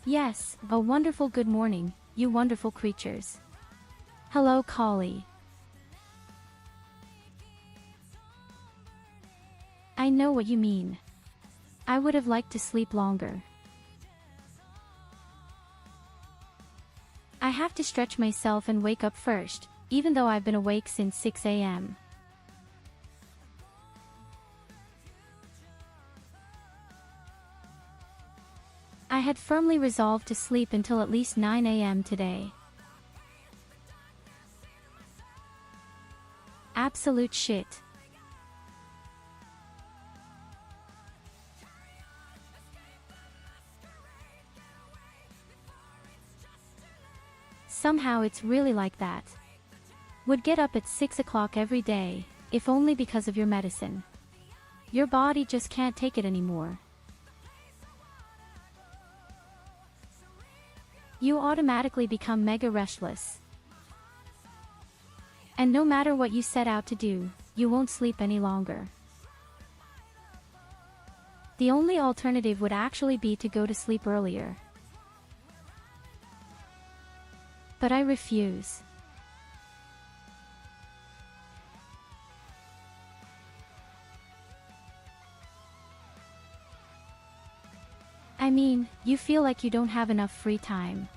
Yes, a wonderful good morning, you wonderful creatures. Hello, Collie. I know what you mean. I would have liked to sleep longer. I have to stretch myself and wake up first, even though I've been awake since 6 a.m. I had firmly resolved to sleep until at least 9 a.m. today. Absolute shit. Somehow it's really like that. Would get up at 6 o'clock every day, if only because of your medicine. Your body just can't take it anymore. You automatically become mega restless. And no matter what you set out to do, you won't sleep any longer. The only alternative would actually be to go to sleep earlier. But I refuse. I mean, you feel like you don't have enough free time.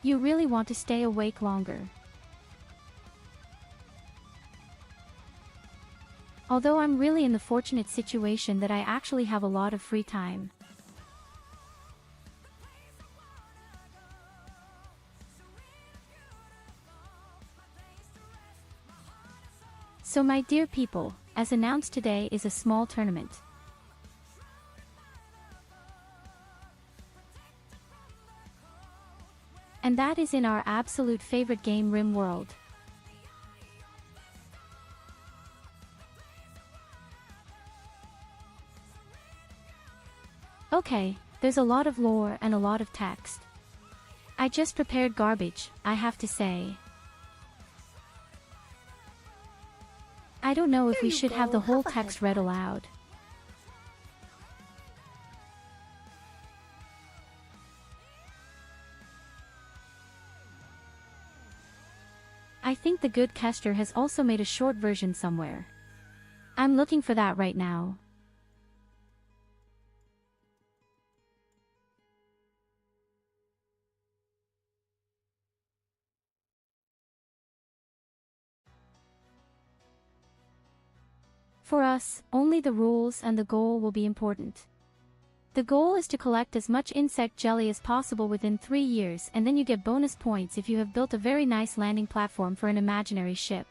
You really want to stay awake longer. Although I'm really in the fortunate situation that I actually have a lot of free time. So my dear people, as announced today is a small tournament. And that is in our absolute favorite game Rimworld. Okay, there's a lot of lore and a lot of text. I just prepared garbage, I have to say. I don't know if we should have the whole text read aloud. I think the good Kester has also made a short version somewhere. I'm looking for that right now. For us, only the rules and the goal will be important. The goal is to collect as much insect jelly as possible within 3 years, and then you get bonus points if you have built a very nice landing platform for an imaginary ship.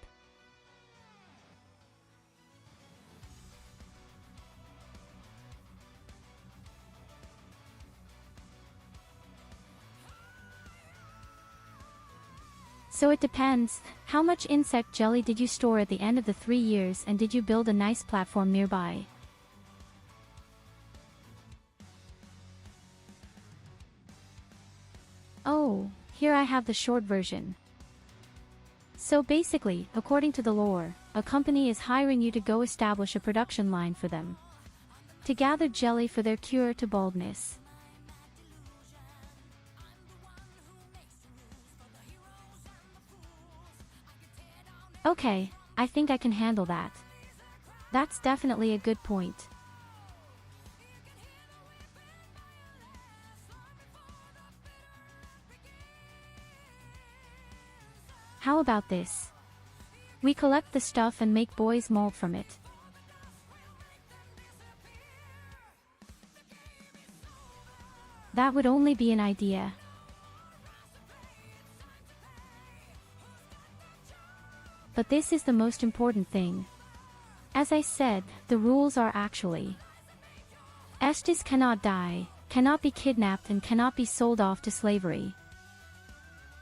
So it depends, how much insect jelly did you store at the end of the 3 years, and did you build a nice platform nearby? Oh, here I have the short version. So basically, according to the lore, a company is hiring you to go establish a production line for them. To gather jelly for their cure to baldness. Okay, I think I can handle that. That's definitely a good point. How about this? We collect the stuff and make boys mold from it. That would only be an idea. But this is the most important thing. As I said, the rules are actually: Estes cannot die, cannot be kidnapped, and cannot be sold off to slavery.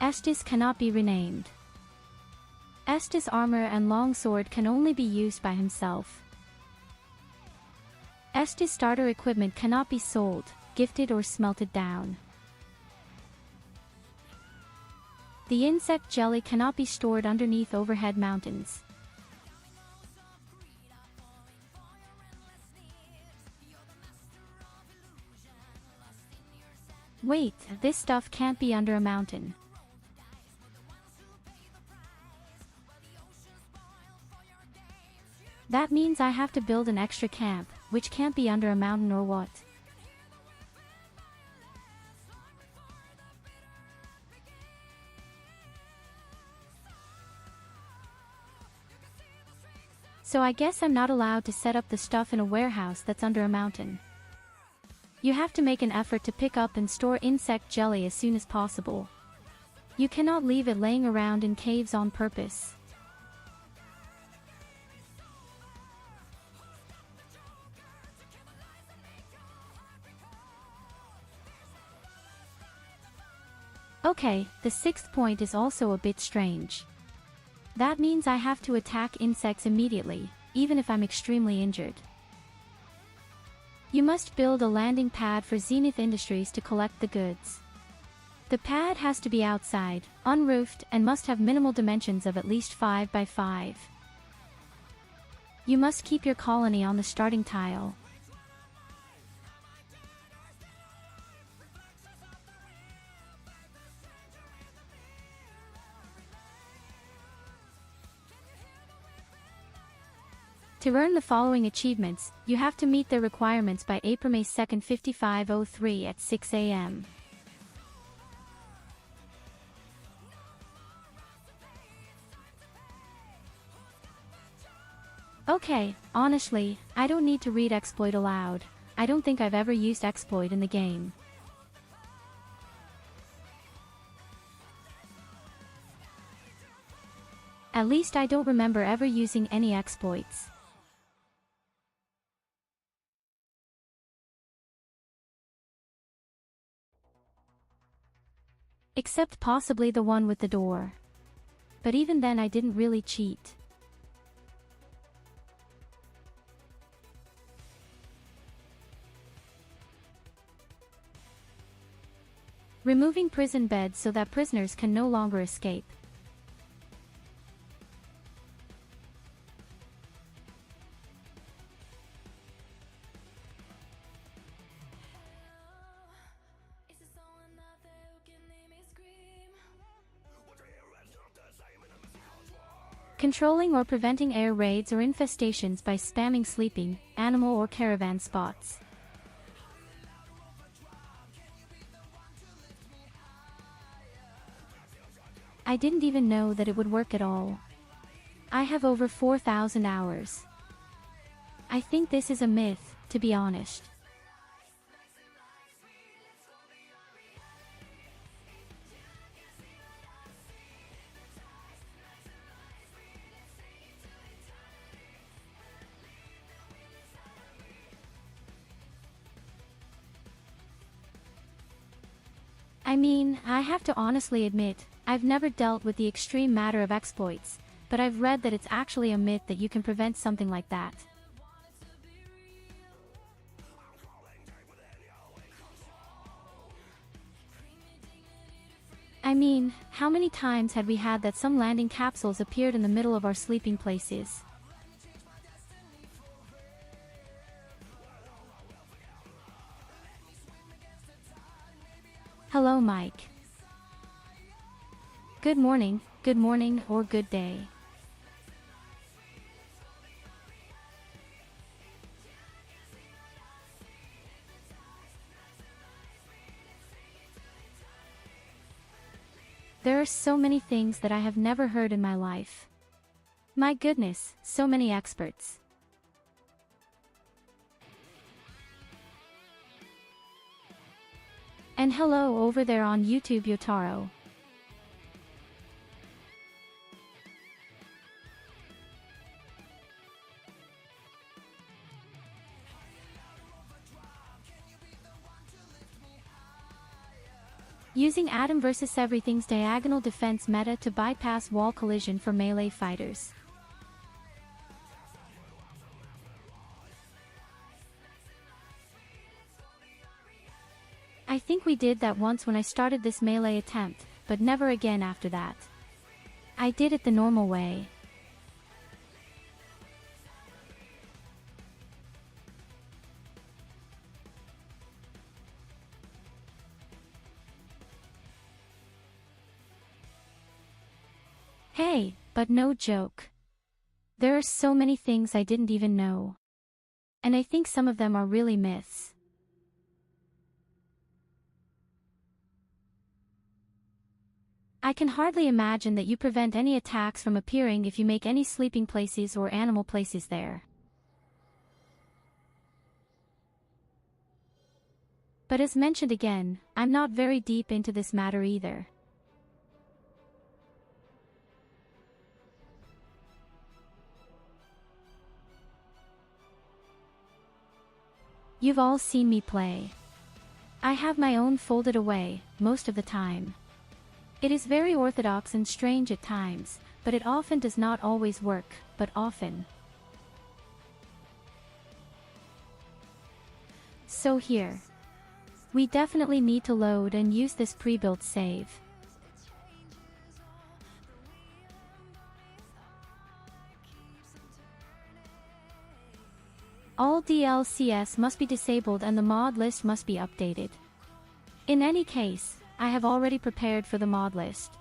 Estes cannot be renamed. Estes' armor and longsword can only be used by himself. Estes' starter equipment cannot be sold, gifted, or smelted down. The insect jelly cannot be stored underneath overhead mountains. Wait, this stuff can't be under a mountain. That means I have to build an extra camp, which can't be under a mountain or what? So I guess I'm not allowed to set up the stuff in a warehouse that's under a mountain. You have to make an effort to pick up and store insect jelly as soon as possible. You cannot leave it laying around in caves on purpose. Okay, the sixth point is also a bit strange. That means I have to attack insects immediately, even if I'm extremely injured. You must build a landing pad for Zenith Industries to collect the goods. The pad has to be outside, unroofed, and must have minimal dimensions of at least 5 by 5. You must keep your colony on the starting tile. To earn the following achievements, you have to meet their requirements by April 2, 5503 at 6 a.m. Okay, honestly, I don't need to read exploit aloud. I don't think I've ever used exploit in the game. At least I don't remember ever using any exploits. Except possibly the one with the door. But even then I didn't really cheat. Removing prison beds so that prisoners can no longer escape. Controlling or preventing air raids or infestations by spamming sleeping, animal or caravan spots. I didn't even know that it would work at all. I have over 4,000 hours. I think this is a myth, to be honest. I mean, I have to honestly admit, I've never dealt with the extreme matter of exploits, but I've read that it's actually a myth that you can prevent something like that. I mean, how many times had we had that some landing capsules appeared in the middle of our sleeping places? Hello, Mike. Good morning, or good day. There are so many things that I have never heard in my life. My goodness, so many experts. And hello over there on YouTube, Yotaro. Using Atom vs Everything's diagonal defense meta to bypass wall collision for melee fighters. I think we did that once when I started this melee attempt, but never again after that. I did it the normal way. Hey, but no joke. There are so many things I didn't even know. And I think some of them are really myths. I can hardly imagine that you prevent any attacks from appearing if you make any sleeping places or animal places there. But as mentioned again, I'm not very deep into this matter either. You've all seen me play. I have my own folded away, most of the time. It is very orthodox and strange at times, but it often does not always work, but often. So here. We definitely need to load and use this pre-built save. All DLCS must be disabled and the mod list must be updated. In any case, I have already prepared for the mod list.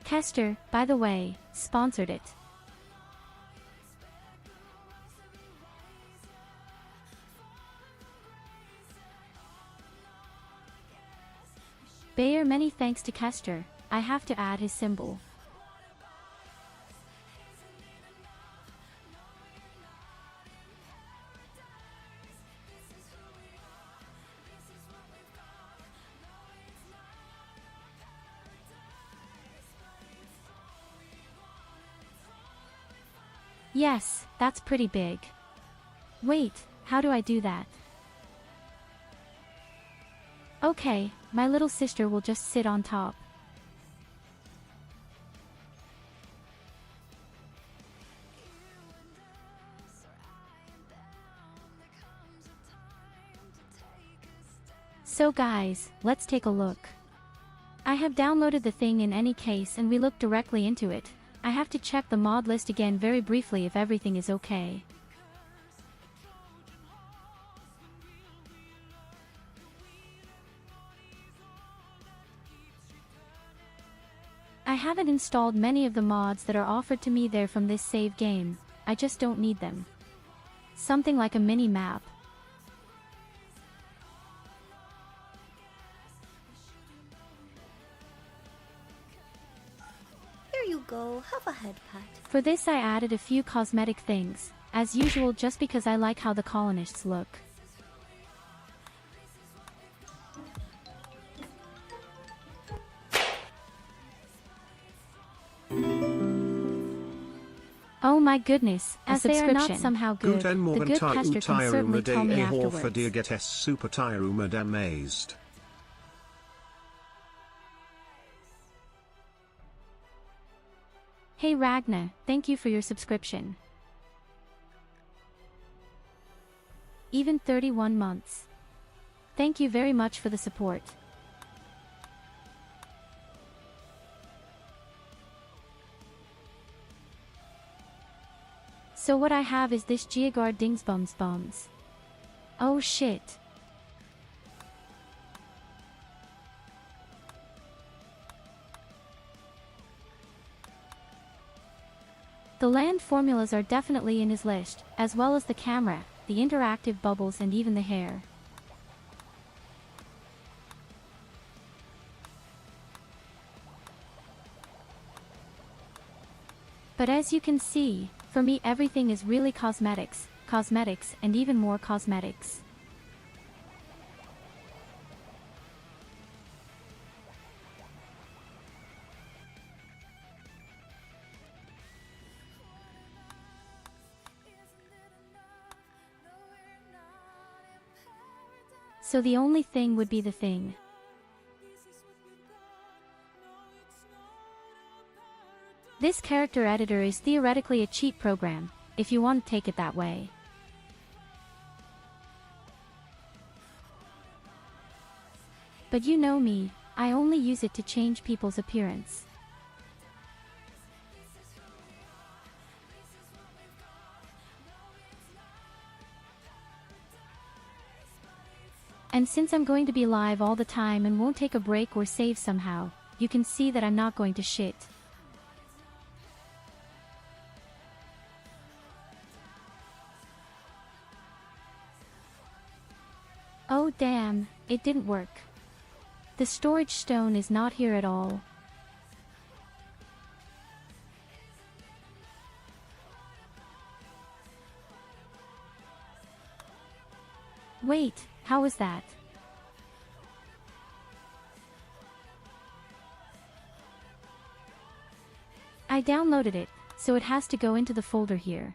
Kester, by the way, sponsored it. Bayer, many thanks to Kester. I have to add his symbol. Yes, that's pretty big. Wait, how do I do that? Okay, my little sister will just sit on top. So guys, let's take a look. I have downloaded the thing in any case and we look directly into it. I have to check the mod list again very briefly if everything is okay. I haven't installed many of the mods that are offered to me there from this save game. I just don't need them. Something like a mini map. Here you go, have a head pat. For this I added a few cosmetic things, as usual just because I like how the colonists look. Oh my goodness, as they are not somehow good, the good Kester can certainly tell me afterwards. Super Tyurru amazed. Hey Ragna, thank you for your subscription. Even 31 months. Thank you very much for the support. So what I have is this Geogard Dingsbums. Oh shit. The land formulas are definitely in his list, as well as the camera, the interactive bubbles and even the hair. But as you can see, for me everything is really cosmetics, and even more cosmetics. So the only thing would be the thing. This character editor is theoretically a cheat program, if you want to take it that way. But you know me, I only use it to change people's appearance. And And since I'm going to be live all the time and won't take a break or save somehow, you can see that I'm not going to shit. Oh damn, it didn't work. The storage stone is not here at all. Wait, how was that? I downloaded it, so it has to go into the folder here.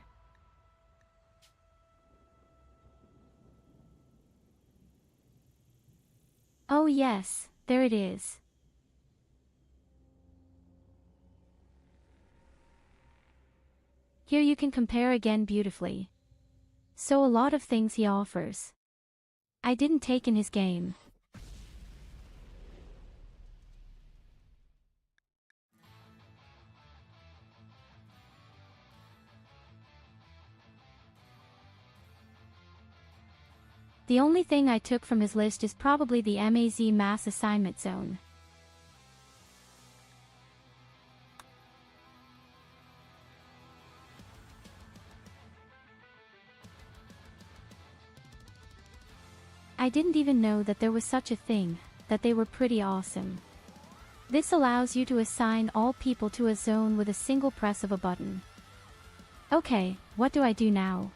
Oh yes, there it is. Here you can compare again beautifully. So a lot of things he offers. I didn't take in his game. The only thing I took from his list is probably the MAZ mass assignment zone. I didn't even know that there was such a thing, that they were pretty awesome. This allows you to assign all people to a zone with a single press of a button. Okay, what do I do now?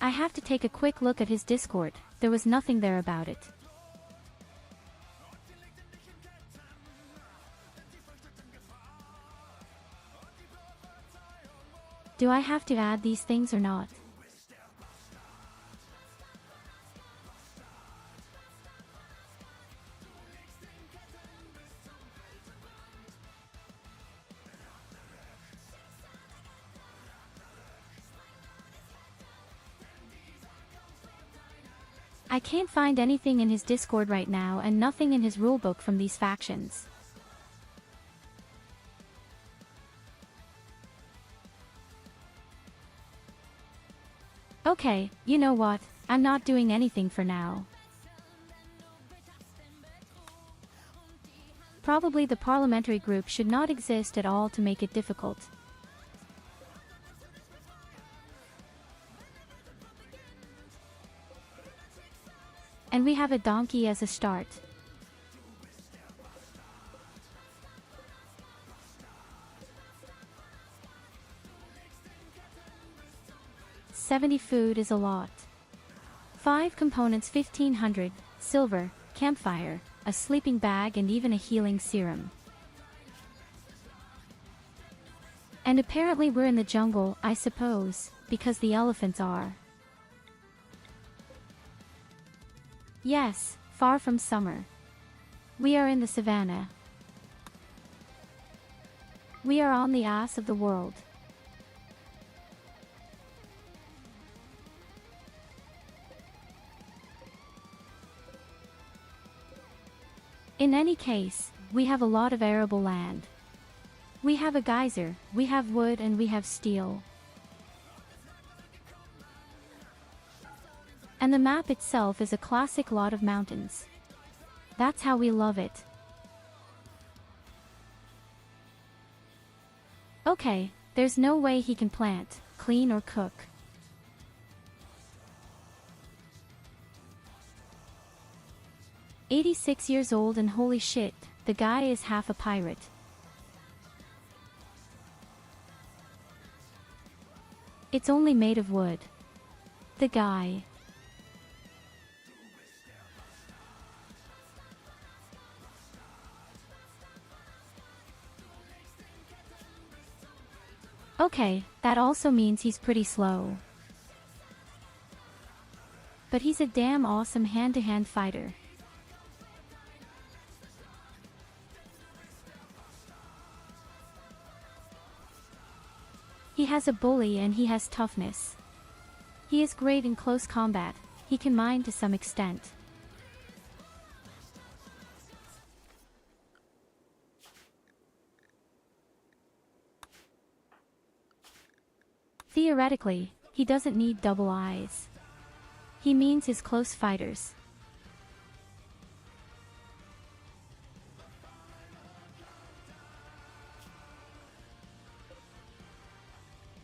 I have to take a quick look at his Discord, there was nothing there about it. Do I have to add these things or not? I can't find anything in his Discord right now and nothing in his rulebook from these factions. Okay, you know what, I'm not doing anything for now. Probably the parliamentary group should not exist at all to make it difficult. And we have a donkey as a start. $70 food is a lot. 5 components 1500, silver, campfire, a sleeping bag and even a healing serum. And apparently we're in the jungle, I suppose, because the elephants are. Yes, far from summer. We are in the savannah. We are on the ass of the world. In any case, we have a lot of arable land. We have a geyser, we have wood and we have steel. And the map itself is a classic lot of mountains. That's how we love it. Okay, there's no way he can plant, clean or cook. "86 years old and holy shit, the guy is half a pirate." It's only made of wood. The guy. Okay, that also means he's pretty slow. But he's a damn awesome hand-to-hand fighter. He has a bully and he has toughness. He is great in close combat, he can mine to some extent. Theoretically, he doesn't need double eyes. He means his close fighters.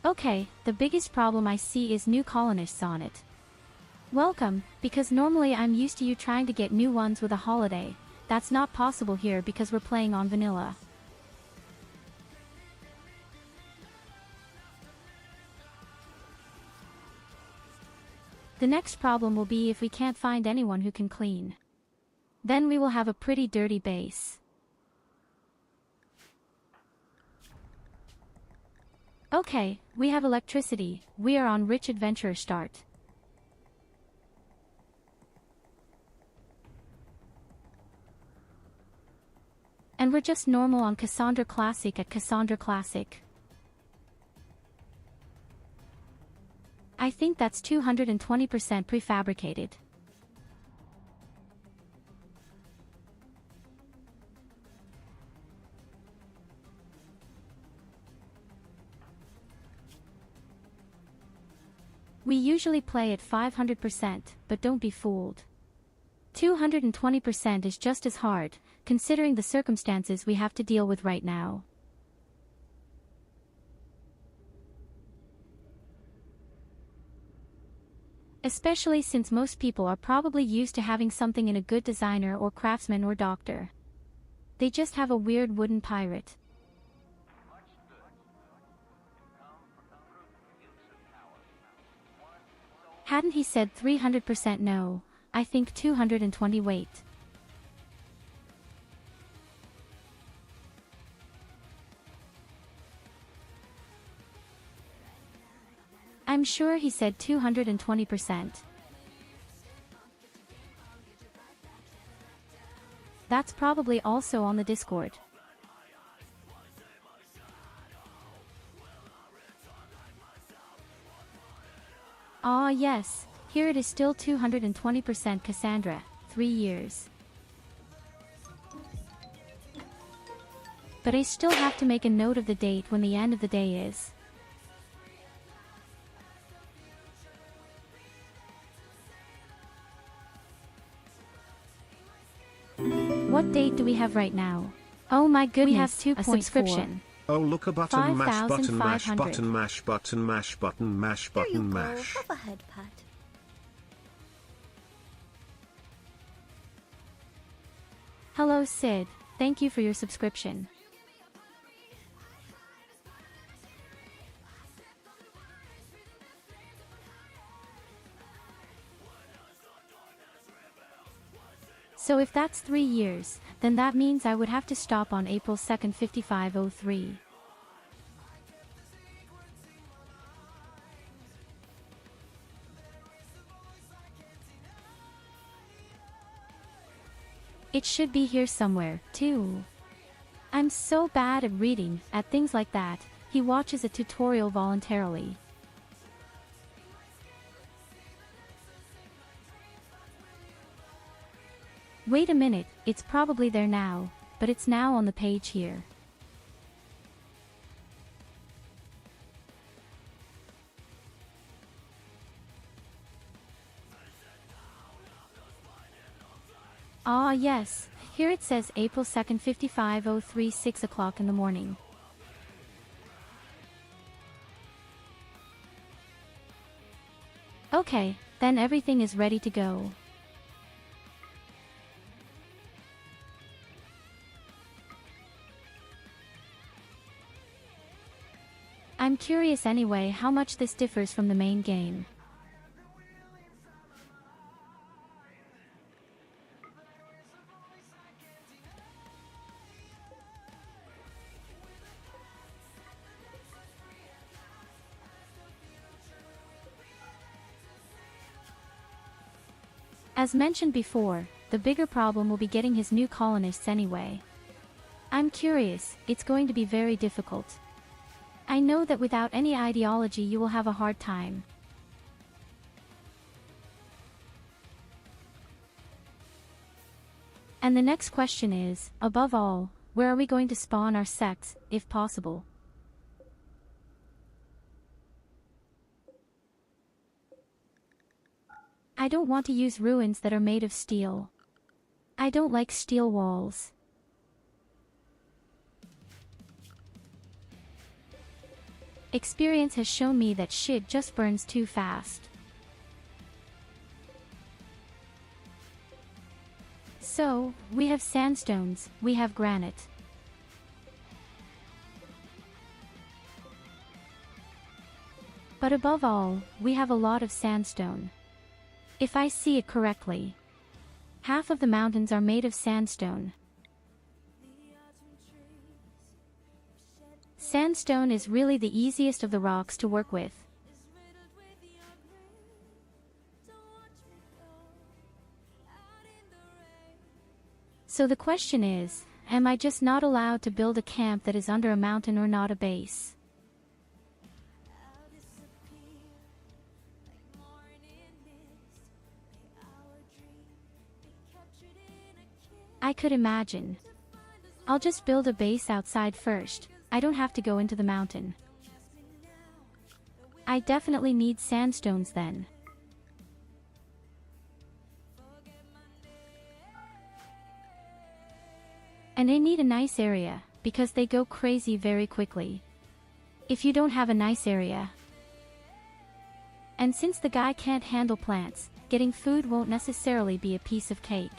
Okay, the biggest problem I see is new colonists on it. Welcome, because normally I'm used to you trying to get new ones with a holiday. That's not possible here because we're playing on vanilla. The next problem will be if we can't find anyone who can clean. Then we will have a pretty dirty base. Okay, we have electricity. We are on rich adventurer start. And we're just normal on Cassandra Classic at Cassandra Classic. I think that's 220% prefabricated. We usually play at 500%, but don't be fooled. 220% is just as hard, considering the circumstances we have to deal with right now. Especially since most people are probably used to having something in a good designer or craftsman or doctor. They just have a weird wooden pirate. Hadn't he said 300% no, I think 220 wait. I'm sure he said 220%. That's probably also on the Discord. Ah yes, here it is still 220% Cassandra, 3 years. But I still have to make a note of the date when the end of the day is. What date do we have right now? Oh my goodness, we have 2.4. A subscription. Oh look a button, mash button, mash 5,500. button, mash button, mash button, mash There you button, go. mash. Have a head pat. Hello Sid, thank you for your subscription. So if that's 3 years, then that means I would have to stop on April 2nd 5503. It should be here somewhere, too. I'm so bad at reading, at things like that. He watches a tutorial voluntarily. Wait a minute, it's probably there now, but it's now on the page here. Ah yes, here it says April 2nd 5503 6 o'clock in the morning. Okay, then everything is ready to go. I'm curious anyway how much this differs from the main game. As mentioned before, the bigger problem will be getting his new colonists anyway. I'm curious, it's going to be very difficult. I know that without any ideology you will have a hard time. And the next question is, above all, where are we going to spawn our sects, if possible? I don't want to use ruins that are made of steel. I don't like steel walls. Experience has shown me that shit just burns too fast. So, we have sandstones, we have granite. But above all, we have a lot of sandstone. If I see it correctly, half of the mountains are made of sandstone. Sandstone is really the easiest of the rocks to work with. So the question is, am I just not allowed to build a camp that is under a mountain or not a base? I could imagine. I'll just build a base outside first. I don't have to go into the mountain. I definitely need sandstones then. And I need a nice area, because they go crazy very quickly. If you don't have a nice area. And since the guy can't handle plants, getting food won't necessarily be a piece of cake.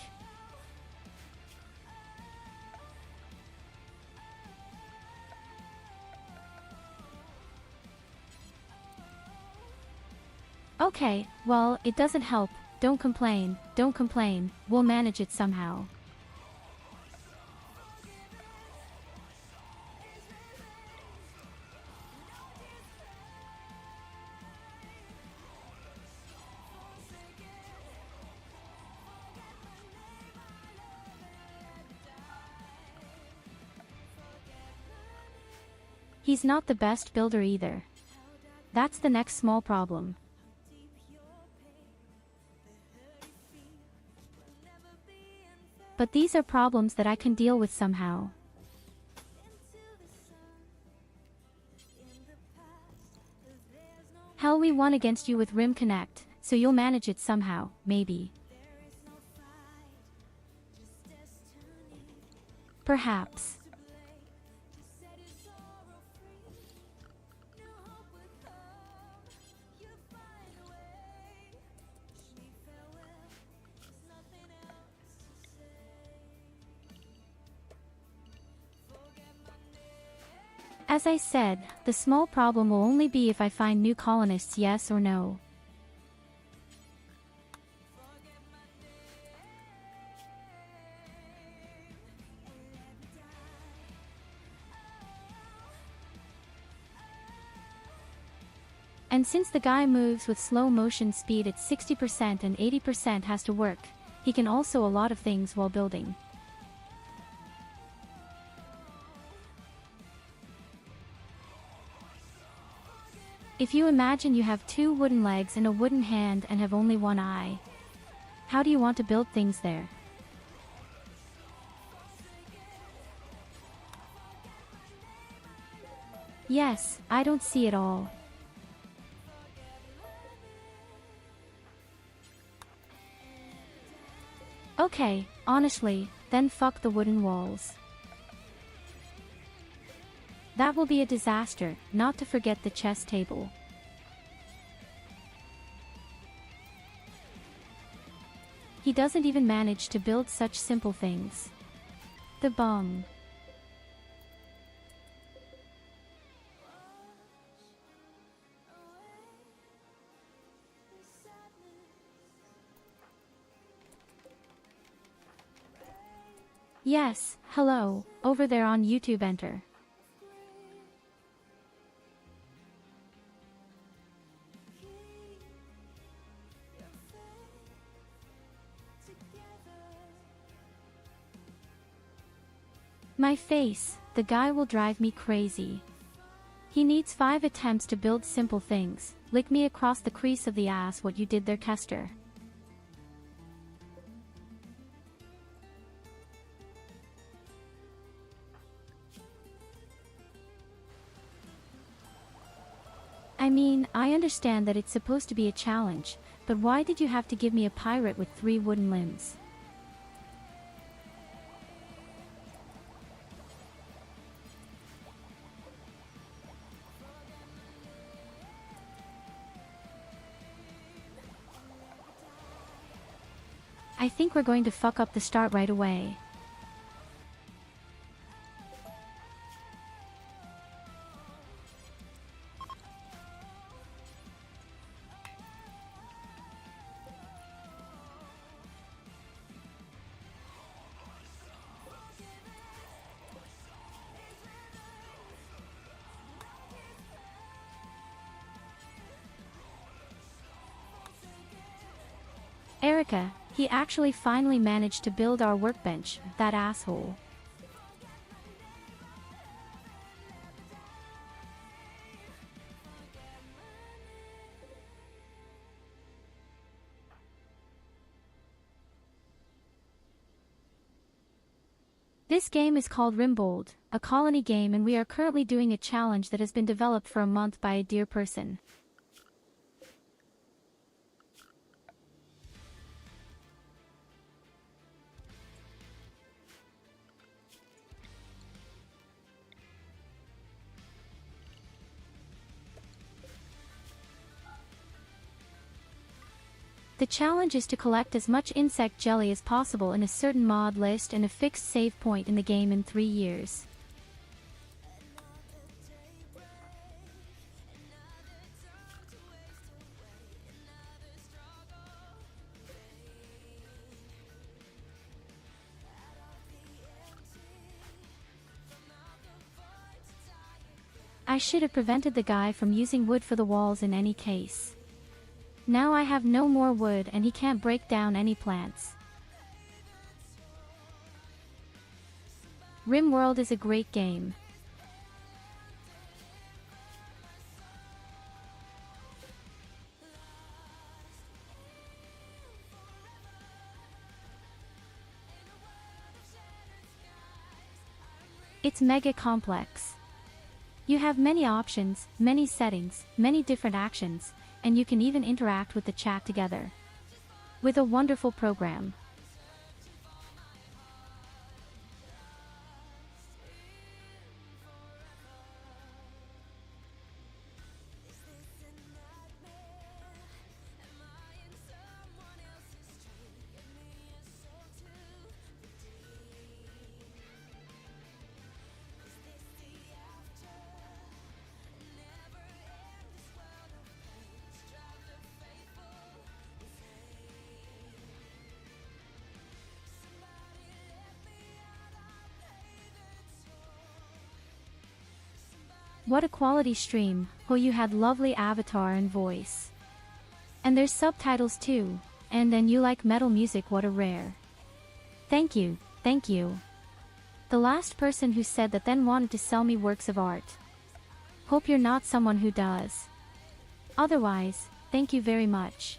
Okay, well, it doesn't help. Don't complain, we'll manage it somehow. He's not the best builder either. That's the next small problem. But these are problems that I can deal with somehow. Hell, we won against you with Rim Connect, so you'll manage it somehow, maybe. Perhaps. As I said, the small problem will only be if I find new colonists, yes or no. And since the guy moves with slow motion speed at 60% and 80% has to work, he can also a lot of things while building. If you imagine you have 2 wooden legs and a wooden hand and have only 1 eye, how do you want to build things there? Yes, I don't see it all. Okay, honestly, then fuck the wooden walls. That will be a disaster, not to forget the chess table. He doesn't even manage to build such simple things. The bum. Yes, hello, over there on YouTube, enter. My face, the guy will drive me crazy. He needs 5 attempts to build simple things. Lick me across the crease of the ass what you did there, Kester. I mean, I understand that it's supposed to be a challenge, But why did you have to give me a pirate with 3 wooden limbs? I think we're going to fuck up the start right away. Erica, he actually finally managed to build our workbench, that asshole. This game is called Rimworld, a colony game, and we are currently doing a challenge that has been developed for a month by a dear person. The challenge is to collect as much insect jelly as possible in a certain mod list and a fixed save point in the game in 3 years. I should have prevented the guy from using wood for the walls in any case. Now I have no more wood and he can't break down any plants. Rimworld is a great game. It's mega complex. You have many options, many settings, many different actions, and you can even interact with the chat together. With a wonderful program. What a quality stream. Oh, you had lovely avatar and voice. And there's subtitles too. And then you like metal music, what a rare. Thank you, thank you. The last person who said that then wanted to sell me works of art. Hope you're not someone who does. Otherwise, thank you very much.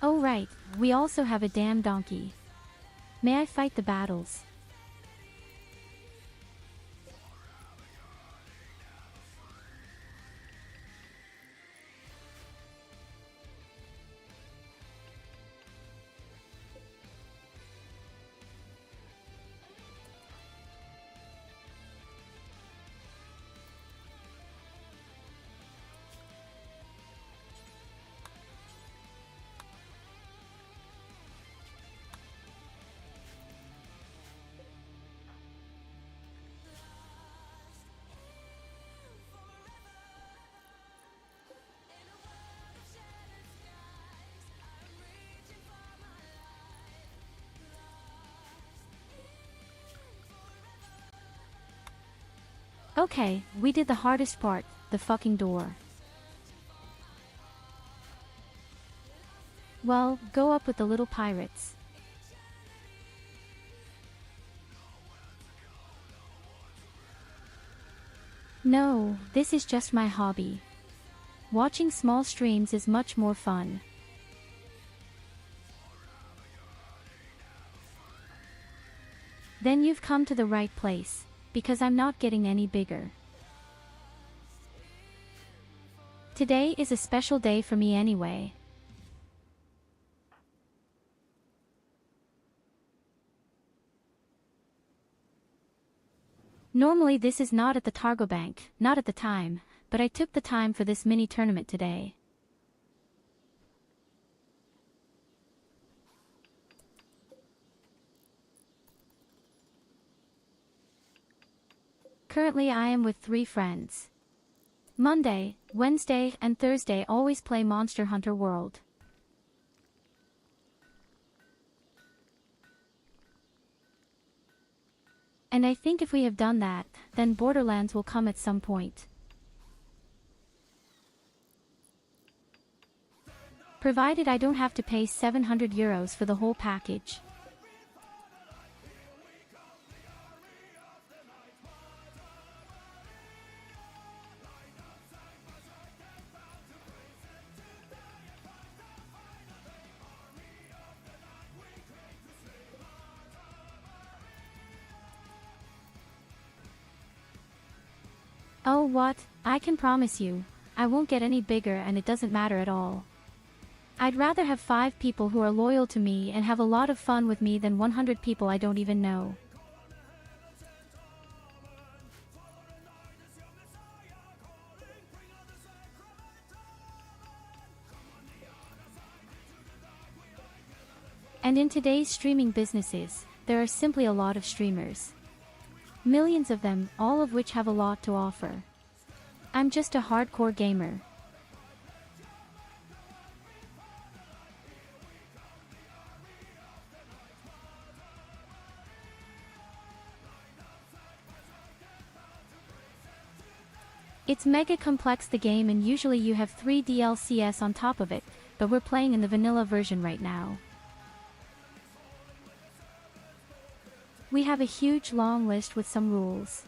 Oh right, we also have a damn donkey. May I fight the battles? Okay, we did the hardest part, the fucking door. Well, go up with the little pirates. No, this is just my hobby. watching small streams is much more fun. Then you've come to the right place, because I'm not getting any bigger. Today is a special day for me anyway. Normally this is not at the Targo Bank, not at the time, but I took the time for this mini tournament today. Currently I am with 3 friends. Monday, Wednesday, and Thursday always play Monster Hunter World. And I think if we have done that, then Borderlands will come at some point. Provided I don't have to pay 700 euros for the whole package. Oh what, I can promise you, I won't get any bigger and it doesn't matter at all. I'd rather have 5 people who are loyal to me and have a lot of fun with me than 100 people I don't even know. And in today's streaming businesses, there are simply a lot of streamers. Millions of them, all of which have a lot to offer. I'm just a hardcore gamer. It's mega complex the game and usually you have 3 DLCs on top of it, but we're playing in the vanilla version right now. We have a huge long list with some rules.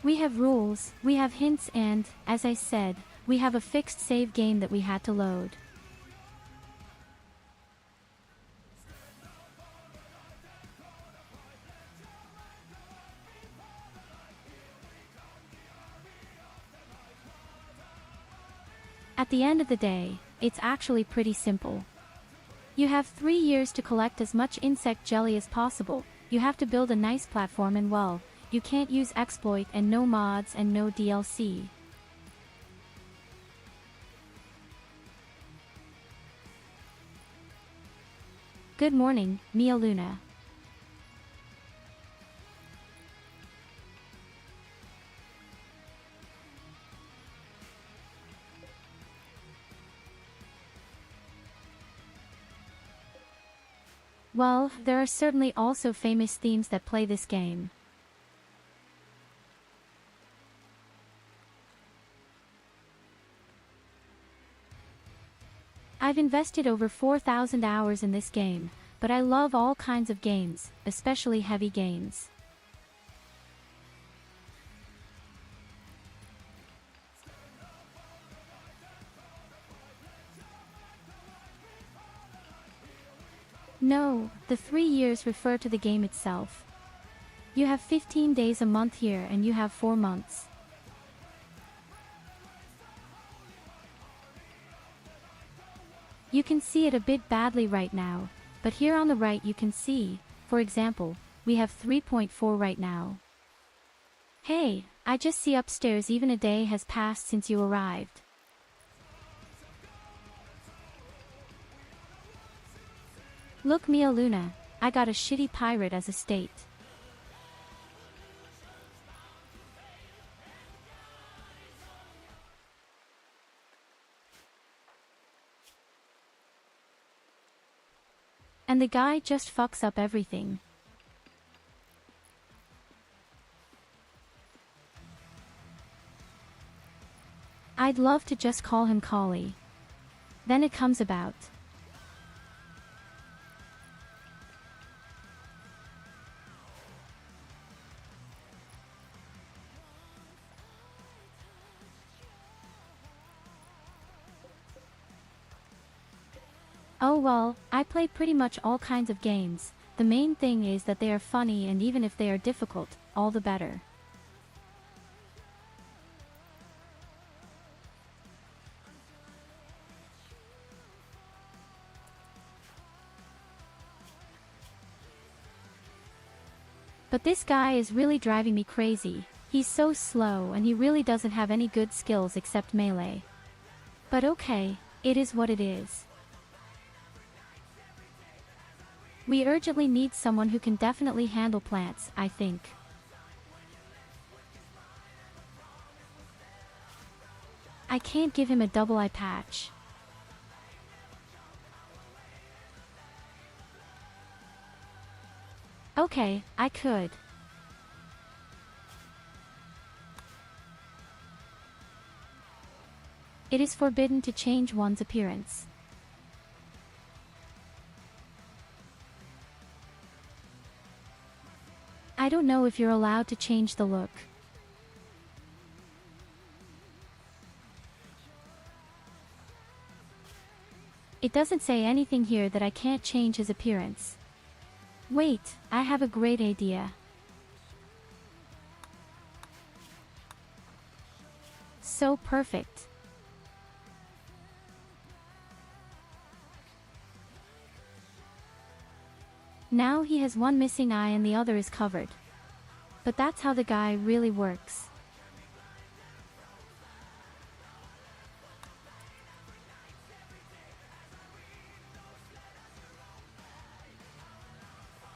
We have rules, we have hints and, as I said, we have a fixed save game that we had to load. At the end of the day, it's actually pretty simple. You have 3 years to collect as much insect jelly as possible, you have to build a nice platform and well, you can't use exploit and no mods and no DLC. Good morning, Mia Luna. Well, there are certainly also famous themes that play this game. I've invested over 4,000 hours in this game, but I love all kinds of games, especially heavy games. No, the 3 years refer to the game itself. You have 15 days a month here and you have 4 months. You can see it a bit badly right now, but here on the right you can see, for example, we have 3.4 right now. Hey, I just see upstairs even a day has passed since you arrived. Look Mia Luna, I got a shitty pirate as a state. And the guy just fucks up everything. I'd love to just call him Collie. Then it comes about. Oh well, I play pretty much all kinds of games. The main thing is that they are funny, and even if they are difficult, all the better. But this guy is really driving me crazy. He's so slow and he really doesn't have any good skills except melee. But okay, it is what it is. We urgently need someone who can definitely handle plants, I think. I can't give him a double eye patch. Okay, I could. It is forbidden to change one's appearance. I don't know if you're allowed to change the look. It doesn't say anything here that I can't change his appearance. Wait, I have a great idea. So perfect. Now he has one missing eye and the other is covered. But that's how the guy really works.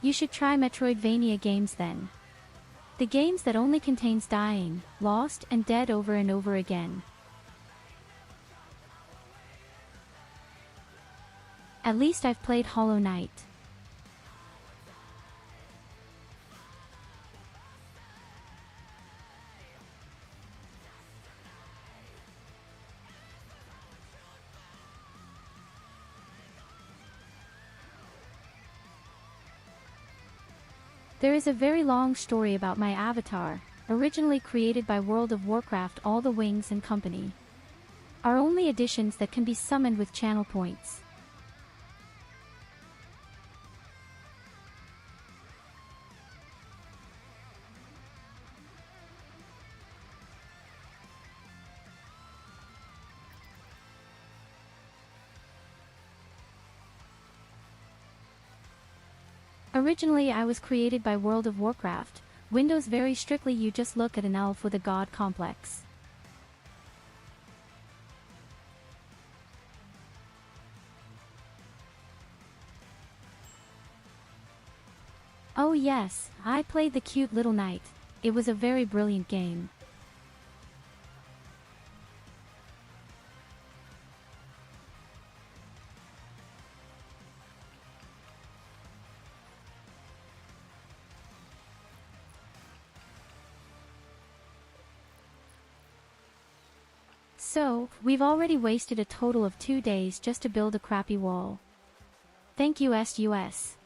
You should try Metroidvania games then. The games that only contains dying, lost and dead over and over again. At least I've played Hollow Knight. There is a very long story about my avatar, originally created by World of Warcraft All the Wings and Company. Are only additions that can be summoned with channel points. Originally I was created by World of Warcraft, Windows very strictly you just look at an elf with a god complex. Oh yes, I played the cute little knight. It was a very brilliant game. So, we've already wasted a total of 2 days just to build a crappy wall. Thank you SUS.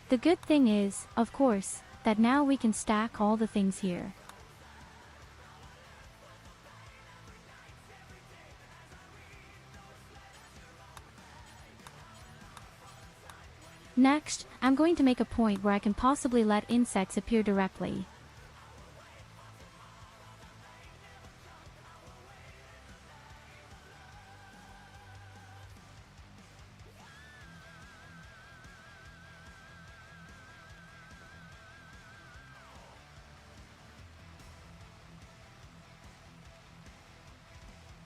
The good thing is, of course, that now we can stack all the things here. Next, I'm going to make a point where I can possibly let insects appear directly.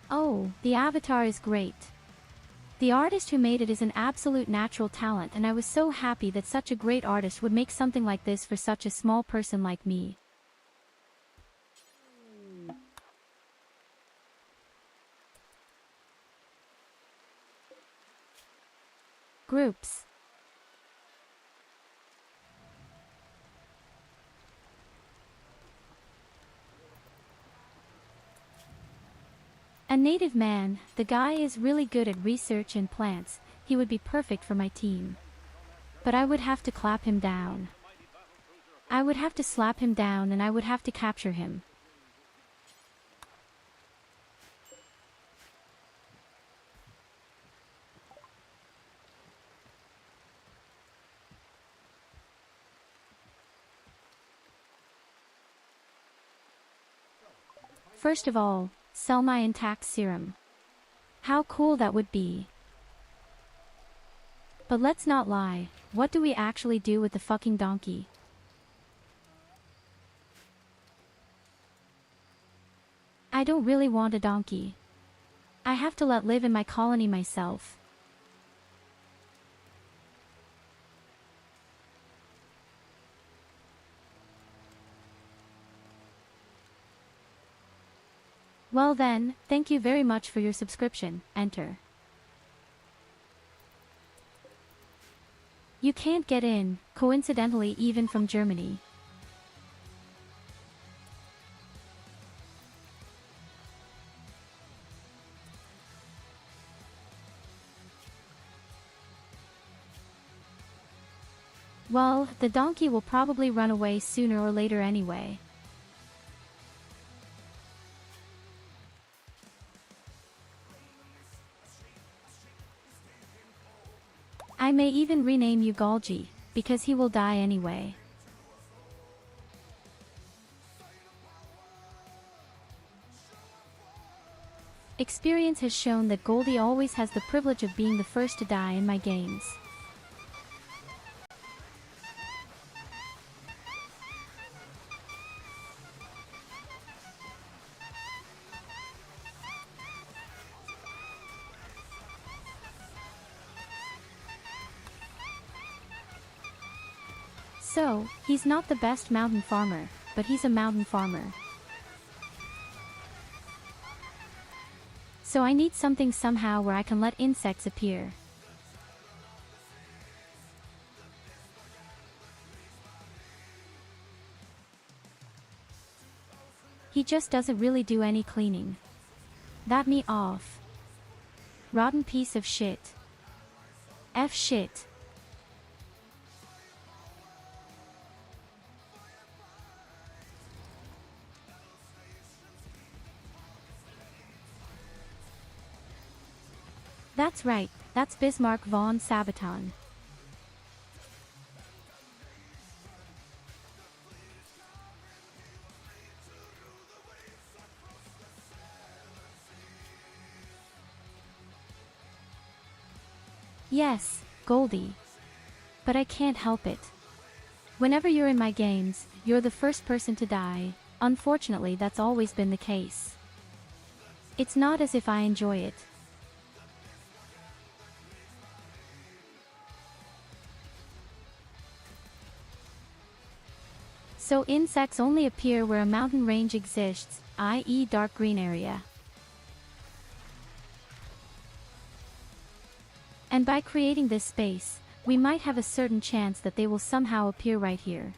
Oh, the avatar is great. The artist who made it is an absolute natural talent, and I was so happy that such a great artist would make something like this for such a small person like me. Groups. A native man, the guy is really good at research and plants, he would be perfect for my team. But I would have to clap him down. I would have to slap him down and I would have to capture him. First of all, sell my intact serum. How cool that would be. But let's not lie, what do we actually do with the fucking donkey? I don't really want a donkey. I have to let live in my colony myself. Well then, thank you very much for your subscription, enter. You can't get in, coincidentally even from Germany. Well, the donkey will probably run away sooner or later anyway. I may even rename you Galgi, because he will die anyway. Experience has shown that Goldie always has the privilege of being the first to die in my games. So, he's not the best mountain farmer, but he's a mountain farmer. So I need something somehow where I can let insects appear. He just doesn't really do any cleaning. That me off. Rotten piece of shit. F shit. That's right, that's Bismarck von Sabaton. Yes, Goldie. But I can't help it. Whenever you're in my games, you're the first person to die. Unfortunately, that's always been the case. It's not as if I enjoy it. So insects only appear where a mountain range exists, i.e. dark green area. And by creating this space, we might have a certain chance that they will somehow appear right here.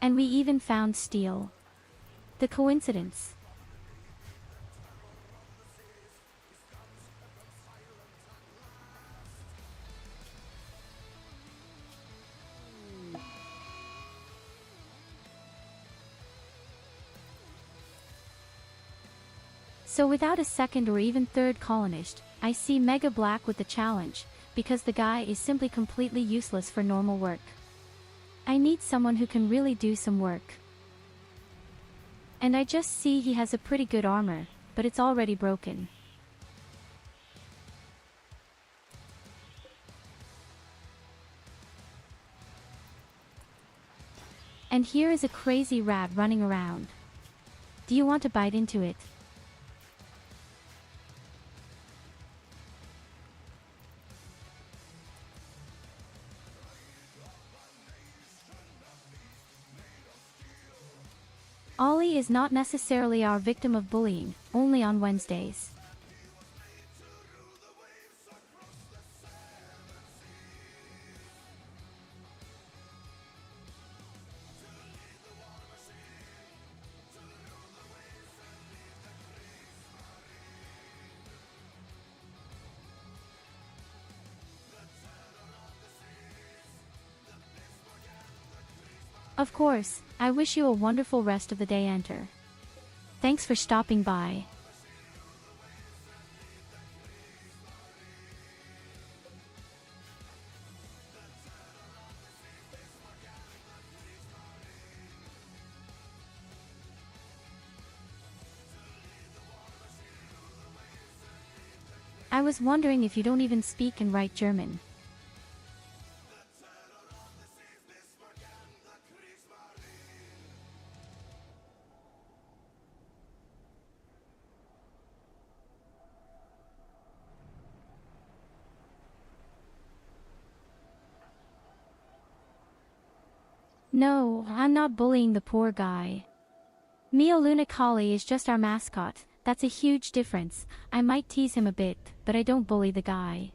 And we even found steel. The coincidence. So without a second or even third colonist, I see Mega Black with the challenge, because the guy is simply completely useless for normal work. I need someone who can really do some work. And I just see he has a pretty good armor, but it's already broken. And here is a crazy rat running around. Do you want to bite into it? Ollie is not necessarily our victim of bullying, only on Wednesdays. Of course, I wish you a wonderful rest of the day. Enter. Thanks for stopping by. I was wondering if you don't even speak and write German. No, I'm not bullying the poor guy. Meowluna Collie is just our mascot. That's a huge difference. I might tease him a bit, but I don't bully the guy.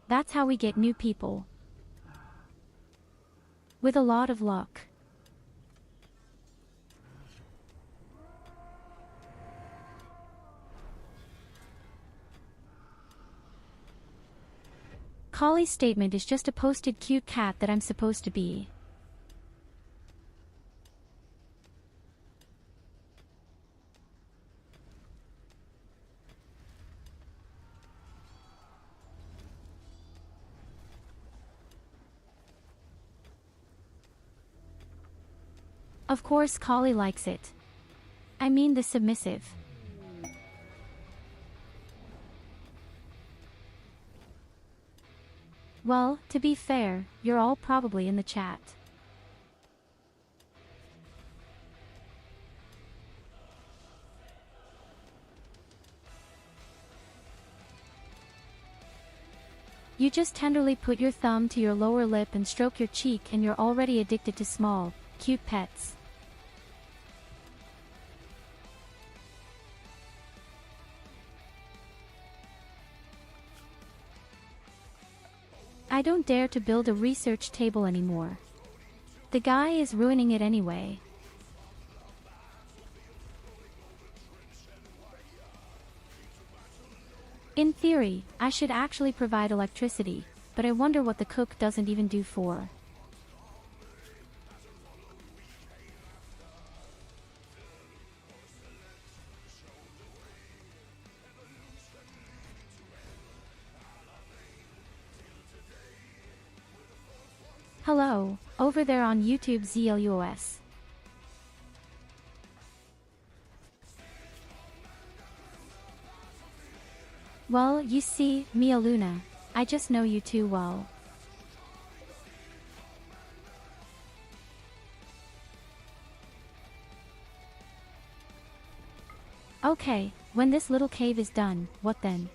That's how we get new people. With a lot of luck. Collie's statement is just a posted cute cat that I'm supposed to be. Of course Collie likes it. I mean the submissive. Well, to be fair, you're all probably in the chat. You just tenderly put your thumb to your lower lip and stroke your cheek and you're already addicted to small, cute pets. I don't dare to build a research table anymore. The guy is ruining it anyway. In theory, I should actually provide electricity, but I wonder what the cook doesn't even do for. Hello, over there on YouTube ZLUOS. Well, you see, Meowluna, I just know you too well. Okay, when this little cave is done, what then?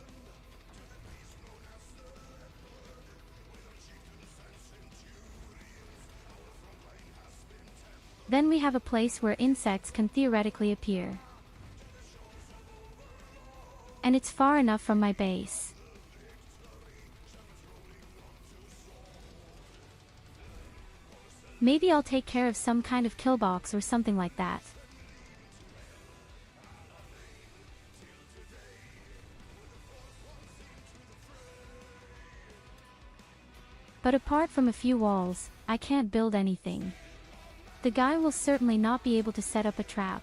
Then we have a place where insects can theoretically appear. And it's far enough from my base. Maybe I'll take care of some kind of kill box or something like that. But apart from a few walls, I can't build anything. The guy will certainly not be able to set up a trap.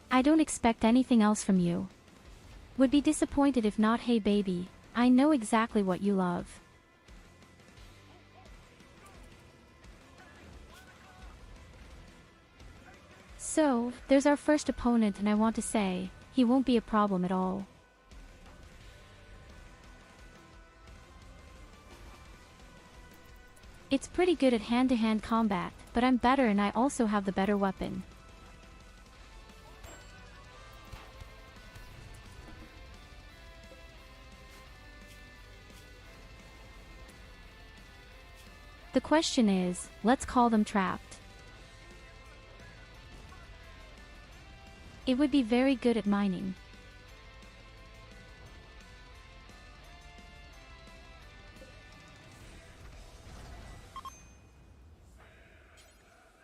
I don't expect anything else from you. Would be disappointed if not. Hey baby, I know exactly what you love. So, there's our first opponent and I want to say, he won't be a problem at all. It's pretty good at hand-to-hand combat, but I'm better and I also have the better weapon. The question is, let's call them trapped. It would be very good at mining.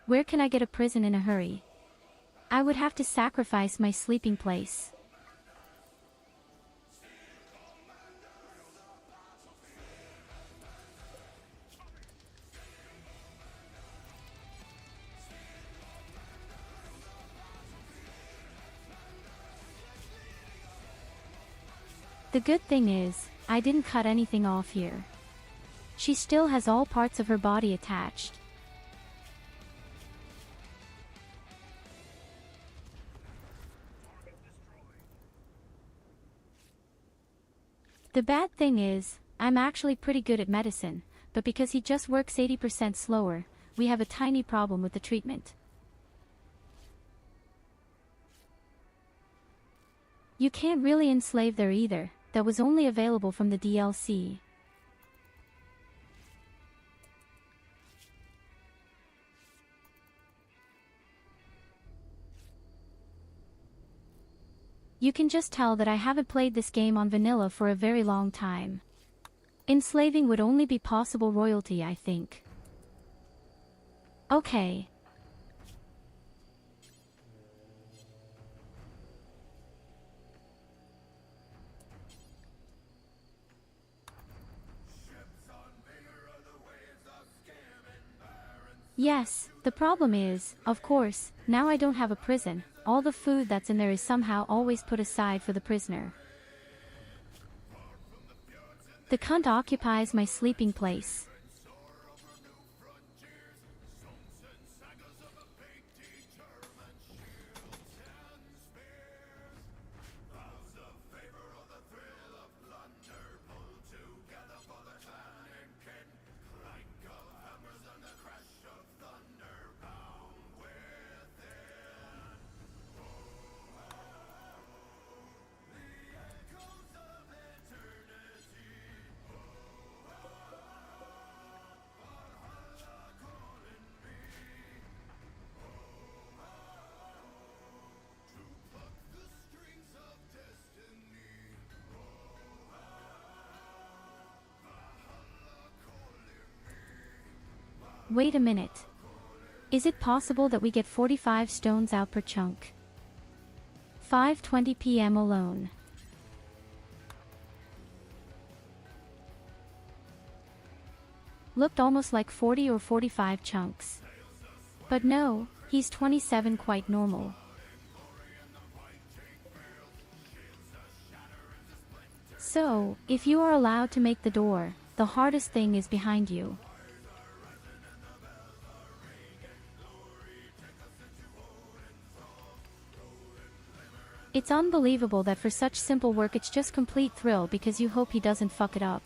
Where can I get a prison in a hurry? I would have to sacrifice my sleeping place. The good thing is, I didn't cut anything off here. She still has all parts of her body attached. The bad thing is, I'm actually pretty good at medicine, but because he just works 80% slower, we have a tiny problem with the treatment. You can't really enslave there either, that was only available from the DLC. You can just tell that I haven't played this game on vanilla for a very long time. Enslaving would only be possible royalty, I think. Okay. Yes, the problem is, of course, now I don't have a prison. All the food that's in there is somehow always put aside for the prisoner. The cunt occupies my sleeping place. Wait a minute. Is it possible that we get 45 stones out per chunk? 5:20 PM alone. Looked almost like 40 or 45 chunks. But no, he's 27, quite normal. So, if you are allowed to make the door, the hardest thing is behind you. It's unbelievable that for such simple work it's just complete thrill because you hope he doesn't fuck it up.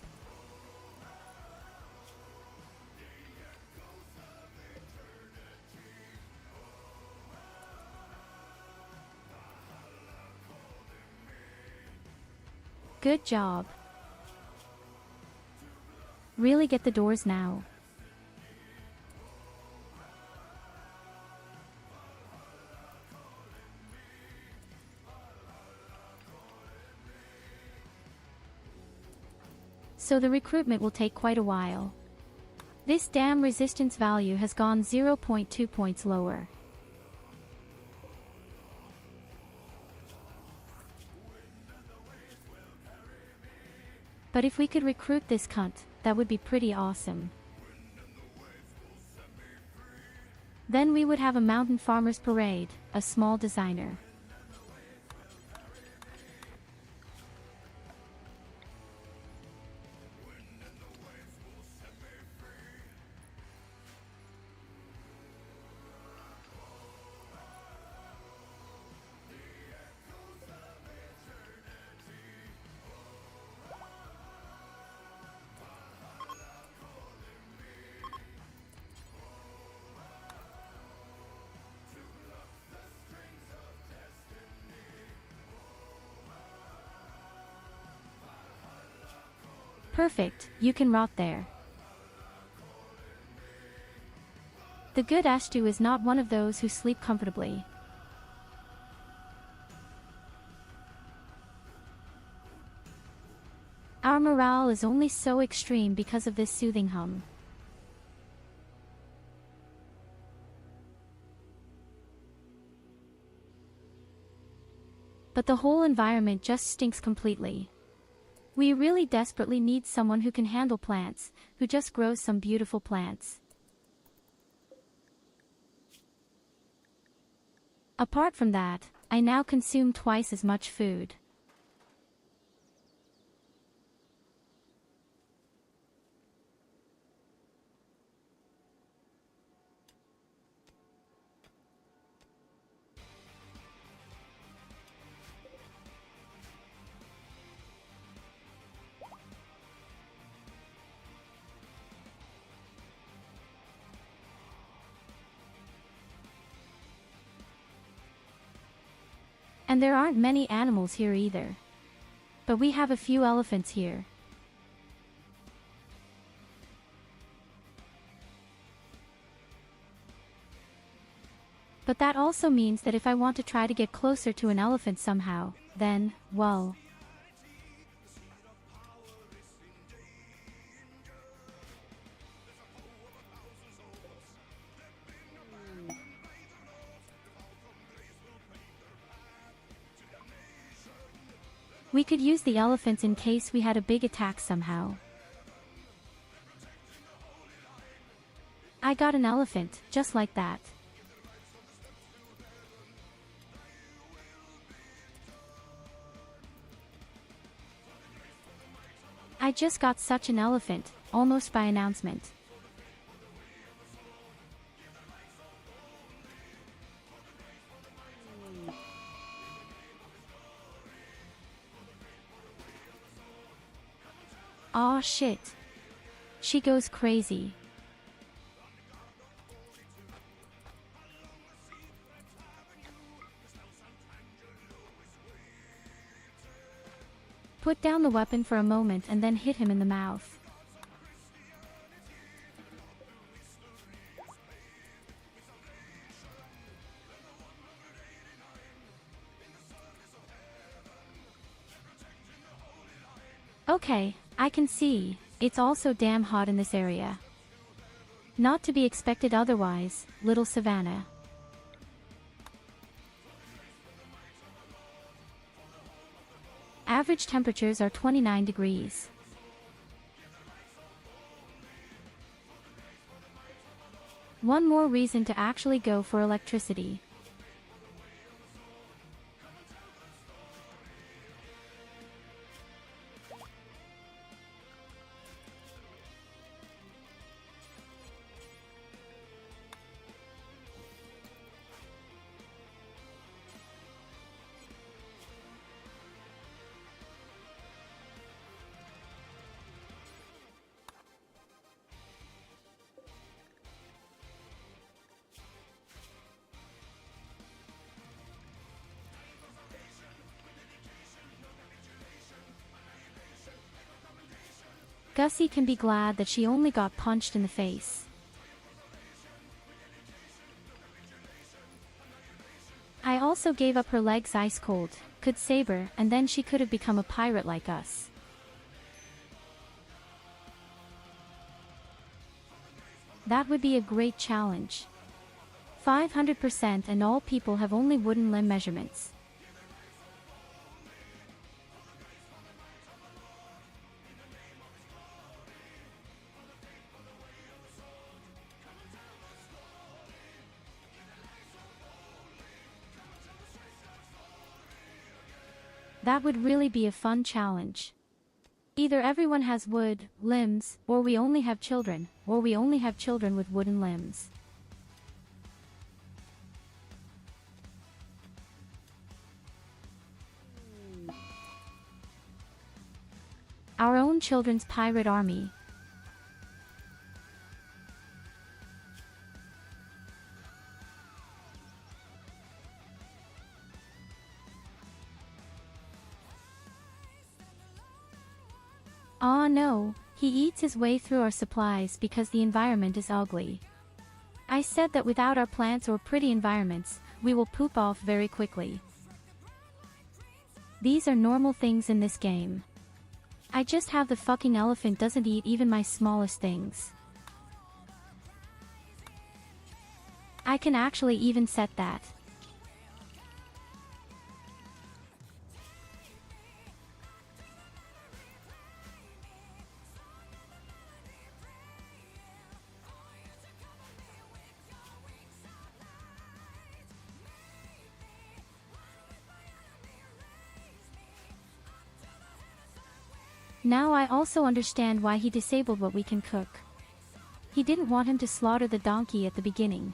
Good job. Really get the doors now. So the recruitment will take quite a while. This damn resistance value has gone 0.2 points lower. But if we could recruit this cunt, that would be pretty awesome. Then we would have a mountain farmers parade, a small designer. Perfect, you can rot there. The good Ashtu is not one of those who sleep comfortably. Our morale is only so extreme because of this soothing hum. but the whole environment just stinks completely. We really desperately need someone who can handle plants, who just grows some beautiful plants. Apart from that, I now consume twice as much food. And there aren't many animals here either. But we have a few elephants here. But that also means that if I want to try to get closer to an elephant somehow, then, well... we could use the elephants in case we had a big attack somehow. I got an elephant, just like that. I just got such an elephant, almost by announcement. Aw shit. She goes crazy. Put down the weapon for a moment and then hit him in the mouth. Okay, I can see, it's also damn hot in this area. Not to be expected otherwise, little Savannah. Average temperatures are 29 degrees. One more reason to actually go for electricity. Gussie can be glad that she only got punched in the face. I also gave up her legs ice cold, could saber, and then she could have become a pirate like us. That would be a great challenge. 500% and all people have only wooden limb measurements. That would really be a fun challenge. Either everyone has wood, limbs, or we only have children with wooden limbs. Our own children's pirate army. Aw no, he eats his way through our supplies because the environment is ugly. I said that without our plants or pretty environments, we will poop off very quickly. These are normal things in this game. I just have the fucking elephant doesn't eat even my smallest things. I can actually even set that. Now I also understand why he disabled what we can cook. He didn't want him to slaughter the donkey at the beginning.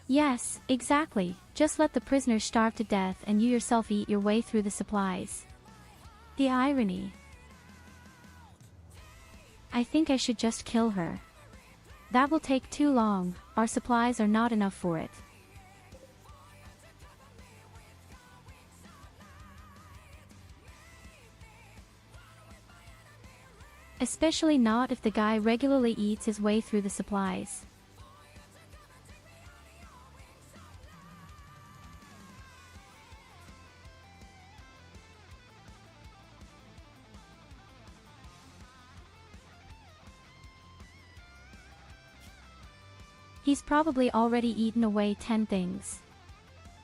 Yes, exactly. Just let the prisoners starve to death and you yourself eat your way through the supplies. The irony. I think I should just kill her. That will take too long, our supplies are not enough for it. Especially not if the guy regularly eats his way through the supplies. He's probably already eaten away 10 things.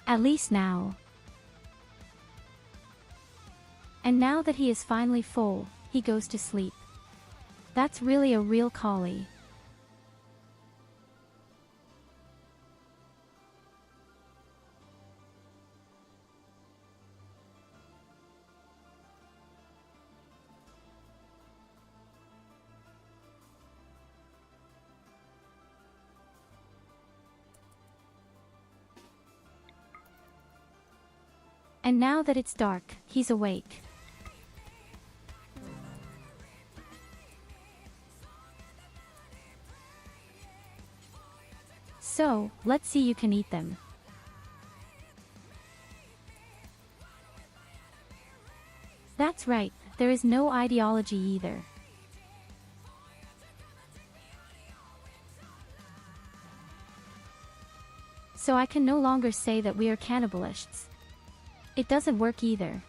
At least now. And now that he is finally full, he goes to sleep. That's really a real collie. And now that it's dark, he's awake. So, let's see you can eat them. That's right, there is no ideology either. So I can no longer say that we are cannibalists. It doesn't work either.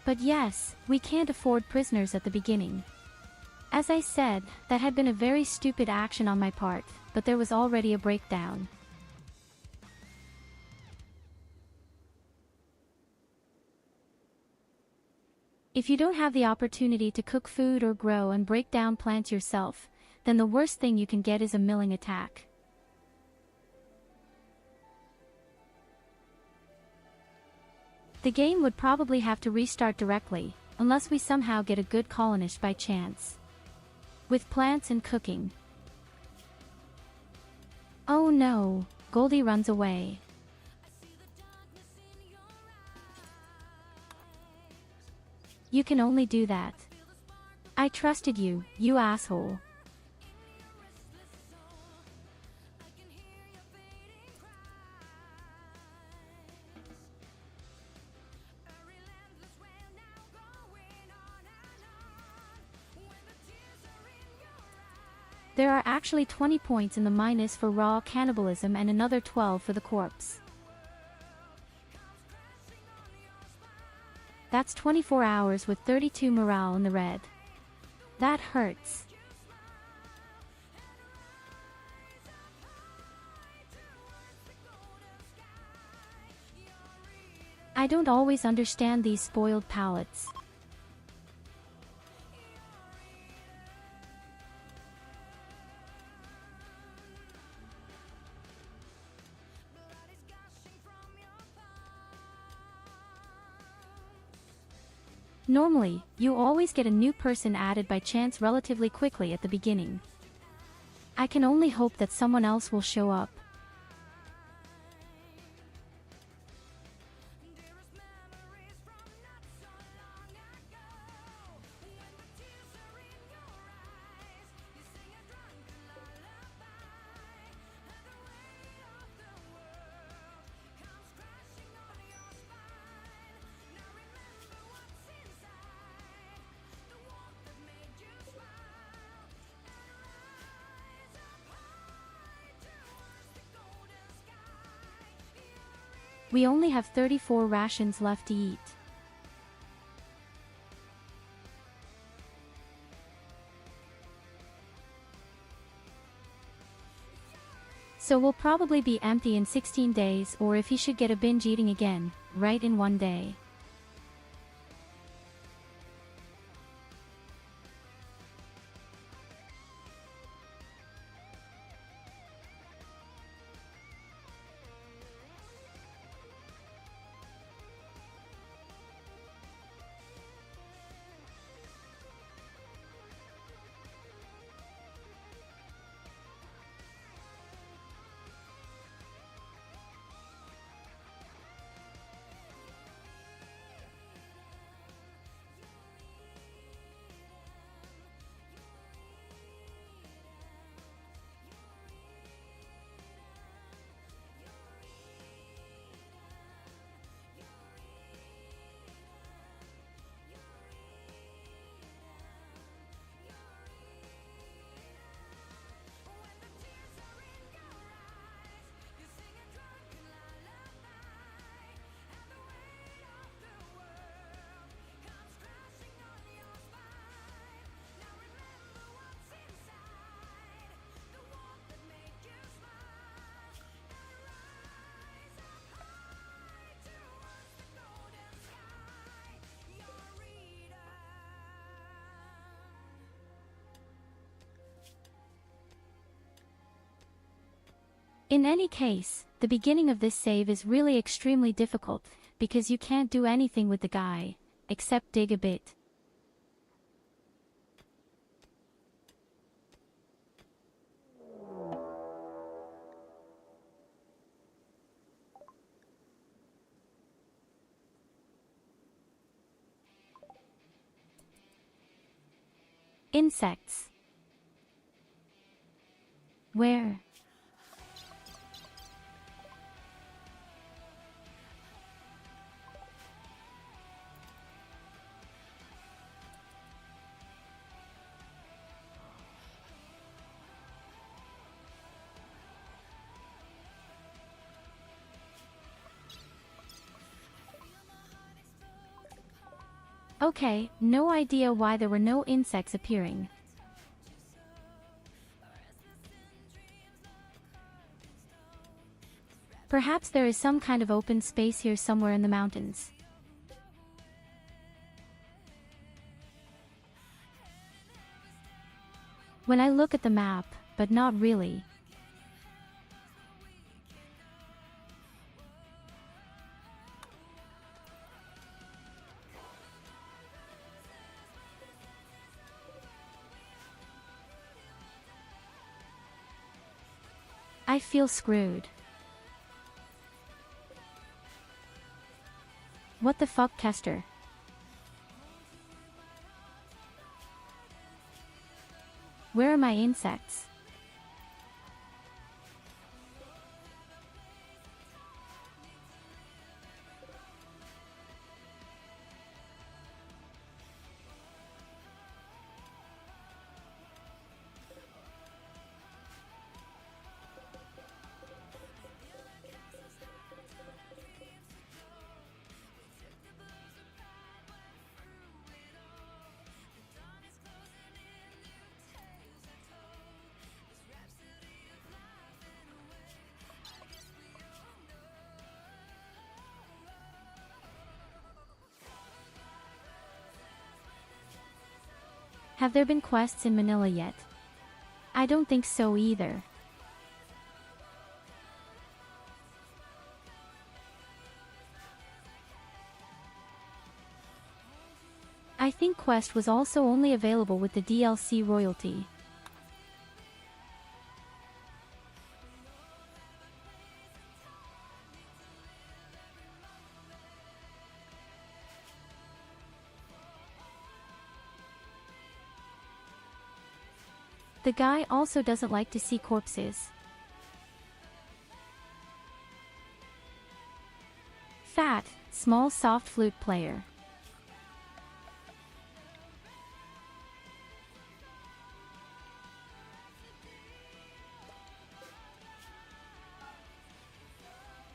But yes, we can't afford prisoners at the beginning. As I said, that had been a very stupid action on my part, but there was already a breakdown. If you don't have the opportunity to cook food or grow and break down plants yourself, then the worst thing you can get is a milling attack. The game would probably have to restart directly, unless we somehow get a good colonist by chance. With plants and cooking. Oh no, Goldie runs away. You can only do that. I trusted you, you asshole. There are actually 20 points in the minus for raw cannibalism and another 12 for the corpse. That's 24 hours with 32 morale in the red. That hurts. I don't always understand these spoiled palates. Normally, you always get a new person added by chance relatively quickly at the beginning. I can only hope that someone else will show up. We only have 34 rations left to eat. So we'll probably be empty in 16 days, or if he should get a binge eating again, right in one day. In any case, the beginning of this save is really extremely difficult, because you can't do anything with the guy, except dig a bit. Insects. Where? Okay, no idea why there were no insects appearing. Perhaps there is some kind of open space here somewhere in the mountains. When I look at the map, but not really. I feel screwed. What the fuck, Kester? Where are my insects? Have there been quests in Manila yet? I don't think so either. I think quest was also only available with the DLC royalty. The guy also doesn't like to see corpses. Fat, small soft flute player.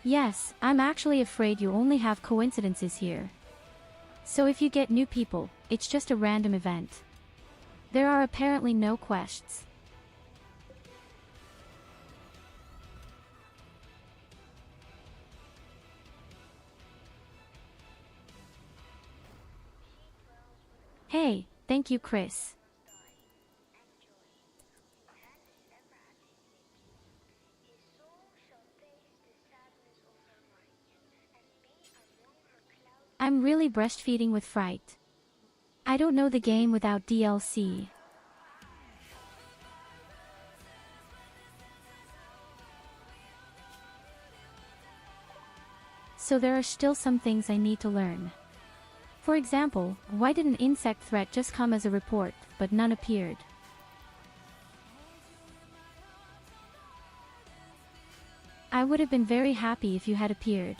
Yes, I'm actually afraid you only have coincidences here. So if you get new people, it's just a random event. There are apparently no quests. Hey, thank you, Chris. I'm really breastfeeding with fright. I don't know the game without DLC. So there are still some things I need to learn. For example, why did an insect threat just come as a report, but none appeared? I would have been very happy if you had appeared.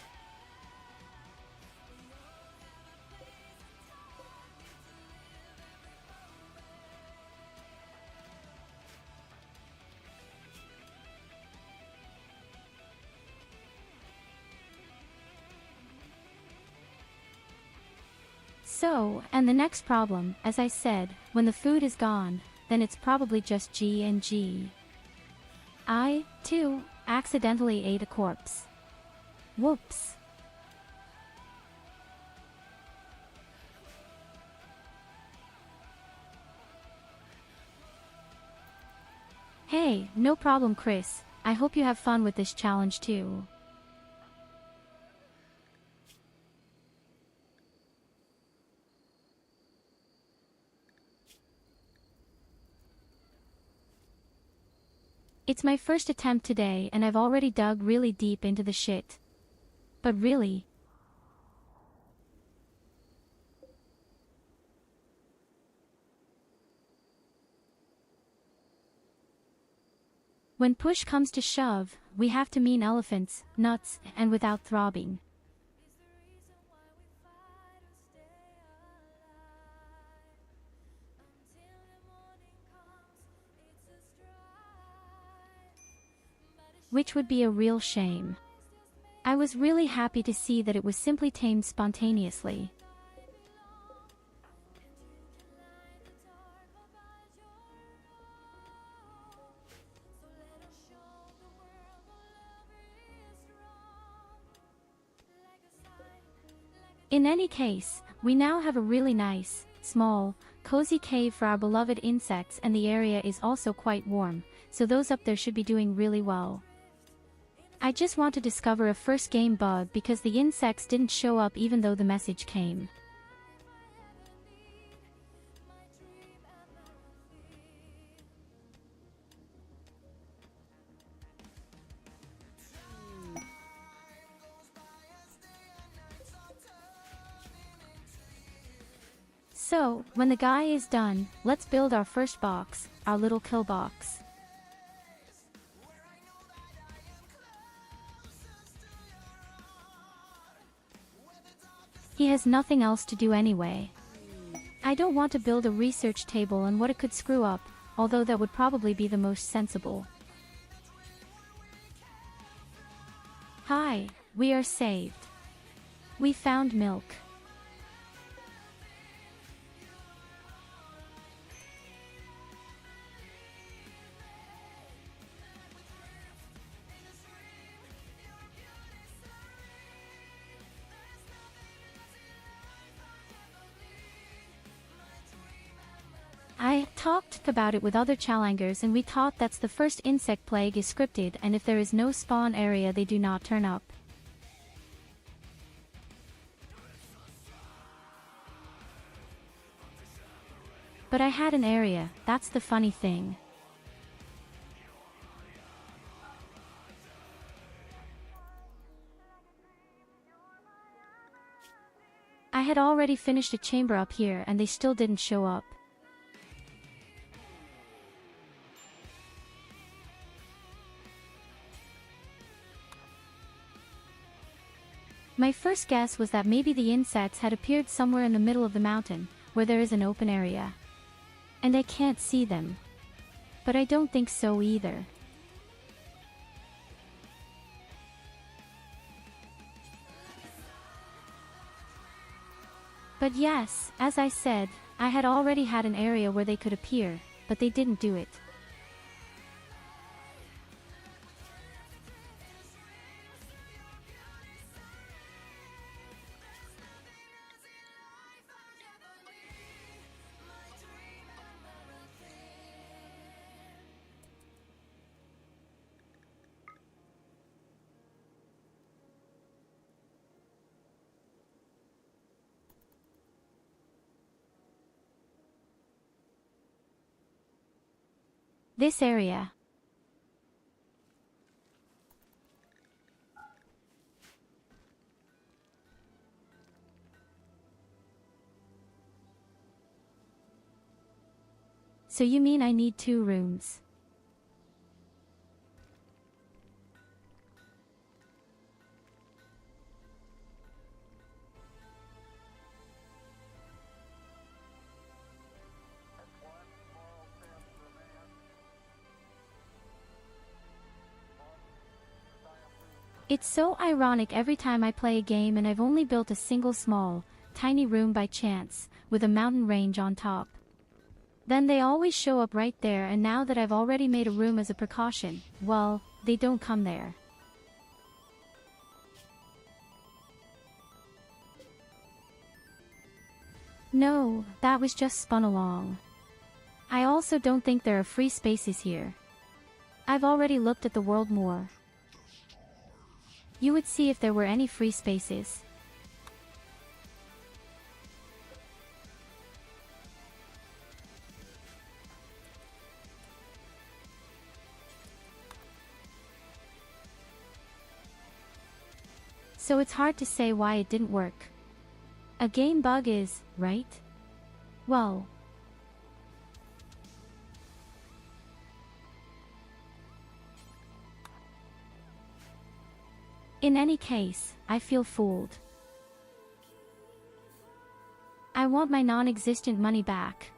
So, and the next problem, as I said, when the food is gone, then it's probably just G and G. I, too, accidentally ate a corpse. Whoops. Hey, no problem, Chris. I hope you have fun with this challenge too. It's my first attempt today and I've already dug really deep into the shit. But really? When push comes to shove, we have to mean elephants, nuts, and without throbbing. Which would be a real shame. I was really happy to see that it was simply tamed spontaneously. In any case, we now have a really nice, small, cozy cave for our beloved insects and the area is also quite warm, so those up there should be doing really well. I just want to discover a first game bug because the insects didn't show up even though the message came. So, when the guy is done, let's build our first box, our little kill box. He has nothing else to do anyway. I don't want to build a research table on what it could screw up, although that would probably be the most sensible. Hi, we are saved. We found milk. I talked about it with other challengers and we thought that's the first insect plague is scripted and if there is no spawn area they do not turn up. But I had an area, that's the funny thing. I had already finished a chamber up here and they still didn't show up. My first guess was that maybe the insects had appeared somewhere in the middle of the mountain, where there is an open area. And I can't see them. But I don't think so either. But yes, as I said, I had already had an area where they could appear, but they didn't do it. This area. So you mean I need 2 rooms? It's so ironic every time I play a game and I've only built a single small, tiny room by chance, with a mountain range on top. Then they always show up right there, and now that I've already made a room as a precaution, well, they don't come there. No, that was just spun along. I also don't think there are free spaces here. I've already looked at the world more. You would see if there were any free spaces. So it's hard to say why it didn't work. A game bug is, right? Well. In any case, I feel fooled. I want my non-existent money back.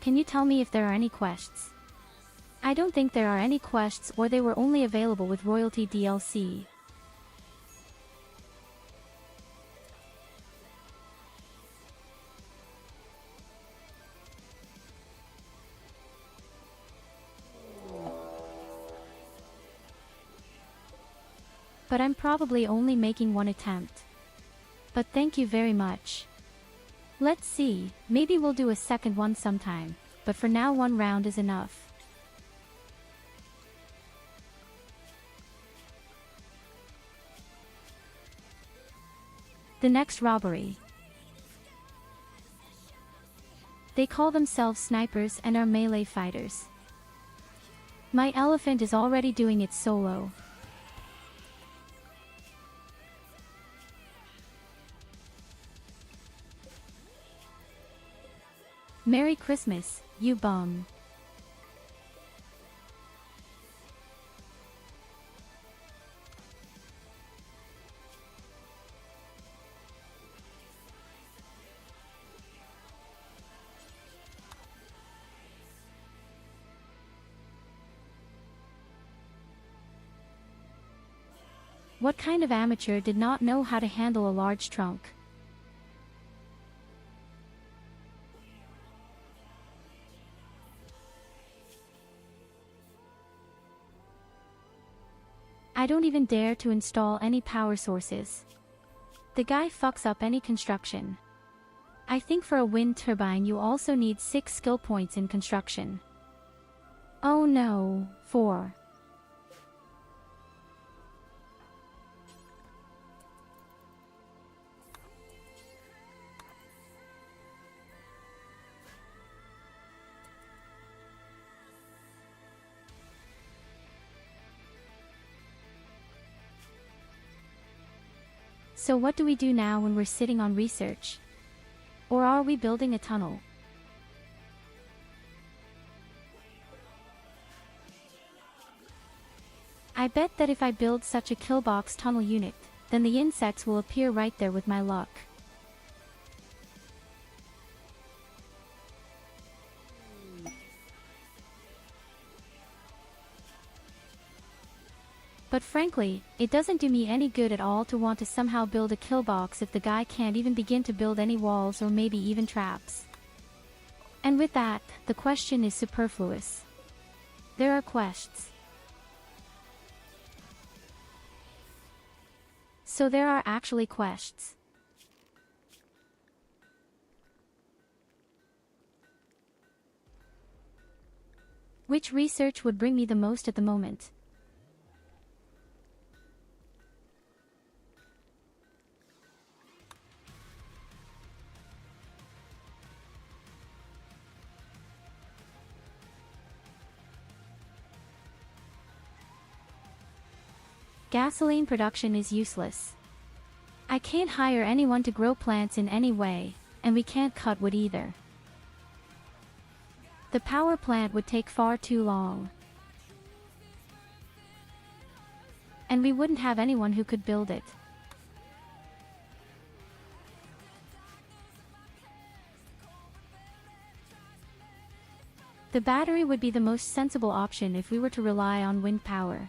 Can you tell me if there are any quests? I don't think there are any quests, or they were only available with royalty DLC. But I'm probably only making one attempt. But thank you very much. Let's see, maybe we'll do a second one sometime, but for now 1 round is enough. The next robbery. They call themselves snipers and are melee fighters. My elephant is already doing it solo. Merry Christmas, you bum. What kind of amateur did not know how to handle a large trunk? I don't even dare to install any power sources. The guy fucks up any construction. I think for a wind turbine you also need 6 skill points in construction. Oh no, 4. So what do we do now when we're sitting on research? Or are we building a tunnel? I bet that if I build such a killbox tunnel unit, then the insects will appear right there with my luck. But frankly, it doesn't do me any good at all to want to somehow build a killbox if the guy can't even begin to build any walls or maybe even traps. And with that, the question is superfluous. There are quests. So there are actually quests. Which research would bring me the most at the moment? Gasoline production is useless. I can't hire anyone to grow plants in any way, and we can't cut wood either. The power plant would take far too long. And we wouldn't have anyone who could build it. The battery would be the most sensible option if we were to rely on wind power.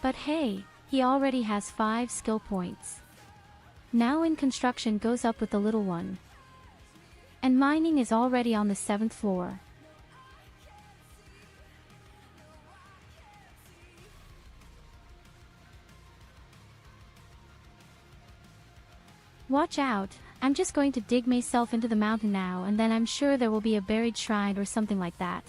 But hey, he already has 5 skill points. Now in construction goes up with the little one. And mining is already on the 7th floor. Watch out, I'm just going to dig myself into the mountain now, and then I'm sure there will be a buried shrine or something like that.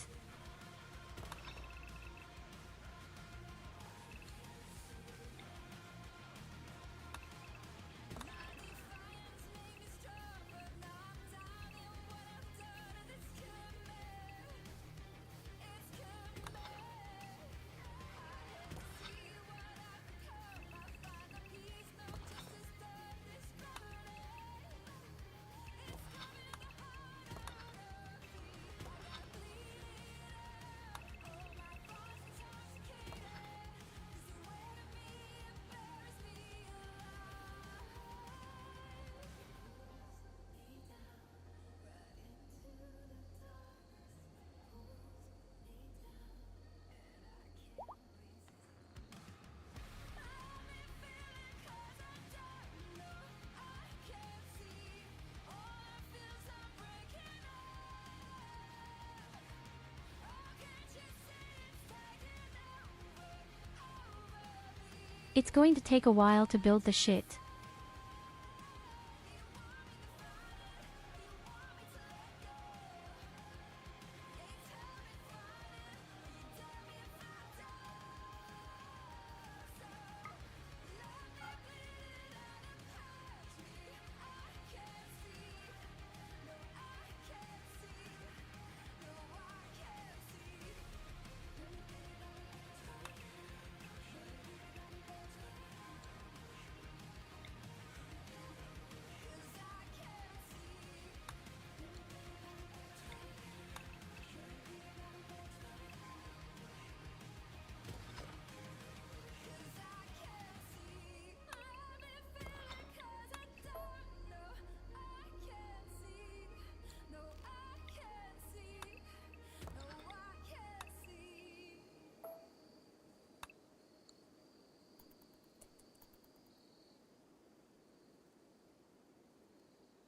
It's going to take a while to build the shit.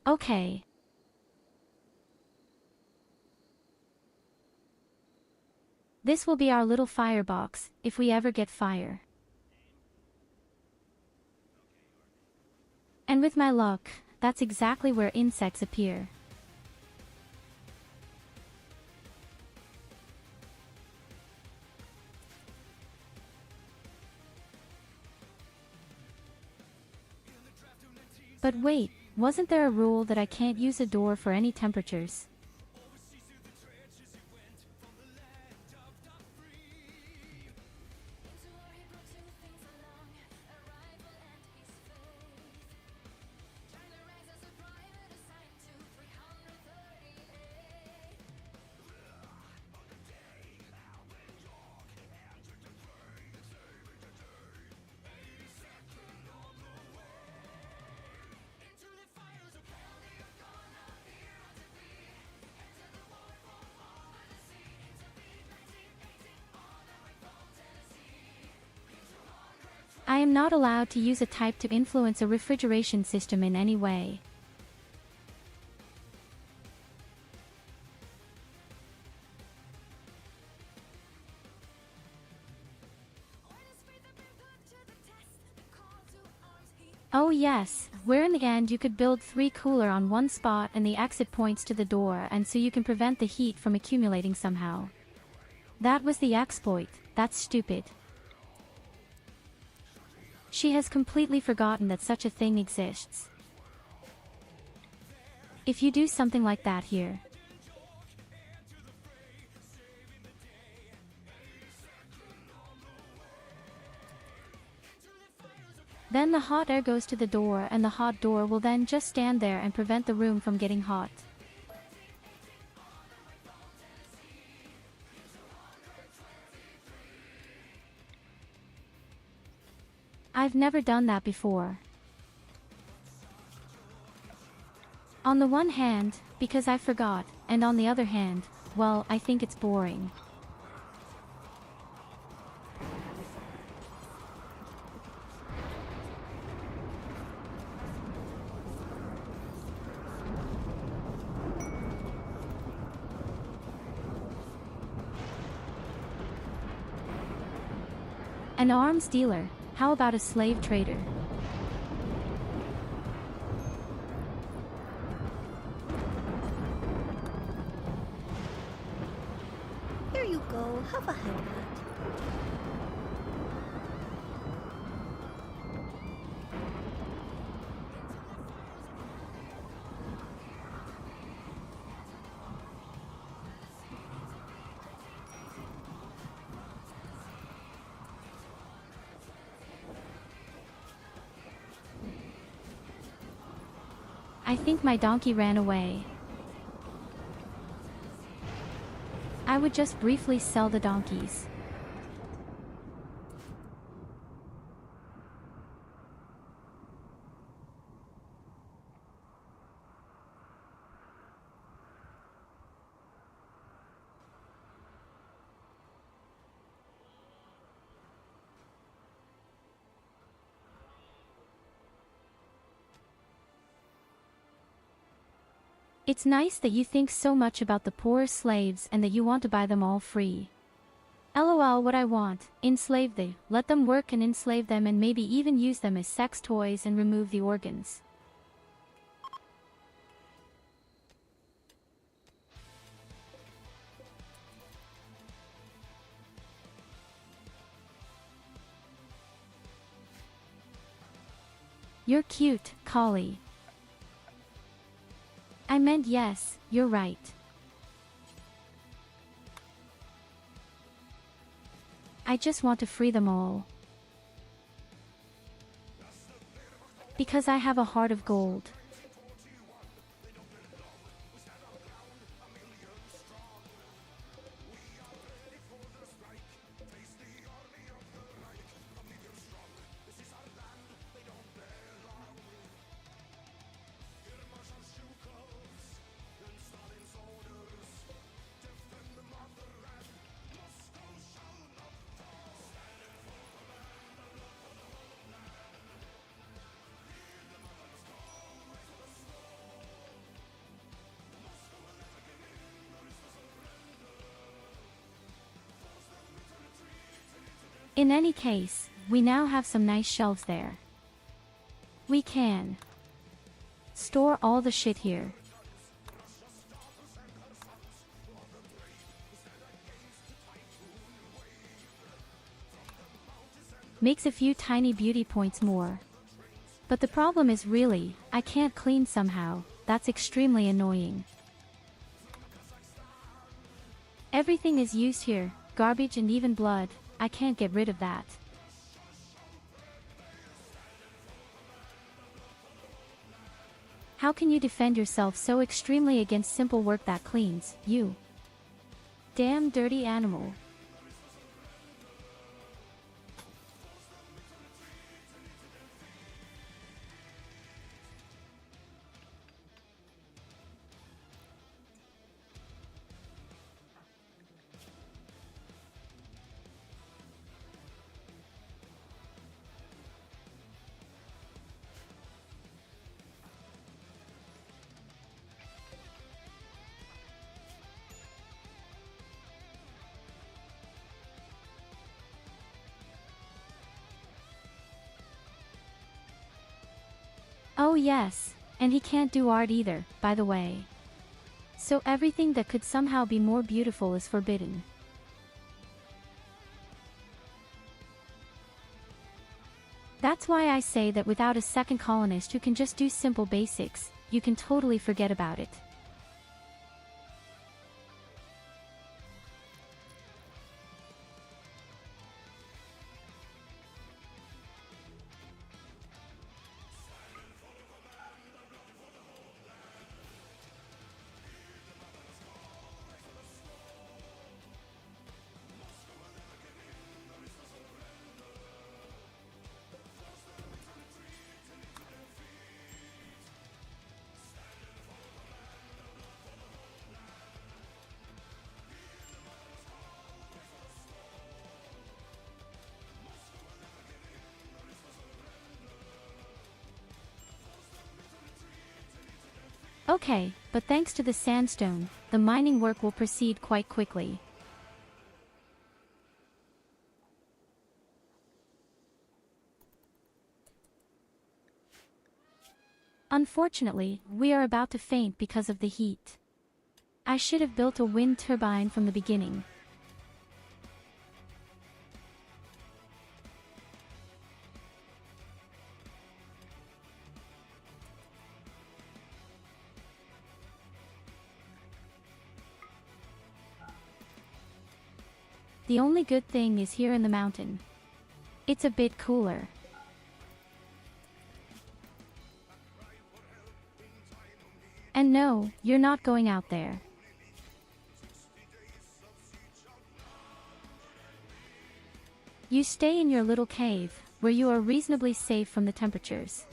Okay. This will be our little firebox, if we ever get fire. And with my luck, that's exactly where insects appear. But wait, wasn't there a rule that I can't use a door for any temperatures? I am not allowed to use a type to influence a refrigeration system in any way. Oh yes, where in the end you could build 3 cooler on one spot and the exit points to the door, and so you can prevent the heat from accumulating somehow. That was the exploit. That's stupid. She has completely forgotten that such a thing exists. If you do something like that here, then the hot air goes to the door, and the hot door will then just stand there and prevent the room from getting hot. I've never done that before. On the one hand, because I forgot, and on the other hand, well, I think it's boring. An arms dealer. How about a slave trader? Here you go, have a head pat. I think my donkey ran away. I would just briefly sell the donkeys. It's nice that you think so much about the poor slaves and that you want to buy them all free. LOL, what I want, enslave them, let them work and enslave them, and maybe even use them as sex toys and remove the organs. You're cute, Collie. I meant yes, you're right. I just want to free them all. Because I have a heart of gold. In any case, we now have some nice shelves there. We can store all the shit here. Makes a few tiny beauty points more. But the problem is really, I can't clean somehow. That's extremely annoying. Everything is used here, garbage and even blood. I can't get rid of that. How can you defend yourself so extremely against simple work that cleans, you damn dirty animal? Oh yes, and he can't do art either, by the way. So everything that could somehow be more beautiful is forbidden. That's why I say that without a second colonist who can just do simple basics, you can totally forget about it. Okay, but thanks to the sandstone, the mining work will proceed quite quickly. Unfortunately, we are about to faint because of the heat. I should have built a wind turbine from the beginning. The only good thing is here in the mountain. It's a bit cooler. And no, you're not going out there. You stay in your little cave, where you are reasonably safe from the temperatures.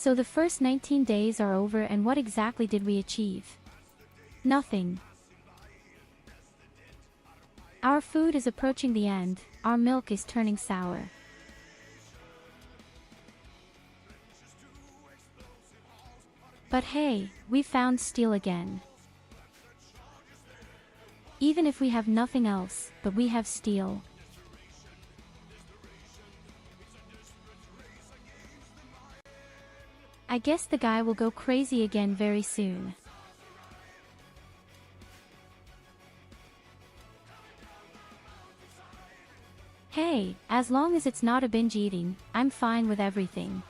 So the first 19 days are over, and what exactly did we achieve? Nothing. Our food is approaching the end, our milk is turning sour. But hey, we found steel again. Even if we have nothing else, but we have steel. I guess the guy will go crazy again very soon. Hey, as long as it's not a binge eating, I'm fine with everything.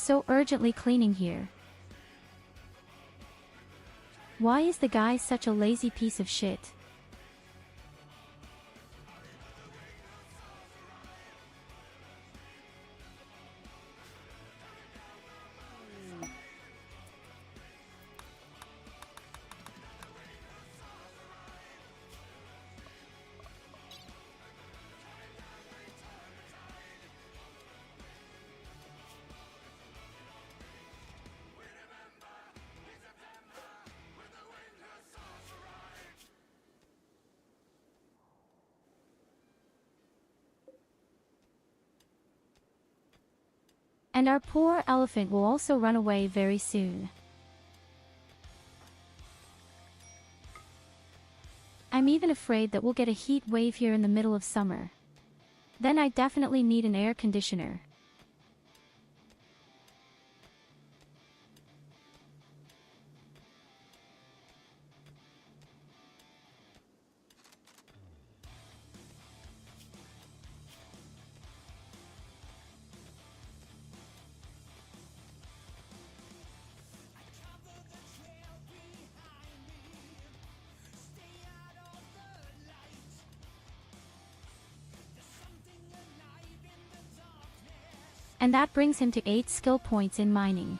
so urgently cleaning here? Why is the guy such a lazy piece of shit? And our poor elephant will also run away very soon. I'm even afraid that we'll get a heat wave here in the middle of summer. Then I definitely need an air conditioner. And that brings him to 8 skill points in mining.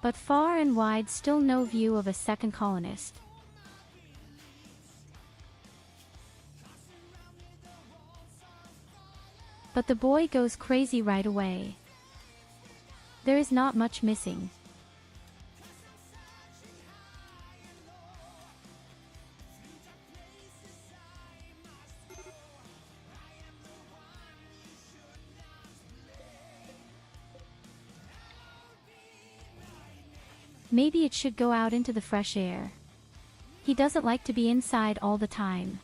But far and wide still no view of a second colonist. But the boy goes crazy right away. There is not much missing. Maybe it should go out into the fresh air. He doesn't like to be inside all the time.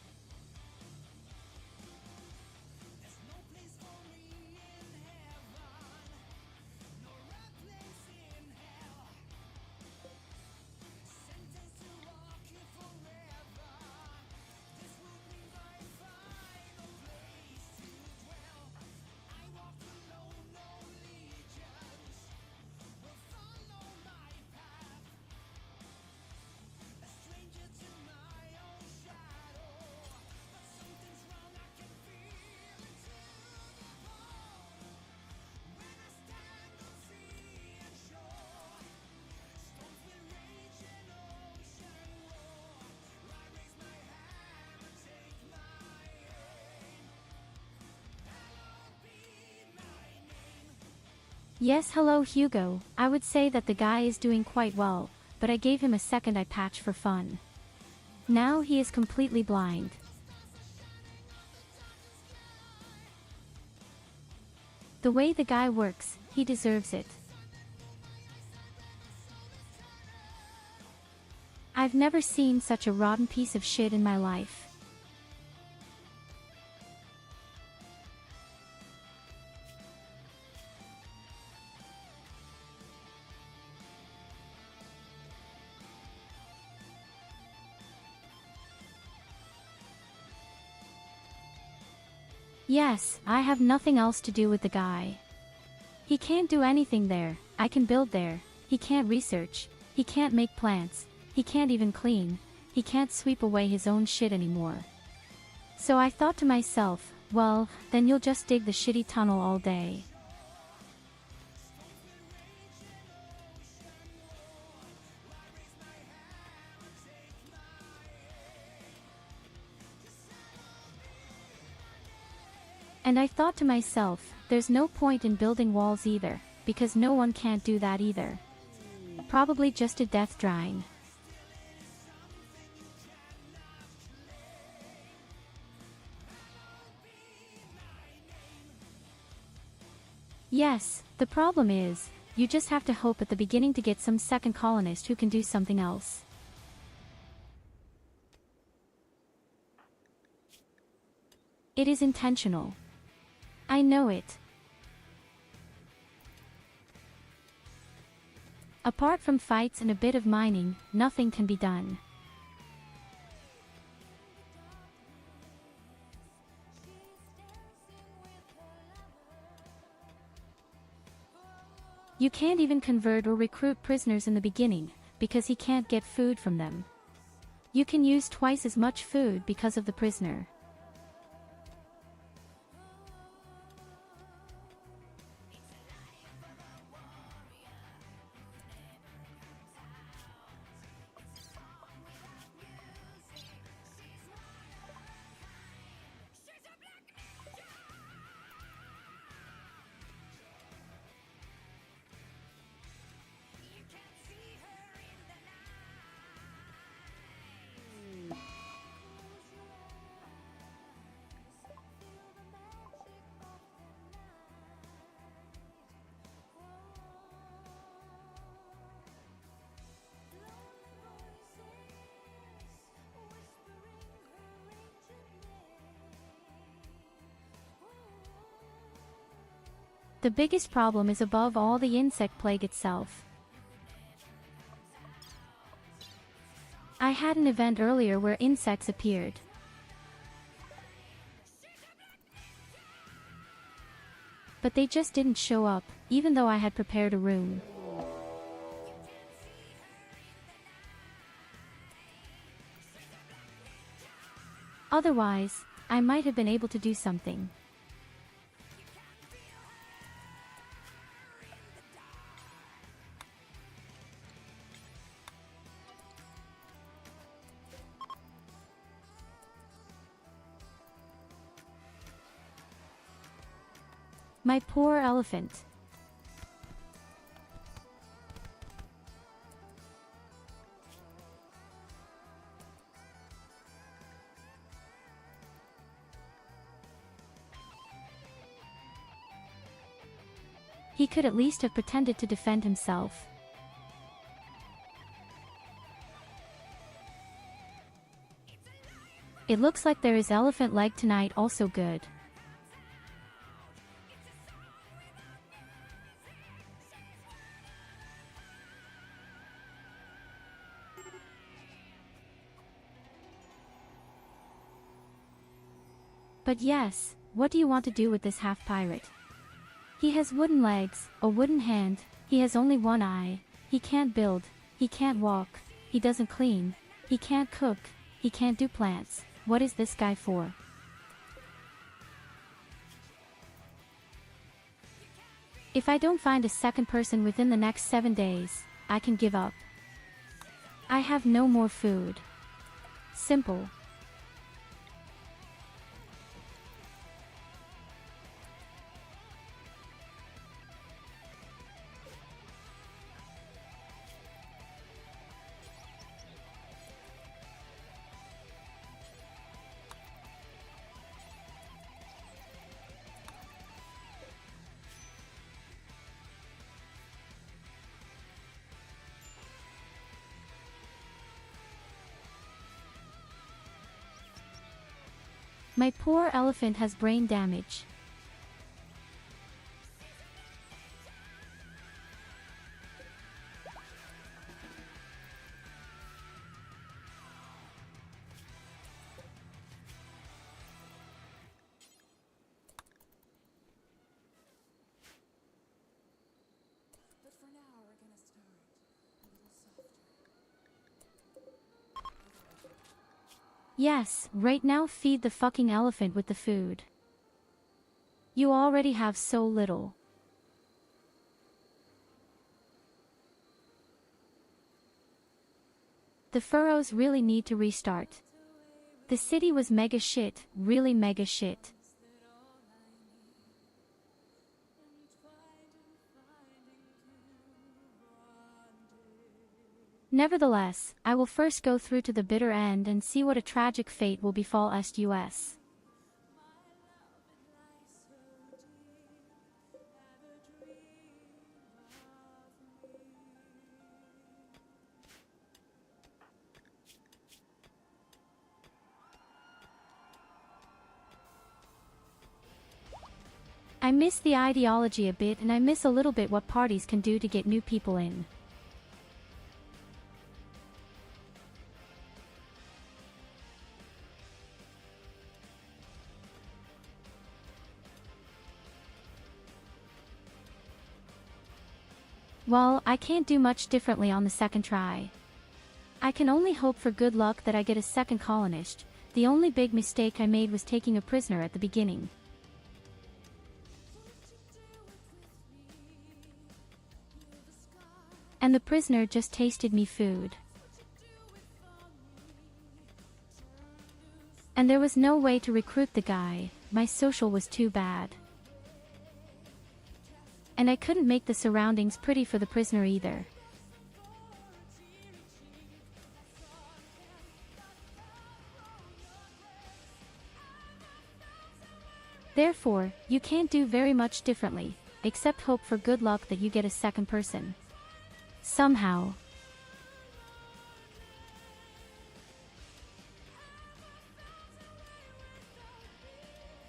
Yes, hello Hugo. I would say that the guy is doing quite well, but I gave him a second eye patch for fun. Now he is completely blind. The way the guy works, he deserves it. I've never seen such a rotten piece of shit in my life. Yes, I have nothing else to do with the guy. He can't do anything there. I can build there. He can't research. He can't make plants. He can't even clean. He can't sweep away his own shit anymore. So I thought to myself, well, then you'll just dig the shitty tunnel all day. And I thought to myself, there's no point in building walls either, because no one can't do that either. Probably just a death drying. Yes, the problem is, you just have to hope at the beginning to get some second colonist who can do something else. It is intentional. I know it. Apart from fights and a bit of mining, nothing can be done. You can't even convert or recruit prisoners in the beginning, because he can't get food from them. You can use twice as much food because of the prisoner. The biggest problem is above all the insect plague itself. I had an event earlier where insects appeared. But they just didn't show up, even though I had prepared a room. Otherwise, I might have been able to do something. My poor elephant. He could at least have pretended to defend himself. It looks like there is elephant leg tonight also good. But yes, what do you want to do with this half-pirate? He has wooden legs, a wooden hand, he has only one eye, he can't build, he can't walk, he doesn't clean, he can't cook, he can't do plants. What is this guy for? If I don't find a second person within the next 7 days, I can give up. I have no more food. Simple. My poor elephant has brain damage. Yes, right now feed the fucking elephant with the food. You already have so little. The furrows really need to restart. The city was mega shit, really mega shit. Nevertheless, I will first go through to the bitter end and see what a tragic fate will befall us. I miss the ideology a bit, and I miss a little bit what parties can do to get new people in. Well, I can't do much differently on the second try. I can only hope for good luck that I get a second colonist. The only big mistake I made was taking a prisoner at the beginning. And the prisoner just tasted me food. And there was no way to recruit the guy, my social was too bad. And I couldn't make the surroundings pretty for the prisoner either. Therefore, you can't do very much differently, except hope for good luck that you get a second person. Somehow.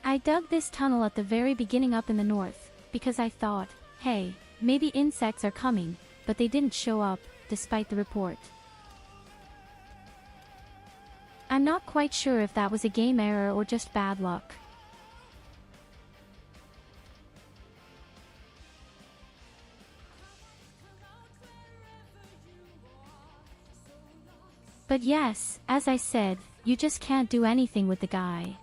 I dug this tunnel at the very beginning up in the north, because I thought, hey, maybe insects are coming, but they didn't show up, despite the report. I'm not quite sure if that was a game error or just bad luck. But yes, as I said, you just can't do anything with the guy.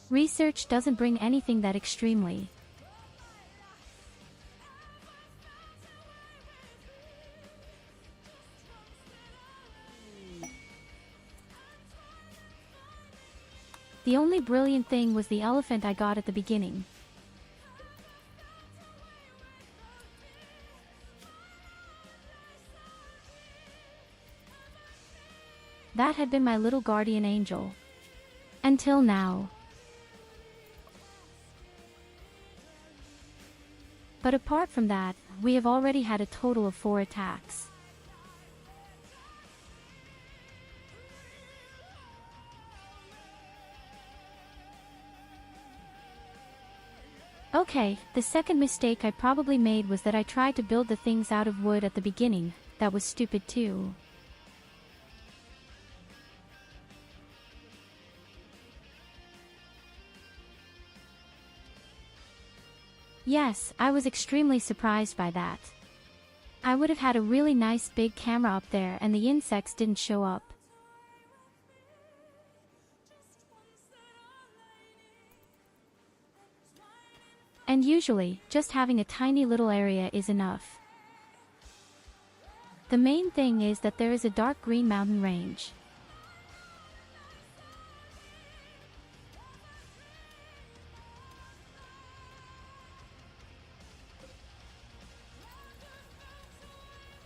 Research doesn't bring anything that extremely. The only brilliant thing was the elephant I got at the beginning. That had been my little guardian angel. Until now. But apart from that, we have already had a total of 4 attacks. Okay, the second mistake I probably made was that I tried to build the things out of wood at the beginning. That was stupid too. Yes, I was extremely surprised by that. I would have had a really nice big camera up there and the insects didn't show up. And usually, just having a tiny little area is enough. The main thing is that there is a dark green mountain range.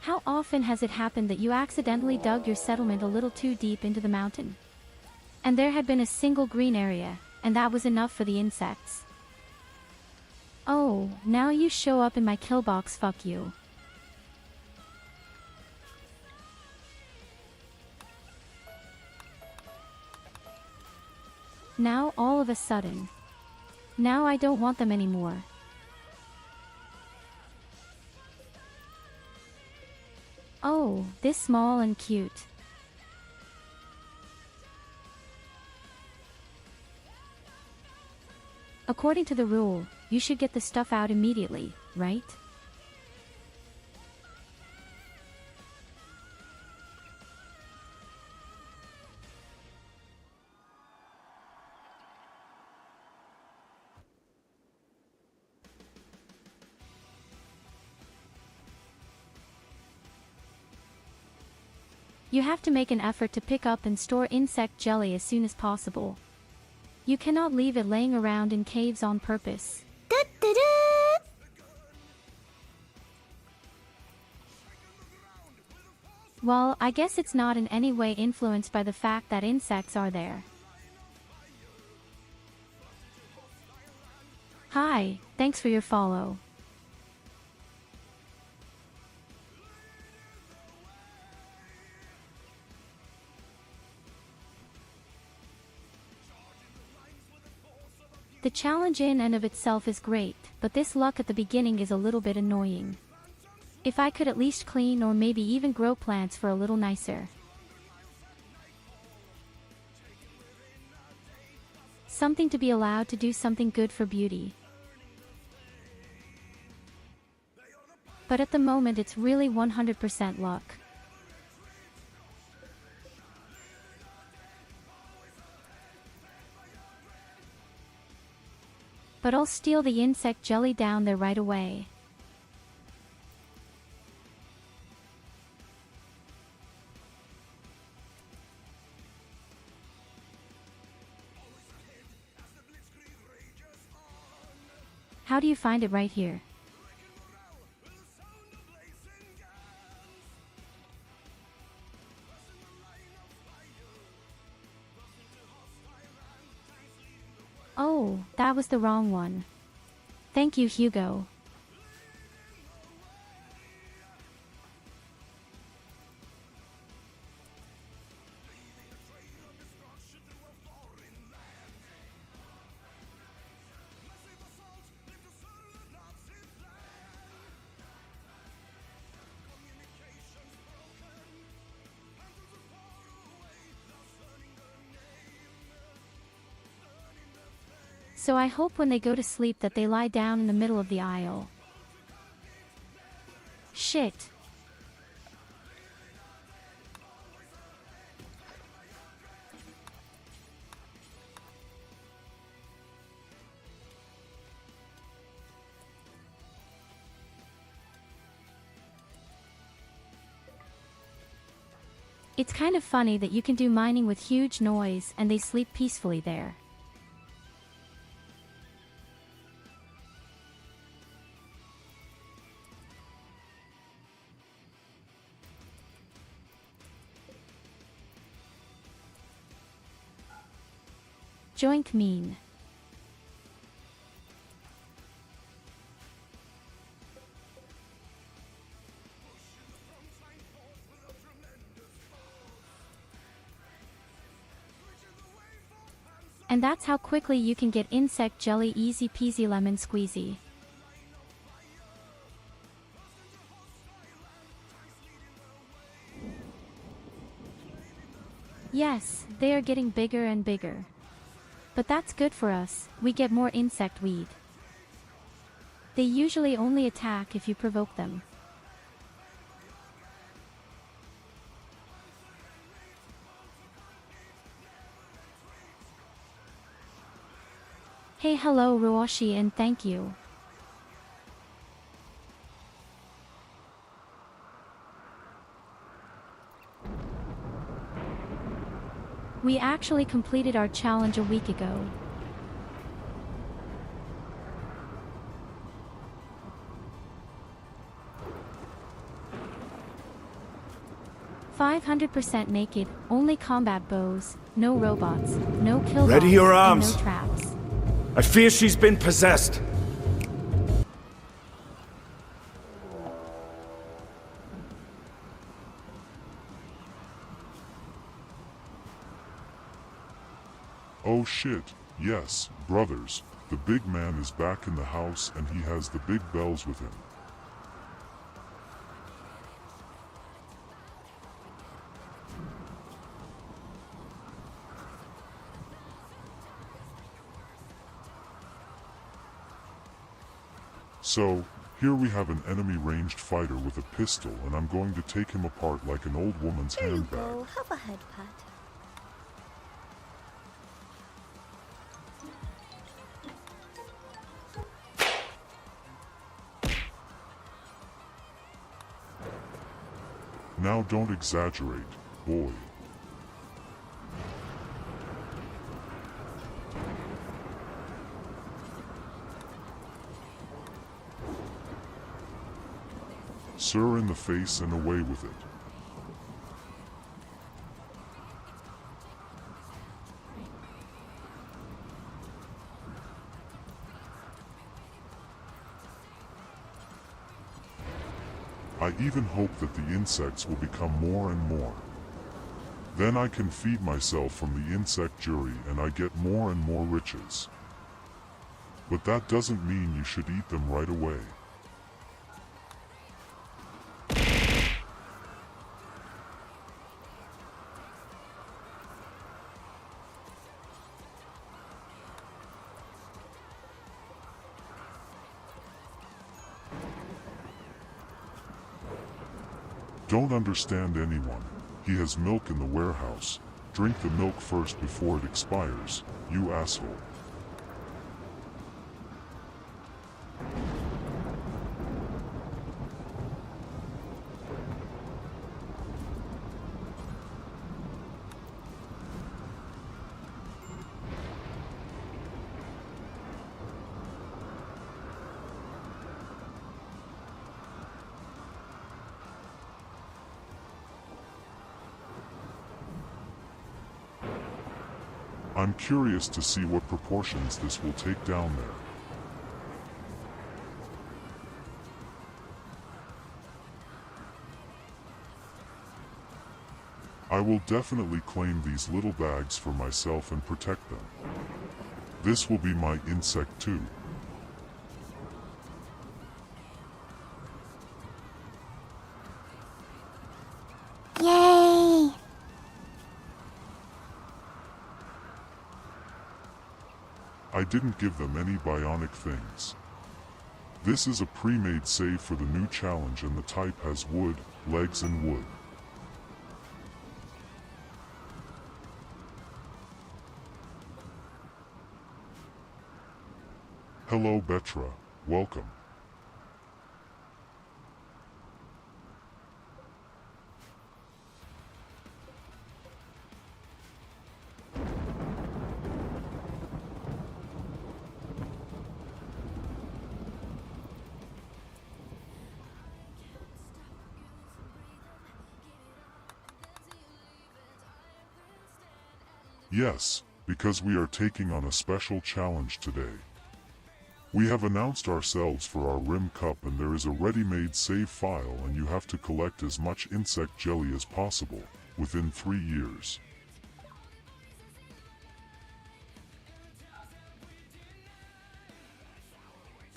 How often has it happened that you accidentally dug your settlement a little too deep into the mountain? And there had been a single green area, and that was enough for the insects. Oh, now you show up in my kill box, fuck you. Now all of a sudden. Now I don't want them anymore. Oh, this small and cute. According to the rule, you should get the stuff out immediately, right? You have to make an effort to pick up and store insect jelly as soon as possible. You cannot leave it laying around in caves on purpose. Well, I guess it's not in any way influenced by the fact that insects are there. Hi, thanks for your follow. The challenge in and of itself is great, but this luck at the beginning is a little bit annoying. If I could at least clean or maybe even grow plants for a little nicer. Something to be allowed to do something good for beauty. But at the moment it's really 100% luck. But I'll steal the insect jelly down there right away. How do you find it right here? Oh, that was the wrong one. Thank you, Hugo. So I hope when they go to sleep that they lie down in the middle of the aisle. Shit. It's kind of funny that you can do mining with huge noise and they sleep peacefully there. Joink mean. And that's how quickly you can get insect jelly, easy peasy lemon squeezy. Yes, they are getting bigger and bigger. But that's good for us, we get more insect weed. They usually only attack if you provoke them. Hey, hello Ruoshi, and thank you. We actually completed our challenge a week ago. "500% naked, only combat bows, no robots, no kill Ready bots, your and arms. no traps." I fear she's been possessed. Oh shit, yes, brothers, the big man is back in the house and he has the big bells with him. So, here we have an enemy ranged fighter with a pistol and I'm going to take him apart like an old woman's There you handbag. go, have a head pat. Now don't exaggerate, boy. Sir in the face and away with it. I even hope that the insects will become more and more. Then I can feed myself from the insect jury and I get more and more riches. But that doesn't mean you should eat them right away. Don't understand anyone. He has milk in the warehouse. Drink the milk first before it expires, you asshole. I'm curious to see what proportions this will take down there. I will definitely claim these little bags for myself and protect them. This will be my insect too. Yay! I didn't give them any bionic things. This is a pre-made save for the new challenge and the type has wood, legs and wood. Hello Betra, welcome. Yes, because we are taking on a special challenge today. We have announced ourselves for our RimCup and there is a ready-made save file and you have to collect as much insect jelly as possible, within 3 years.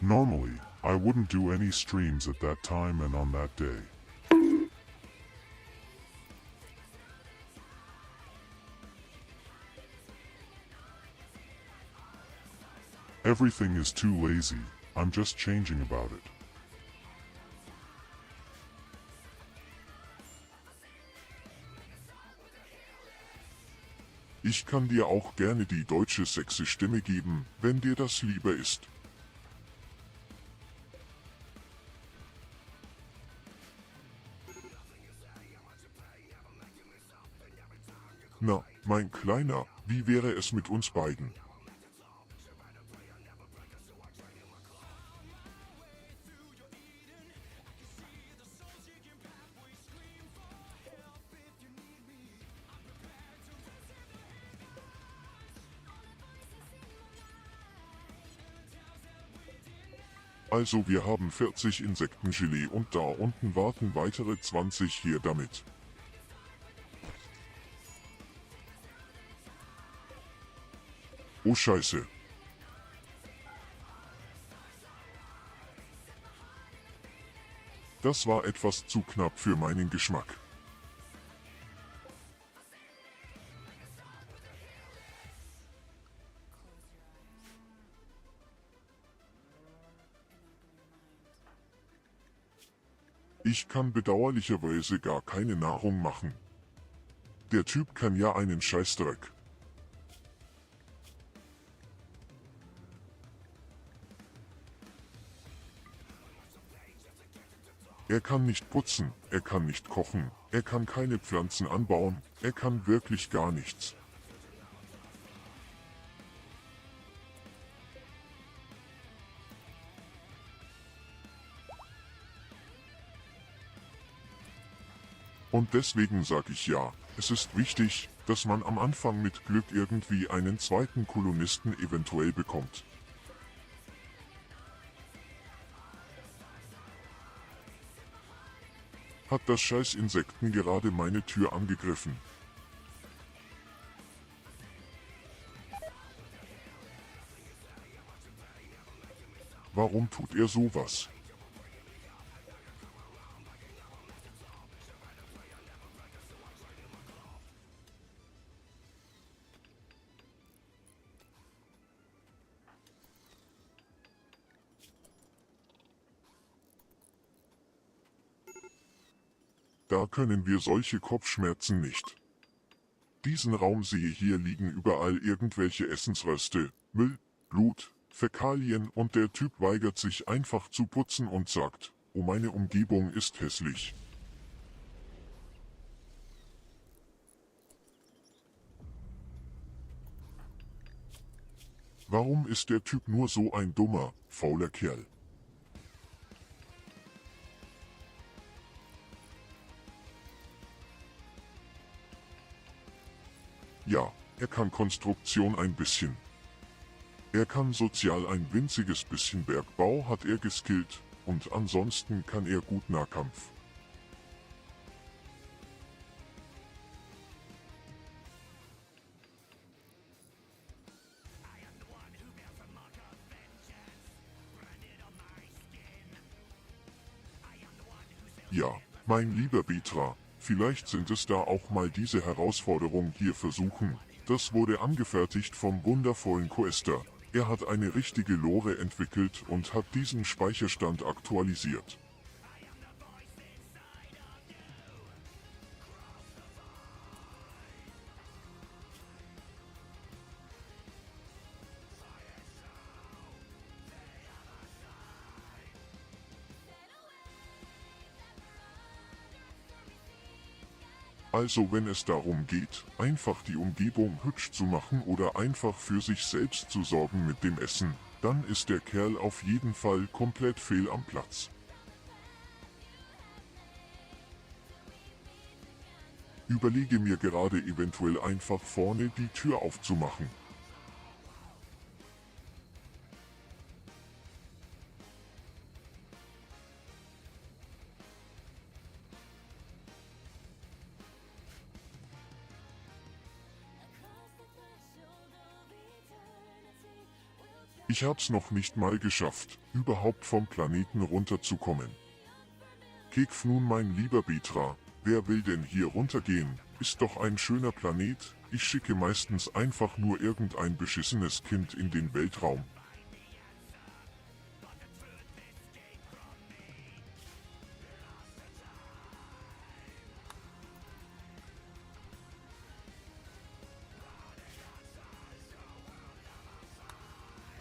Normally, I wouldn't do any streams at that time and on that day. Everything is too lazy, I'm just changing about it. Ich kann dir auch gerne die deutsche sexy Stimme geben, wenn dir das lieber ist. Na, mein Kleiner, wie wäre es mit uns beiden? Also wir haben 40 Insektengelee und da unten warten weitere 20 hier damit. Oh Scheiße. Das war etwas zu knapp für meinen Geschmack. Ich kann bedauerlicherweise gar keine Nahrung machen. Der Typ kann ja einen Scheißdreck. Er kann nicht putzen, er kann nicht kochen, er kann keine Pflanzen anbauen, er kann wirklich gar nichts. Und deswegen sag ich ja, es ist wichtig, dass man am Anfang mit Glück irgendwie einen zweiten Kolonisten eventuell bekommt. Hat das scheiß Insekten gerade meine Tür angegriffen? Warum tut er sowas? da können wir solche Kopfschmerzen nicht. Diesen Raum sehe hier liegen überall irgendwelche Essensreste, Müll, Blut, Fäkalien und der Typ weigert sich einfach zu putzen und sagt, oh meine Umgebung ist hässlich. Warum ist der Typ nur so ein dummer, fauler Kerl? Ja, er kann Konstruktion ein bisschen. Er kann sozial ein winziges bisschen Bergbau hat er geskillt, und ansonsten kann er gut Nahkampf. Ja, mein lieber Betra, vielleicht sind es da auch mal diese Herausforderung hier versuchen. Das wurde angefertigt vom wundervollen Quester. Er hat eine richtige Lore entwickelt und hat diesen Speicherstand aktualisiert. Also wenn es darum geht, einfach die Umgebung hübsch zu machen oder einfach für sich selbst zu sorgen mit dem Essen, dann ist der Kerl auf jeden Fall komplett fehl am Platz. Überlege mir gerade eventuell einfach vorne die Tür aufzumachen. Ich hab's noch nicht mal geschafft, überhaupt vom Planeten runterzukommen. Kekf nun mein lieber Betra, wer will denn hier runtergehen, ist doch ein schöner Planet, ich schicke meistens einfach nur irgendein beschissenes Kind in den Weltraum.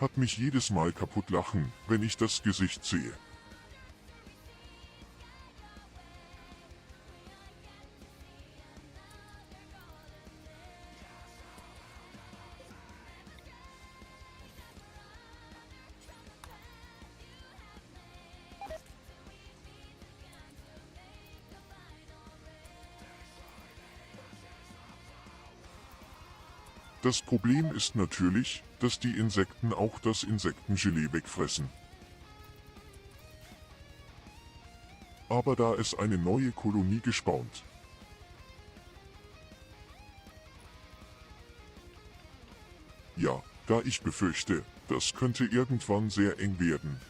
Hat mich jedes Mal kaputt lachen, wenn ich das Gesicht sehe. Das Problem ist natürlich, dass die Insekten auch das Insektengelee wegfressen. Aber da ist eine neue Kolonie gespawnt. Ja, da ich befürchte, das könnte irgendwann sehr eng werden.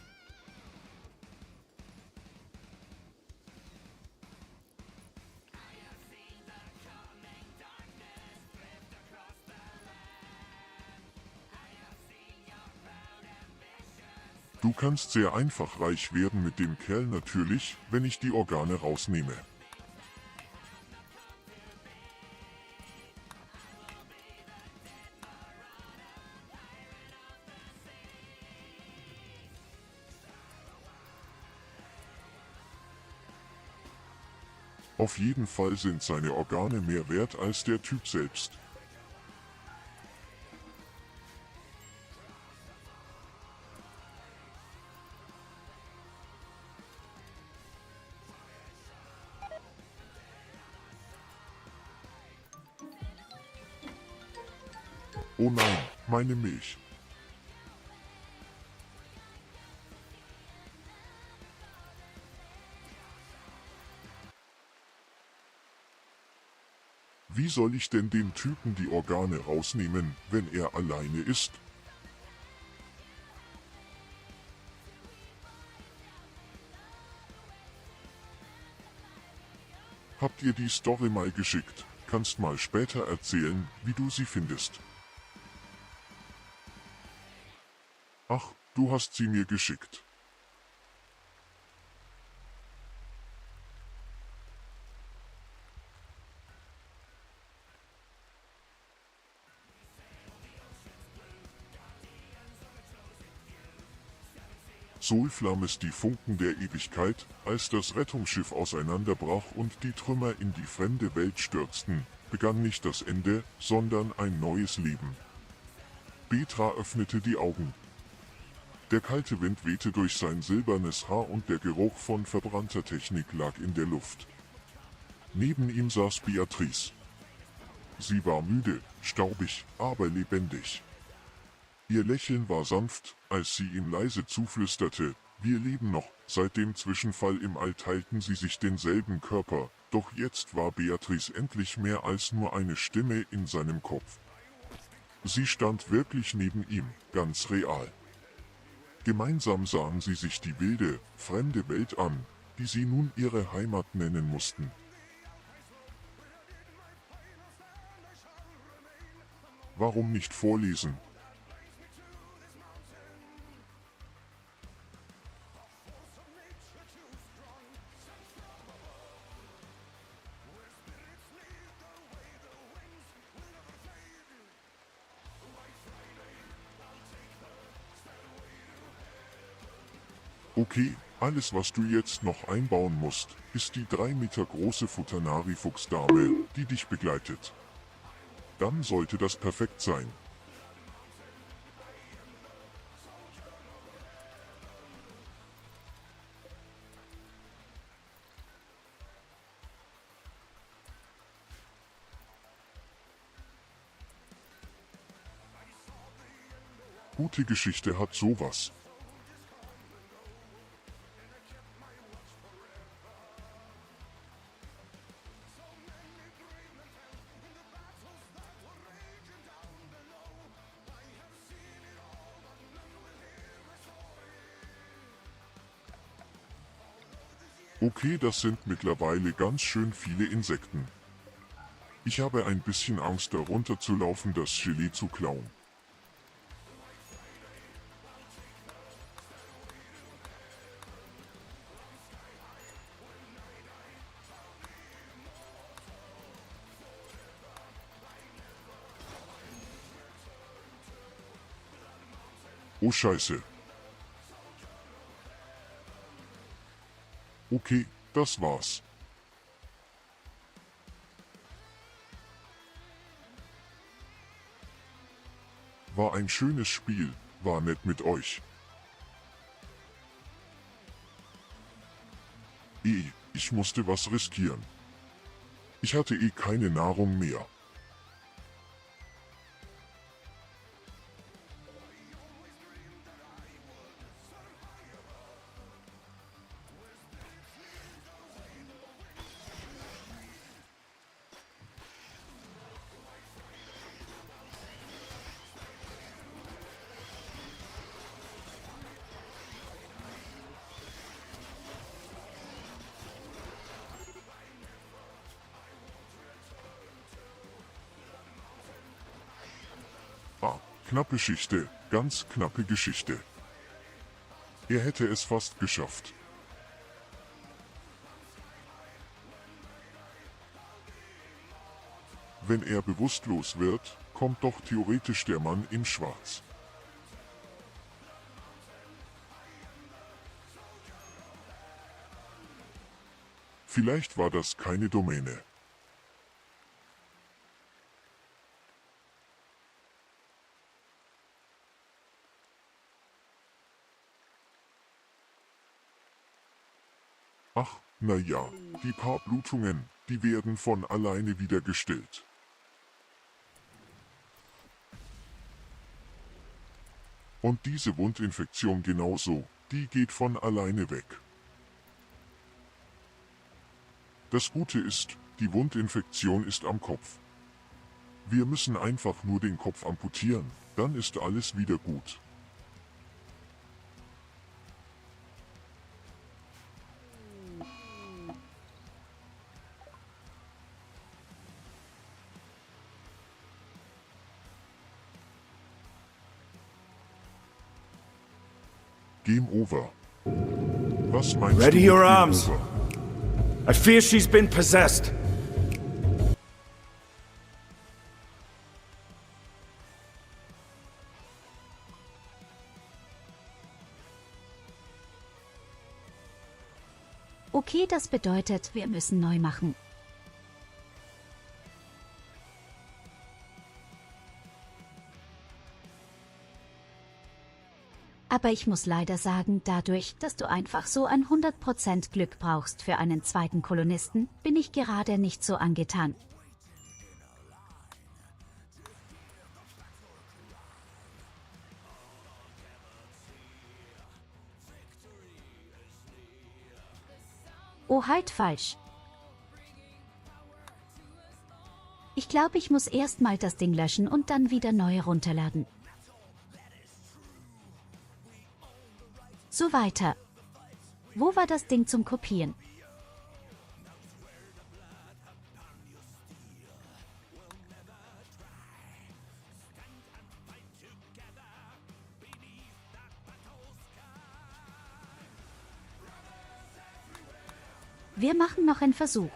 Du kannst sehr einfach reich werden mit dem Kerl natürlich, wenn ich die Organe rausnehme. Auf jeden Fall sind seine Organe mehr wert als der Typ selbst. Oh nein, meine Milch. Wie soll ich denn dem Typen die Organe rausnehmen, wenn er alleine ist? Habt ihr die Story mal geschickt? Kannst mal später erzählen, wie du sie findest. Ach, du hast sie mir geschickt. so flammes die Funken der Ewigkeit, als das Rettungsschiff auseinanderbrach und die Trümmer in die fremde Welt stürzten, begann nicht das Ende, sondern ein neues Leben. Petra öffnete die Augen. Der kalte Wind wehte durch sein silbernes Haar und der Geruch von verbrannter Technik lag in der Luft. Neben ihm saß Beatrice. Sie war müde, staubig, aber lebendig. Ihr Lächeln war sanft, als sie ihm leise zuflüsterte, wir leben noch. Seit dem Zwischenfall im All teilten sie sich denselben Körper, doch jetzt war Beatrice endlich mehr als nur eine Stimme in seinem Kopf. Sie stand wirklich neben ihm, ganz real. Gemeinsam sahen sie sich die wilde, fremde Welt an, die sie nun ihre Heimat nennen mussten. Warum nicht vorlesen? Okay, alles was du jetzt noch einbauen musst, ist die 3 Meter große Futanari-Fuchsdame, die dich begleitet. Dann sollte das perfekt sein. Gute Geschichte hat sowas. Okay, das sind mittlerweile ganz schön viele Insekten. Ich habe ein bisschen Angst darunter zu laufen, das Gelee zu klauen. Oh Scheiße. Okay, das war's. War ein schönes Spiel, war nett mit euch. Ich musste was riskieren. Ich hatte keine Nahrung mehr. Knappe Geschichte, ganz knappe Geschichte. Er hätte es fast geschafft. Wenn er bewusstlos wird, kommt doch theoretisch der Mann in Schwarz. Vielleicht war das keine Domäne. Ach, na ja, die paar Blutungen, die werden von alleine wieder gestillt. Und diese Wundinfektion genauso, die geht von alleine weg. Das Gute ist, die Wundinfektion ist am Kopf. Wir müssen einfach nur den Kopf amputieren, dann ist alles wieder gut. Game over. Was meinst du? Ready your Game arms. over? I fear she's been possessed. Okay, das bedeutet, wir müssen neu machen. Aber ich muss leider sagen, dadurch, dass du einfach so 100% Glück brauchst für einen zweiten Kolonisten, bin ich gerade nicht so angetan. Oh, halt falsch. Ich glaube, ich muss erstmal das Ding löschen und dann wieder neu runterladen. So weiter. Wo war das Ding zum Kopieren? Wir machen noch einen Versuch.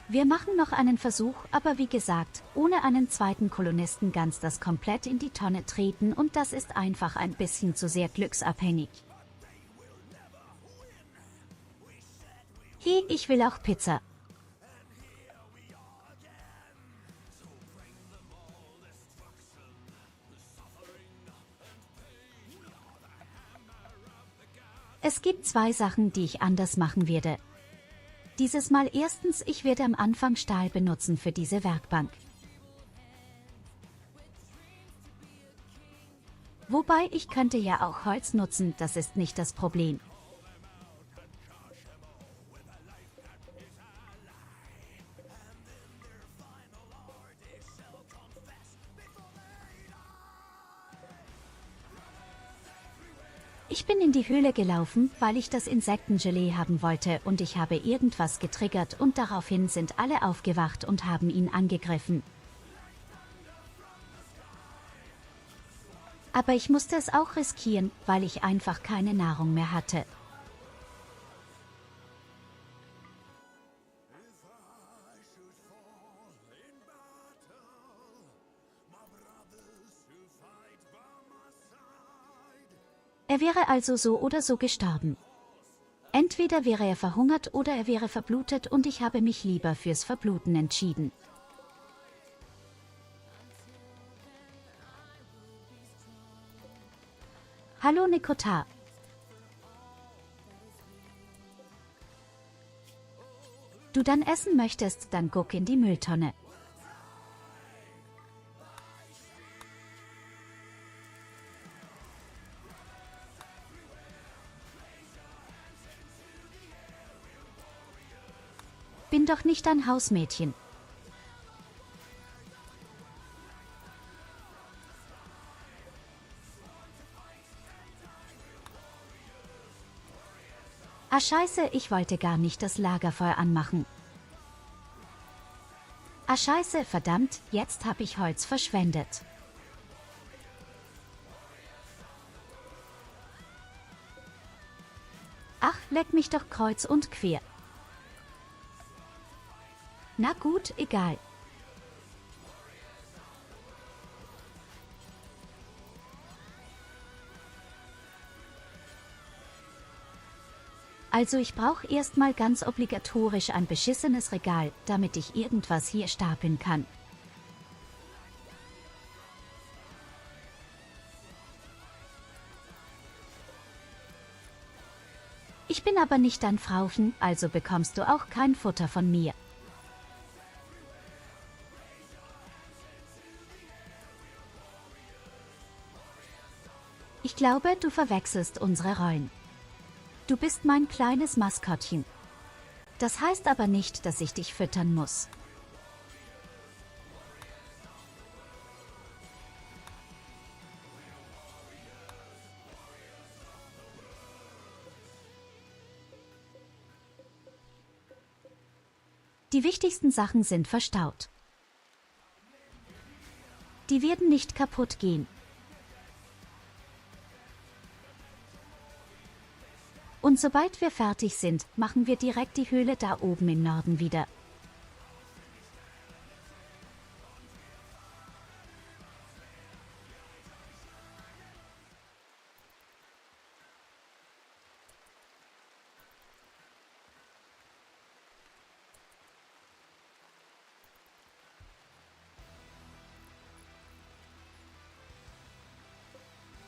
Wir machen noch einen Versuch, aber wie gesagt, ohne einen zweiten Kolonisten ganz das komplett in die Tonne treten und das ist einfach ein bisschen zu sehr glücksabhängig. Hey, ich will auch Pizza. Es gibt zwei Sachen, die ich anders machen werde. Dieses Mal erstens, ich werde am Anfang Stahl benutzen für diese Werkbank. Wobei, ich könnte ja auch Holz nutzen, das ist nicht das Problem. Ich bin in die Höhle gelaufen, weil ich das Insektengelee haben wollte und ich habe irgendwas getriggert und daraufhin sind alle aufgewacht und haben ihn angegriffen. Aber ich musste es auch riskieren, weil ich einfach keine Nahrung mehr hatte. Er wäre also so oder so gestorben. Entweder wäre er verhungert oder er wäre verblutet und ich habe mich lieber fürs Verbluten entschieden. Hallo Nikota. Du dann essen möchtest, dann guck in die Mülltonne. Bin doch nicht ein Hausmädchen. Ah scheiße, ich wollte gar nicht das Lagerfeuer anmachen. Ah scheiße, verdammt, jetzt habe ich Holz verschwendet. Ach, leck mich doch kreuz und quer. Na gut, egal. Also ich brauche erstmal ganz obligatorisch ein beschissenes Regal, damit ich irgendwas hier stapeln kann. Ich bin aber nicht dein Frauchen, also bekommst du auch kein Futter von mir. Ich glaube, du verwechselst unsere Rollen. Du bist mein kleines Maskottchen. Das heißt aber nicht, dass ich dich füttern muss. Die wichtigsten Sachen sind verstaut. Die werden nicht kaputt gehen. Und sobald wir fertig sind, machen wir direkt die Höhle da oben im Norden wieder.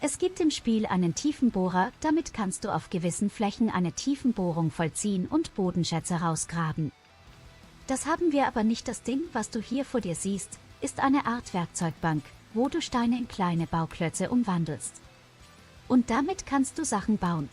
Es gibt im Spiel einen Tiefenbohrer, damit kannst du auf gewissen Flächen eine Tiefenbohrung vollziehen und Bodenschätze rausgraben. Das haben wir aber nicht. Das Ding, was du hier vor dir siehst, ist eine Art Werkzeugbank, wo du Steine in kleine Bauklötze umwandelst. Und damit kannst du Sachen bauen.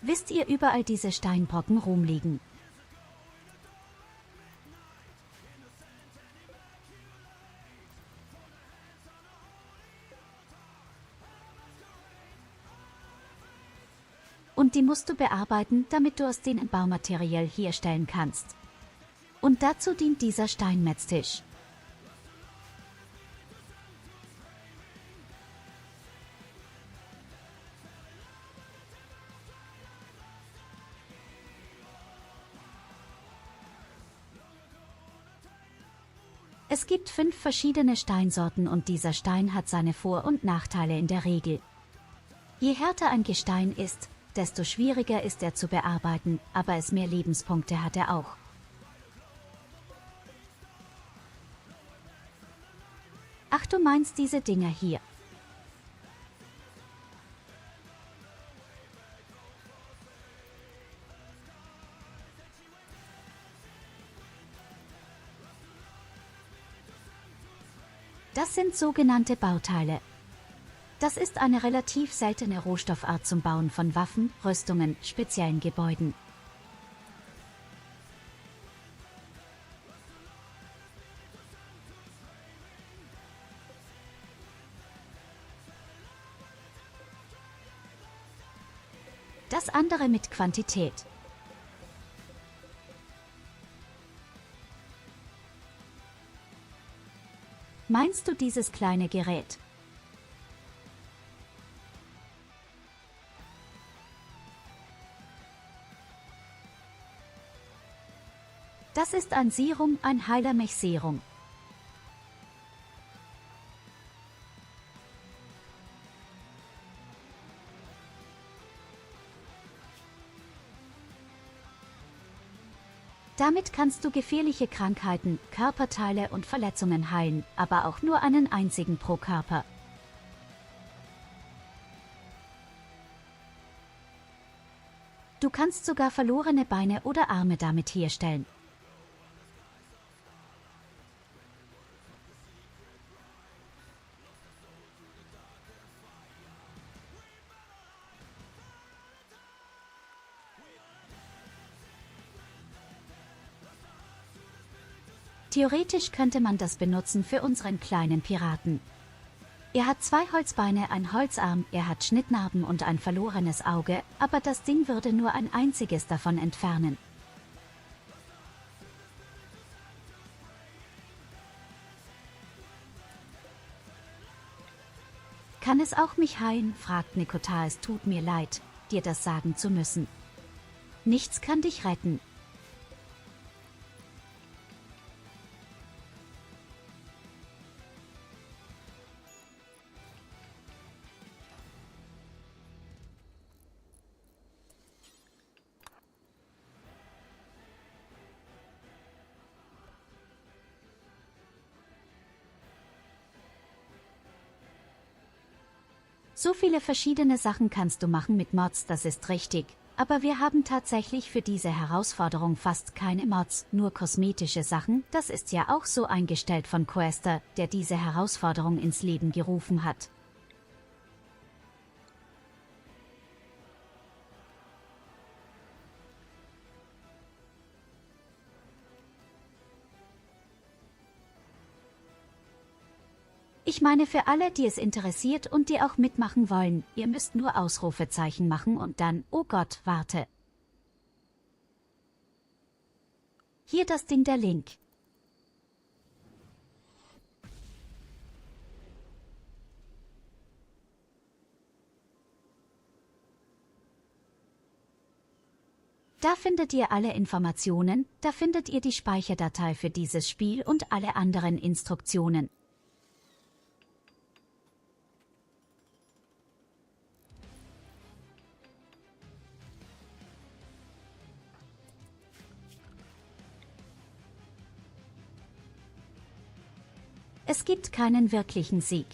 Wisst ihr, überall diese Steinbrocken rumliegen? Und die musst du bearbeiten, damit du aus denen Baumaterial herstellen kannst. Und dazu dient dieser Steinmetztisch. Es gibt 5 verschiedene Steinsorten und dieser Stein hat seine Vor- und Nachteile in der Regel. Je härter ein Gestein ist, desto schwieriger ist er zu bearbeiten, aber es mehr Lebenspunkte hat er auch. Ach, du meinst diese Dinger hier. Das sind sogenannte Bauteile. Das ist eine relativ seltene Rohstoffart zum Bauen von Waffen, Rüstungen, speziellen Gebäuden. Das andere mit Quantität. Meinst du dieses kleine Gerät? Das ist ein Serum, ein Heilermech-Serum. Damit kannst du gefährliche Krankheiten, Körperteile und Verletzungen heilen, aber auch nur einen einzigen pro Körper. Du kannst sogar verlorene Beine oder Arme damit herstellen. Theoretisch könnte man das benutzen für unseren kleinen Piraten. Er hat 2 Holzbeine, ein Holzarm, er hat Schnittnarben und ein verlorenes Auge, aber das Ding würde nur ein einziges davon entfernen. Kann es auch mich heilen? Fragt Nikota. Es tut mir leid, dir das sagen zu müssen. Nichts kann dich retten. So viele verschiedene Sachen kannst du machen mit Mods, das ist richtig. Aber wir haben tatsächlich für diese Herausforderung fast keine Mods, nur kosmetische Sachen. Das ist ja auch so eingestellt von Quester, der diese Herausforderung ins Leben gerufen hat. Ich meine für alle, die es interessiert und die auch mitmachen wollen, ihr müsst nur Ausrufezeichen machen und dann, oh Gott, warte. Hier das Ding, der Link. Da findet ihr alle Informationen, da findet ihr die Speicherdatei für dieses Spiel und alle anderen Instruktionen. Es gibt keinen wirklichen Sieg.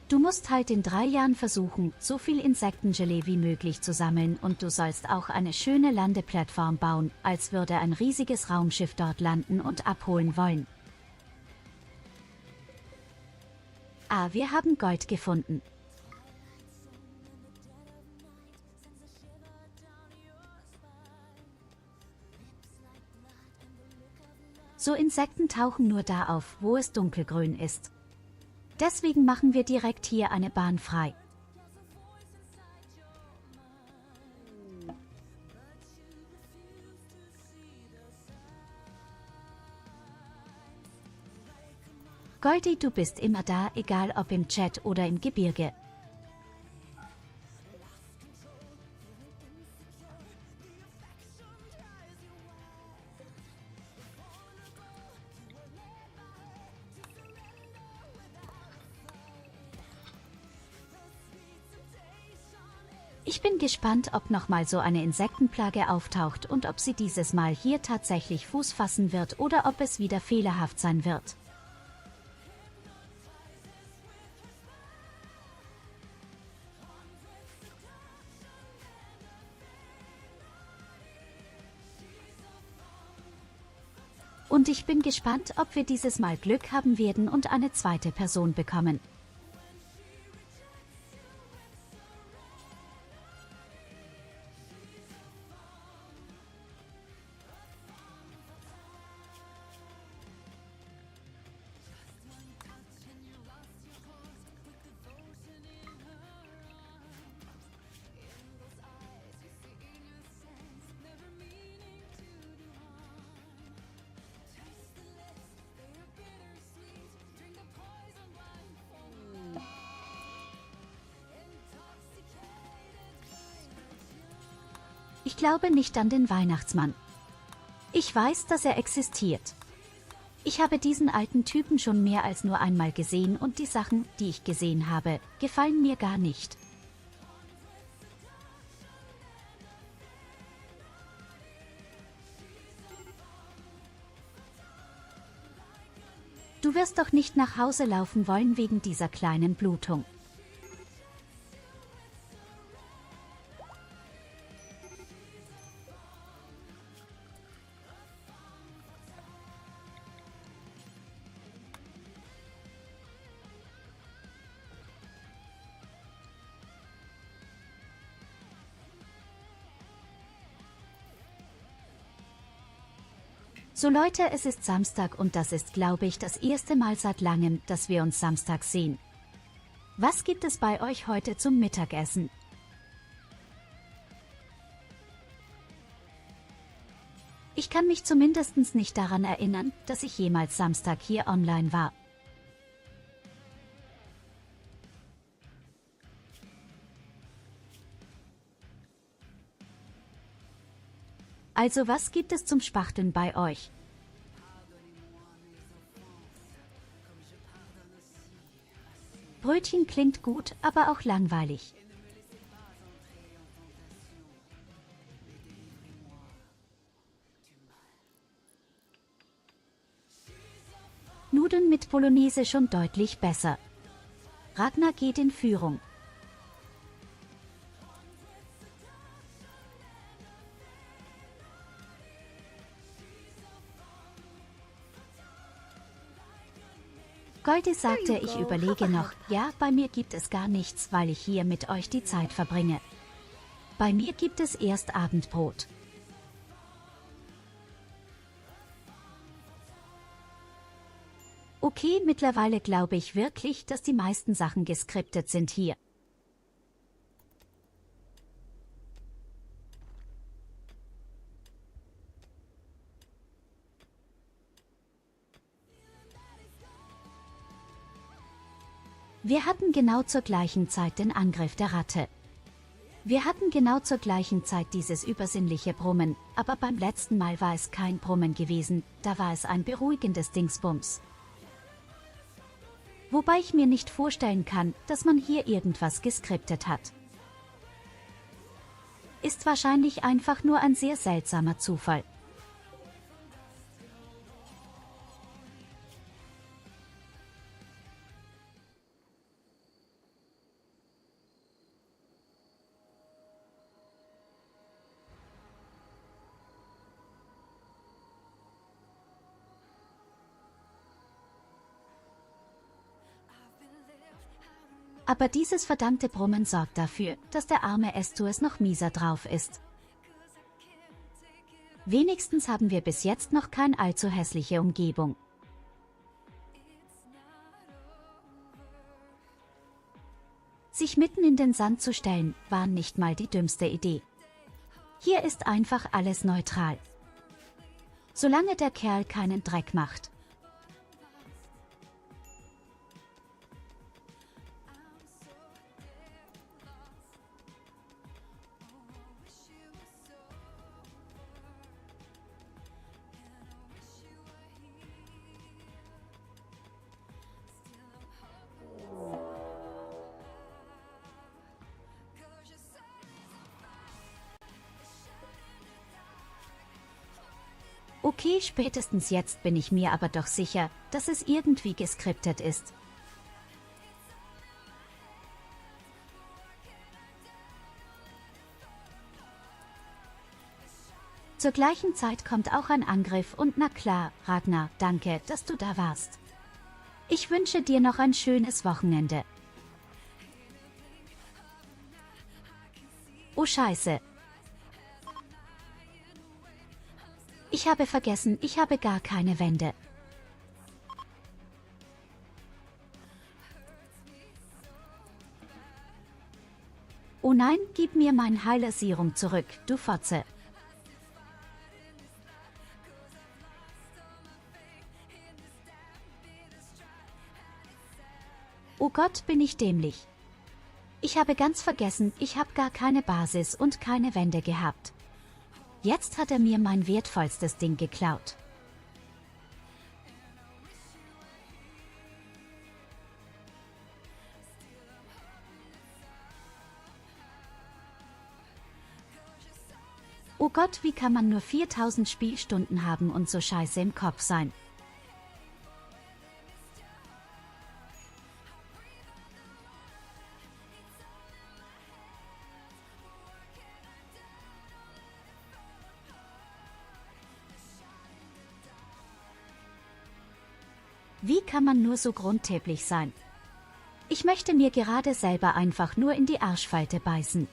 Du musst halt in 3 Jahren versuchen, so viel Insektengelee wie möglich zu sammeln und du sollst auch eine schöne Landeplattform bauen, als würde ein riesiges Raumschiff dort landen und abholen wollen. Ah, wir haben Gold gefunden. So Insekten tauchen nur da auf, wo es dunkelgrün ist. Deswegen machen wir direkt hier eine Bahn frei. Goldie, du bist immer da, egal ob im Chat oder im Gebirge. Ich bin gespannt, ob nochmal so eine Insektenplage auftaucht und ob sie dieses Mal hier tatsächlich Fuß fassen wird oder ob es wieder fehlerhaft sein wird. Und ich bin gespannt, ob wir dieses Mal Glück haben werden und eine zweite Person bekommen. Ich glaube nicht an den Weihnachtsmann. Ich weiß, dass er existiert. Ich habe diesen alten Typen schon mehr als nur einmal gesehen und die Sachen, die ich gesehen habe, gefallen mir gar nicht. Du wirst doch nicht nach Hause laufen wollen wegen dieser kleinen Blutung. So Leute, es ist Samstag und das ist, glaube ich, das erste Mal seit langem, dass wir uns samstags sehen. Was gibt es bei euch heute zum Mittagessen? Ich kann mich zumindest nicht daran erinnern, dass ich jemals Samstag hier online war. Also was gibt es zum Spachteln bei euch? Brötchen klingt gut, aber auch langweilig. Nudeln mit Bolognese schon deutlich besser. Ragnar geht in Führung. Goldie sagte, ich überlege noch, ja, bei mir gibt es gar nichts, weil ich hier mit euch die Zeit verbringe. Bei mir gibt es erst Abendbrot. Okay, mittlerweile glaube ich wirklich, dass die meisten Sachen geskriptet sind hier. Wir hatten genau zur gleichen Zeit den Angriff der Ratte. Wir hatten genau zur gleichen Zeit dieses übersinnliche Brummen, aber beim letzten Mal war es kein Brummen gewesen, da war es ein beruhigendes Dingsbums. Wobei ich mir nicht vorstellen kann, dass man hier irgendwas geskriptet hat. Ist wahrscheinlich einfach nur ein sehr seltsamer Zufall. Aber dieses verdammte Brummen sorgt dafür, dass der arme Estues noch mieser drauf ist. Wenigstens haben wir bis jetzt noch keine allzu hässliche Umgebung. Sich mitten in den Sand zu stellen, war nicht mal die dümmste Idee. Hier ist einfach alles neutral. Solange der Kerl keinen Dreck macht. Okay, spätestens jetzt bin ich mir aber doch sicher, dass es irgendwie geskriptet ist. Zur gleichen Zeit kommt auch ein Angriff und na klar, Ragnar, danke, dass du da warst. Ich wünsche dir noch ein schönes Wochenende. Oh Scheiße. Ich habe vergessen, ich habe gar keine Wände. Oh nein, gib mir mein Heiler-Serum zurück, du Fotze. Oh Gott, bin ich dämlich. Ich habe ganz vergessen, ich habe gar keine Basis und keine Wände gehabt. Jetzt hat er mir mein wertvollstes Ding geklaut. Oh Gott, wie kann man nur 4000 Spielstunden haben und so scheiße im Kopf sein? Wie kann man nur so grundtäplich sein? Ich möchte mir gerade selber einfach nur in die Arschfalte beißen.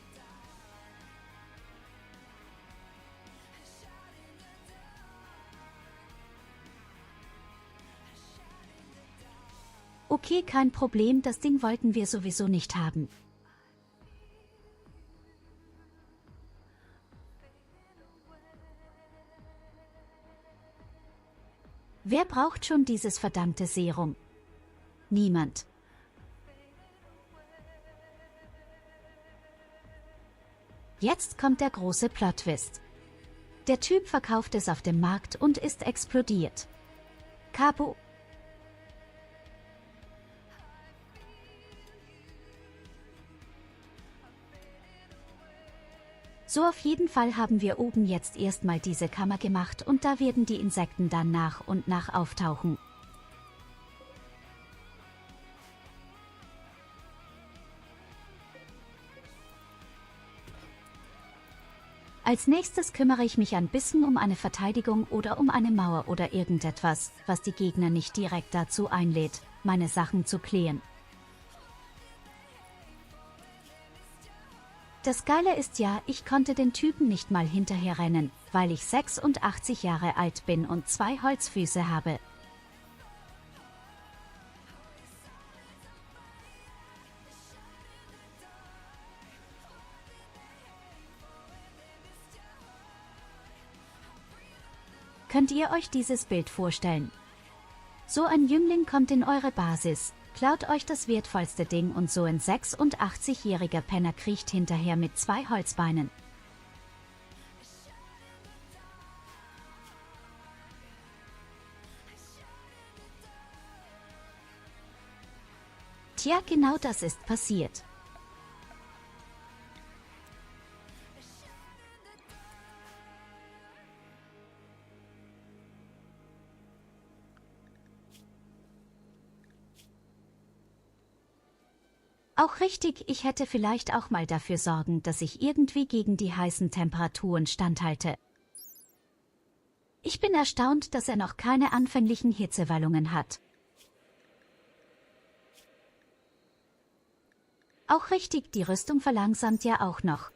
Okay, kein Problem, das Ding wollten wir sowieso nicht haben. Wer braucht schon dieses verdammte Serum? Niemand. Jetzt kommt der große Plot-Twist. Der Typ verkauft es auf dem Markt und ist explodiert. Capo. So, auf jeden Fall haben wir oben jetzt erstmal diese Kammer gemacht und da werden die Insekten dann nach und nach auftauchen. Als nächstes kümmere ich mich ein bisschen um eine Verteidigung oder um eine Mauer oder irgendetwas, was die Gegner nicht direkt dazu einlädt, meine Sachen zu klären. Das Geile ist ja, ich konnte den Typen nicht mal hinterher rennen, weil ich 86 Jahre alt bin und 2 Holzfüße habe. Könnt ihr euch dieses Bild vorstellen? So ein Jüngling kommt in eure Basis, klaut euch das wertvollste Ding und so ein 86-jähriger Penner kriecht hinterher mit 2 Holzbeinen. Tja, genau das ist passiert. Auch richtig, ich hätte vielleicht auch mal dafür sorgen, dass ich irgendwie gegen die heißen Temperaturen standhalte. Ich bin erstaunt, dass er noch keine anfänglichen Hitzewallungen hat. Auch richtig, die Rüstung verlangsamt ja auch noch.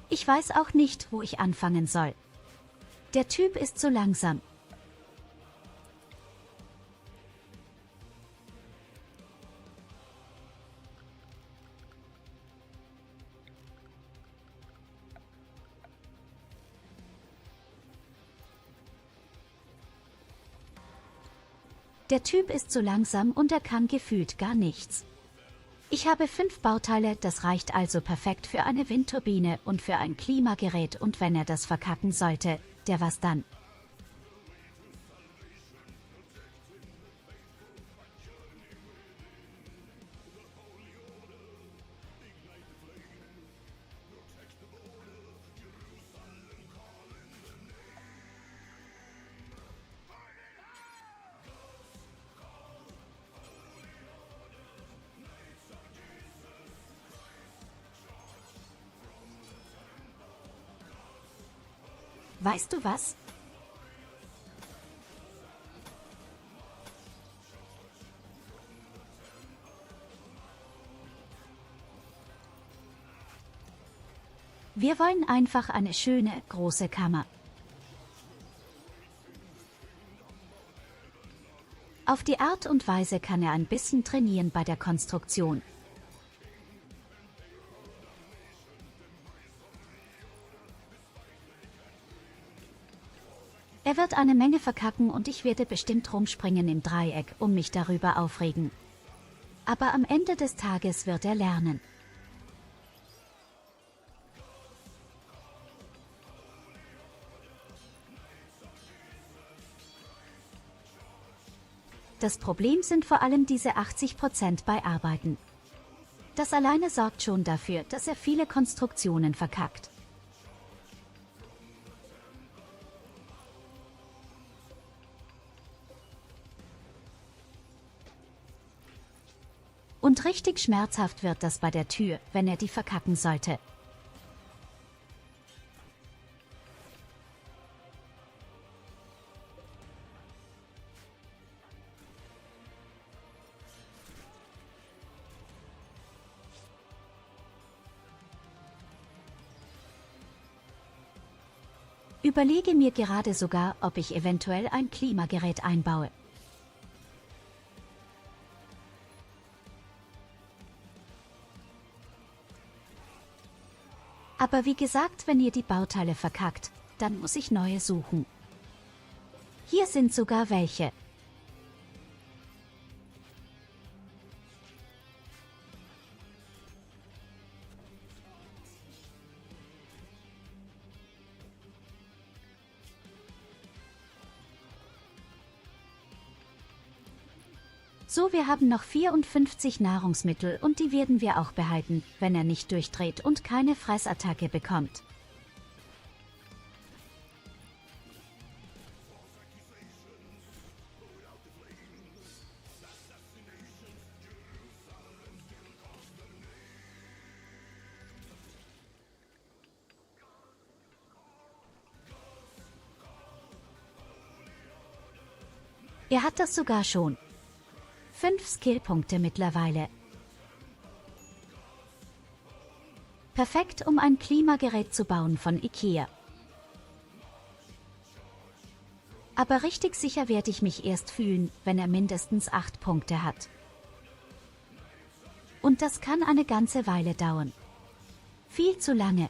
Ich weiß auch nicht, wo ich anfangen soll. Der Typ ist zu langsam. Der Typ ist zu langsam und er kann gefühlt gar nichts. Ich habe 5 Bauteile, das reicht also perfekt für eine Windturbine und für ein Klimagerät, und wenn er das verkacken sollte, der was dann? Weißt du was? Wir wollen einfach eine schöne, große Kammer. Auf die Art und Weise kann er ein bisschen trainieren bei der Konstruktion. Er wird eine Menge verkacken und ich werde bestimmt rumspringen im Dreieck, um mich darüber aufregen. Aber am Ende des Tages wird er lernen. Das Problem sind vor allem diese 80% bei Arbeiten. Das alleine sorgt schon dafür, dass er viele Konstruktionen verkackt. Und richtig schmerzhaft wird das bei der Tür, wenn er die verkacken sollte. Überlege mir gerade sogar, ob ich eventuell ein Klimagerät einbaue. Aber wie gesagt, wenn ihr die Bauteile verkackt, dann muss ich neue suchen. Hier sind sogar welche. So, wir haben noch 54 Nahrungsmittel und die werden wir auch behalten, wenn er nicht durchdreht und keine Fressattacke bekommt. Er hat das sogar schon. 5 Skillpunkte mittlerweile. Perfekt, um ein Klimagerät zu bauen von IKEA. Aber richtig sicher werde ich mich erst fühlen, wenn er mindestens 8 Punkte hat. Und das kann eine ganze Weile dauern. Viel zu lange.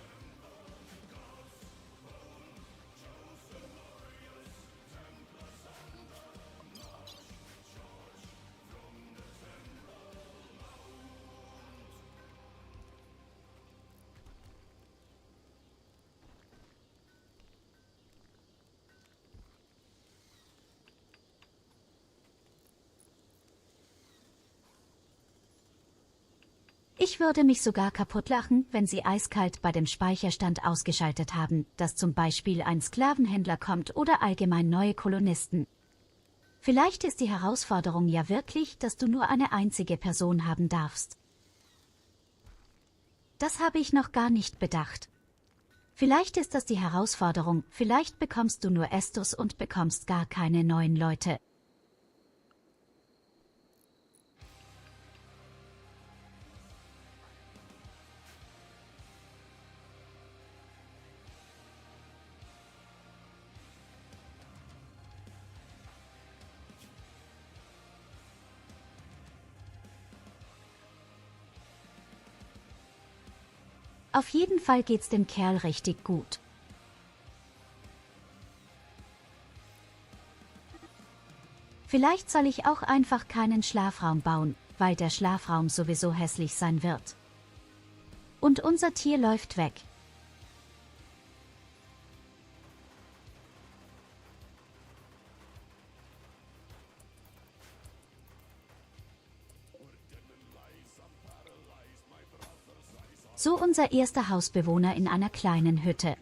Ich würde mich sogar kaputt lachen, wenn sie eiskalt bei dem Speicherstand ausgeschaltet haben, dass zum Beispiel ein Sklavenhändler kommt oder allgemein neue Kolonisten. Vielleicht ist die Herausforderung ja wirklich, dass du nur eine einzige Person haben darfst. Das habe ich noch gar nicht bedacht. Vielleicht ist das die Herausforderung, vielleicht bekommst du nur Estus und bekommst gar keine neuen Leute. Auf jeden Fall geht's dem Kerl richtig gut. Vielleicht soll ich auch einfach keinen Schlafraum bauen, weil der Schlafraum sowieso hässlich sein wird. Und unser Tier läuft weg. So unser erster Hausbewohner in einer kleinen Hütte.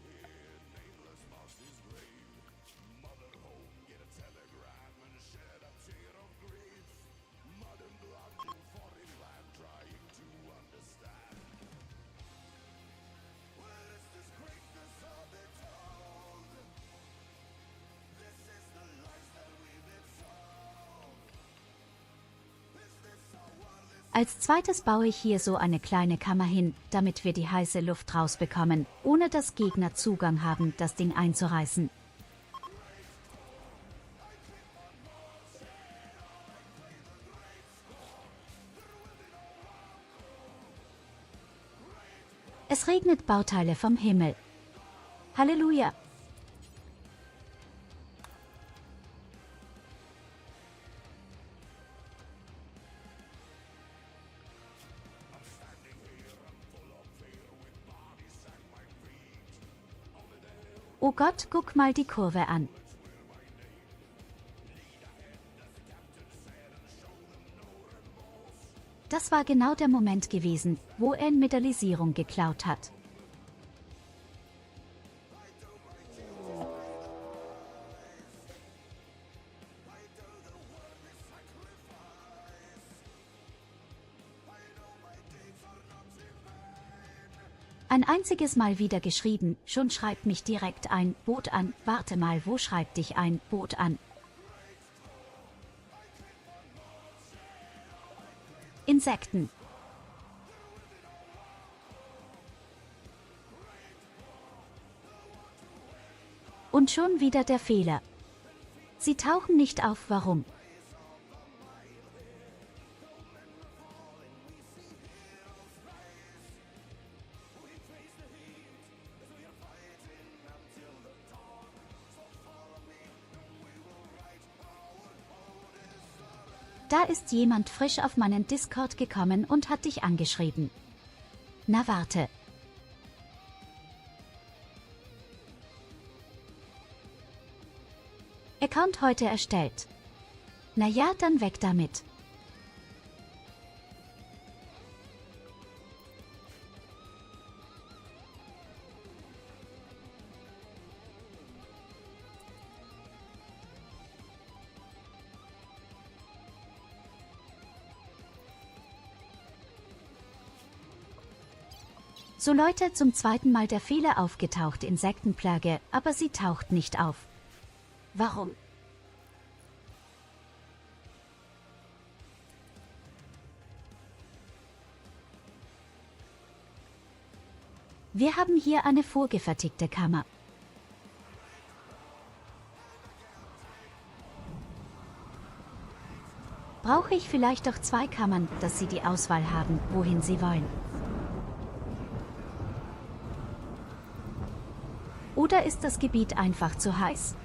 Als zweites baue ich hier so eine kleine Kammer hin, damit wir die heiße Luft rausbekommen, ohne dass Gegner Zugang haben, das Ding einzureißen. Es regnet Bauteile vom Himmel. Halleluja! Oh Gott, guck mal die Kurve an. Das war genau der Moment gewesen, wo er in Metallisierung geklaut hat. Ein einziges Mal wieder geschrieben, schon schreibt mich direkt ein Boot an. Warte mal, wo schreibt dich ein Boot an? Insekten. Und schon wieder der Fehler. Sie tauchen nicht auf, warum? Da ist jemand frisch auf meinen Discord gekommen und hat dich angeschrieben. Na warte. Account heute erstellt. Na ja, dann weg damit. So Leute, zum zweiten Mal der Fehler aufgetaucht, Insektenplage, aber sie taucht nicht auf. Warum? Wir haben hier eine vorgefertigte Kammer. Brauche ich vielleicht doch 2 Kammern, dass sie die Auswahl haben, wohin sie wollen. Oder ist das Gebiet einfach zu heiß?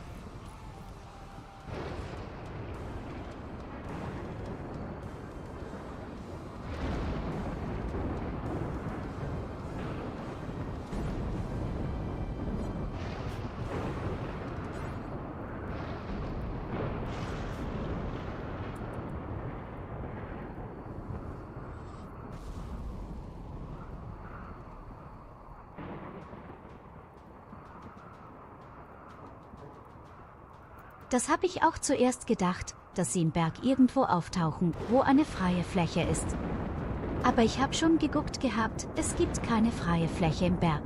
Das habe ich auch zuerst gedacht, dass sie im Berg irgendwo auftauchen, wo eine freie Fläche ist. Aber ich habe schon geguckt gehabt, es gibt keine freie Fläche im Berg.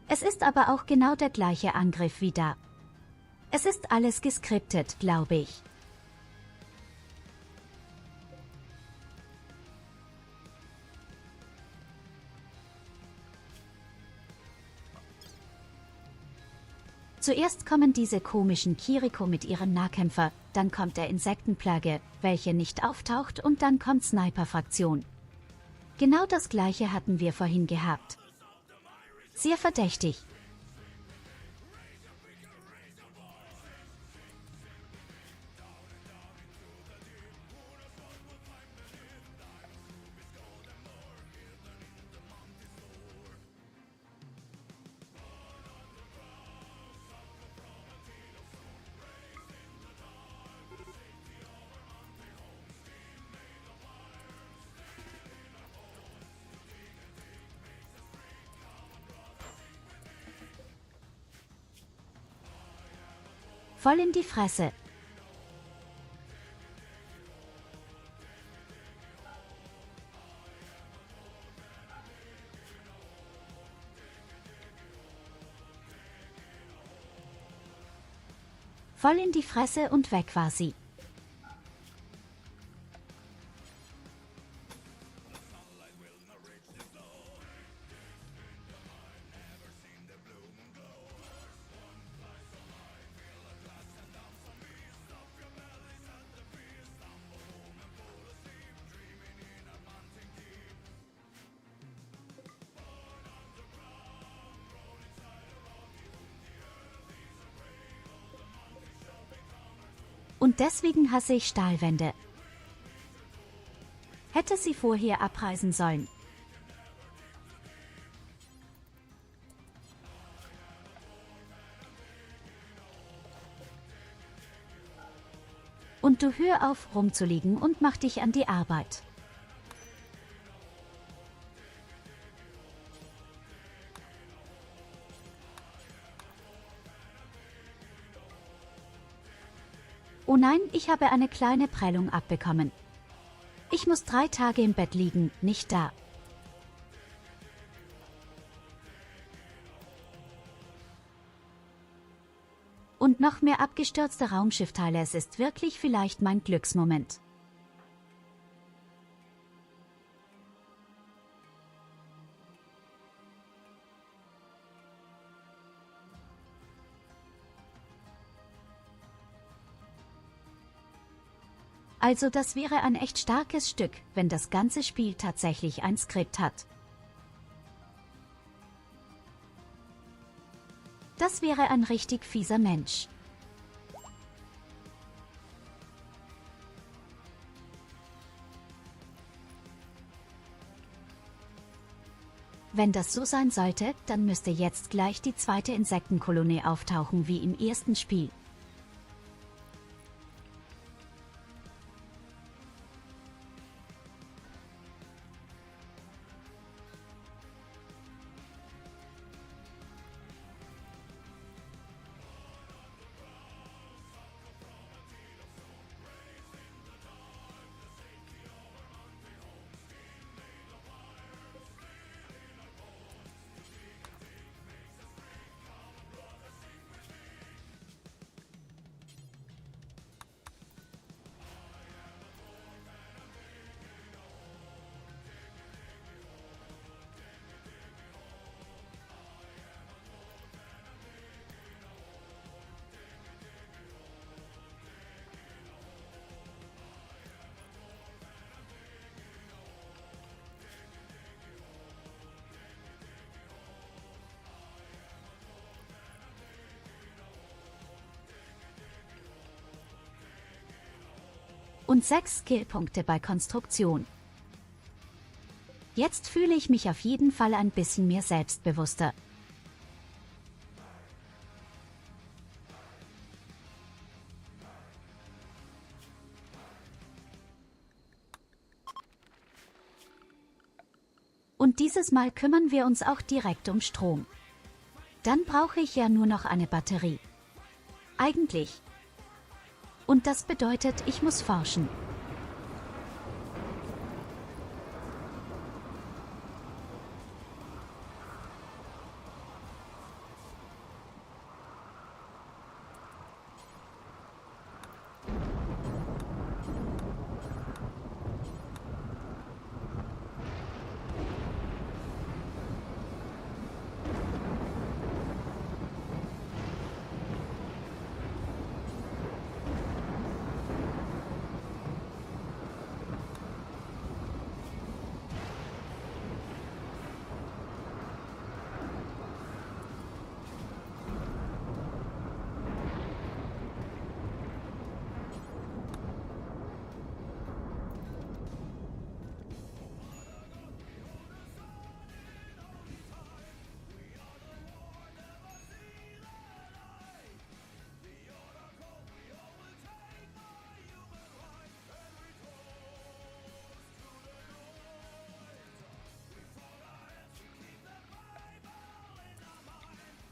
Es ist aber auch genau der gleiche Angriff wie da. Es ist alles geskriptet, glaube ich. Zuerst kommen diese komischen Kiriko mit ihrem Nahkämpfer, dann kommt der Insektenplage, welche nicht auftaucht, und dann kommt Sniper-Fraktion. Genau das gleiche hatten wir vorhin gehabt. Sehr verdächtig. Voll in die Fresse. Voll in die Fresse und weg war sie. Und deswegen hasse ich Stahlwände. Hätte sie vorher abreißen sollen. Und du hör auf rumzuliegen und mach dich an die Arbeit. Oh nein, ich habe eine kleine Prellung abbekommen. Ich muss 3 Tage im Bett liegen, nicht da. Und noch mehr abgestürzte Raumschiffteile, es ist wirklich vielleicht mein Glücksmoment. Also das wäre ein echt starkes Stück, wenn das ganze Spiel tatsächlich ein Skript hat. Das wäre ein richtig fieser Mensch. Wenn das so sein sollte, dann müsste jetzt gleich die zweite Insektenkolonie auftauchen wie im ersten Spiel. Und 6 Skillpunkte bei Konstruktion. Jetzt fühle ich mich auf jeden Fall ein bisschen mehr selbstbewusster. Und dieses Mal kümmern wir uns auch direkt um Strom. Dann brauche ich ja nur noch eine Batterie. Eigentlich. Und das bedeutet, ich muss forschen.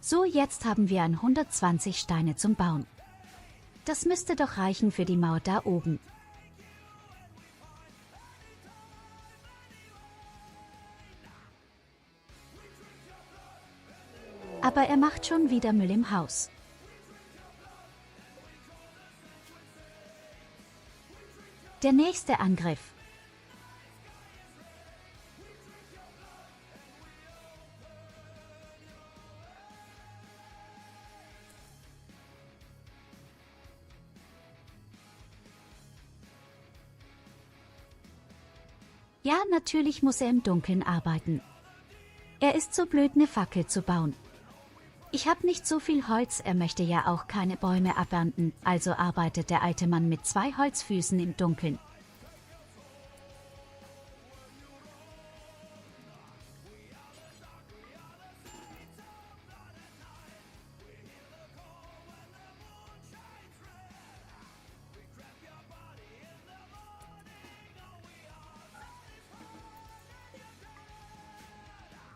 So, jetzt haben wir 120 Steine zum Bauen. Das müsste doch reichen für die Mauer da oben. Aber er macht schon wieder Müll im Haus. Der nächste Angriff. Ja, natürlich muss er im Dunkeln arbeiten. Er ist so blöd, eine Fackel zu bauen. Ich habe nicht so viel Holz, er möchte ja auch keine Bäume abernten, also arbeitet der alte Mann mit 2 Holzfüßen im Dunkeln.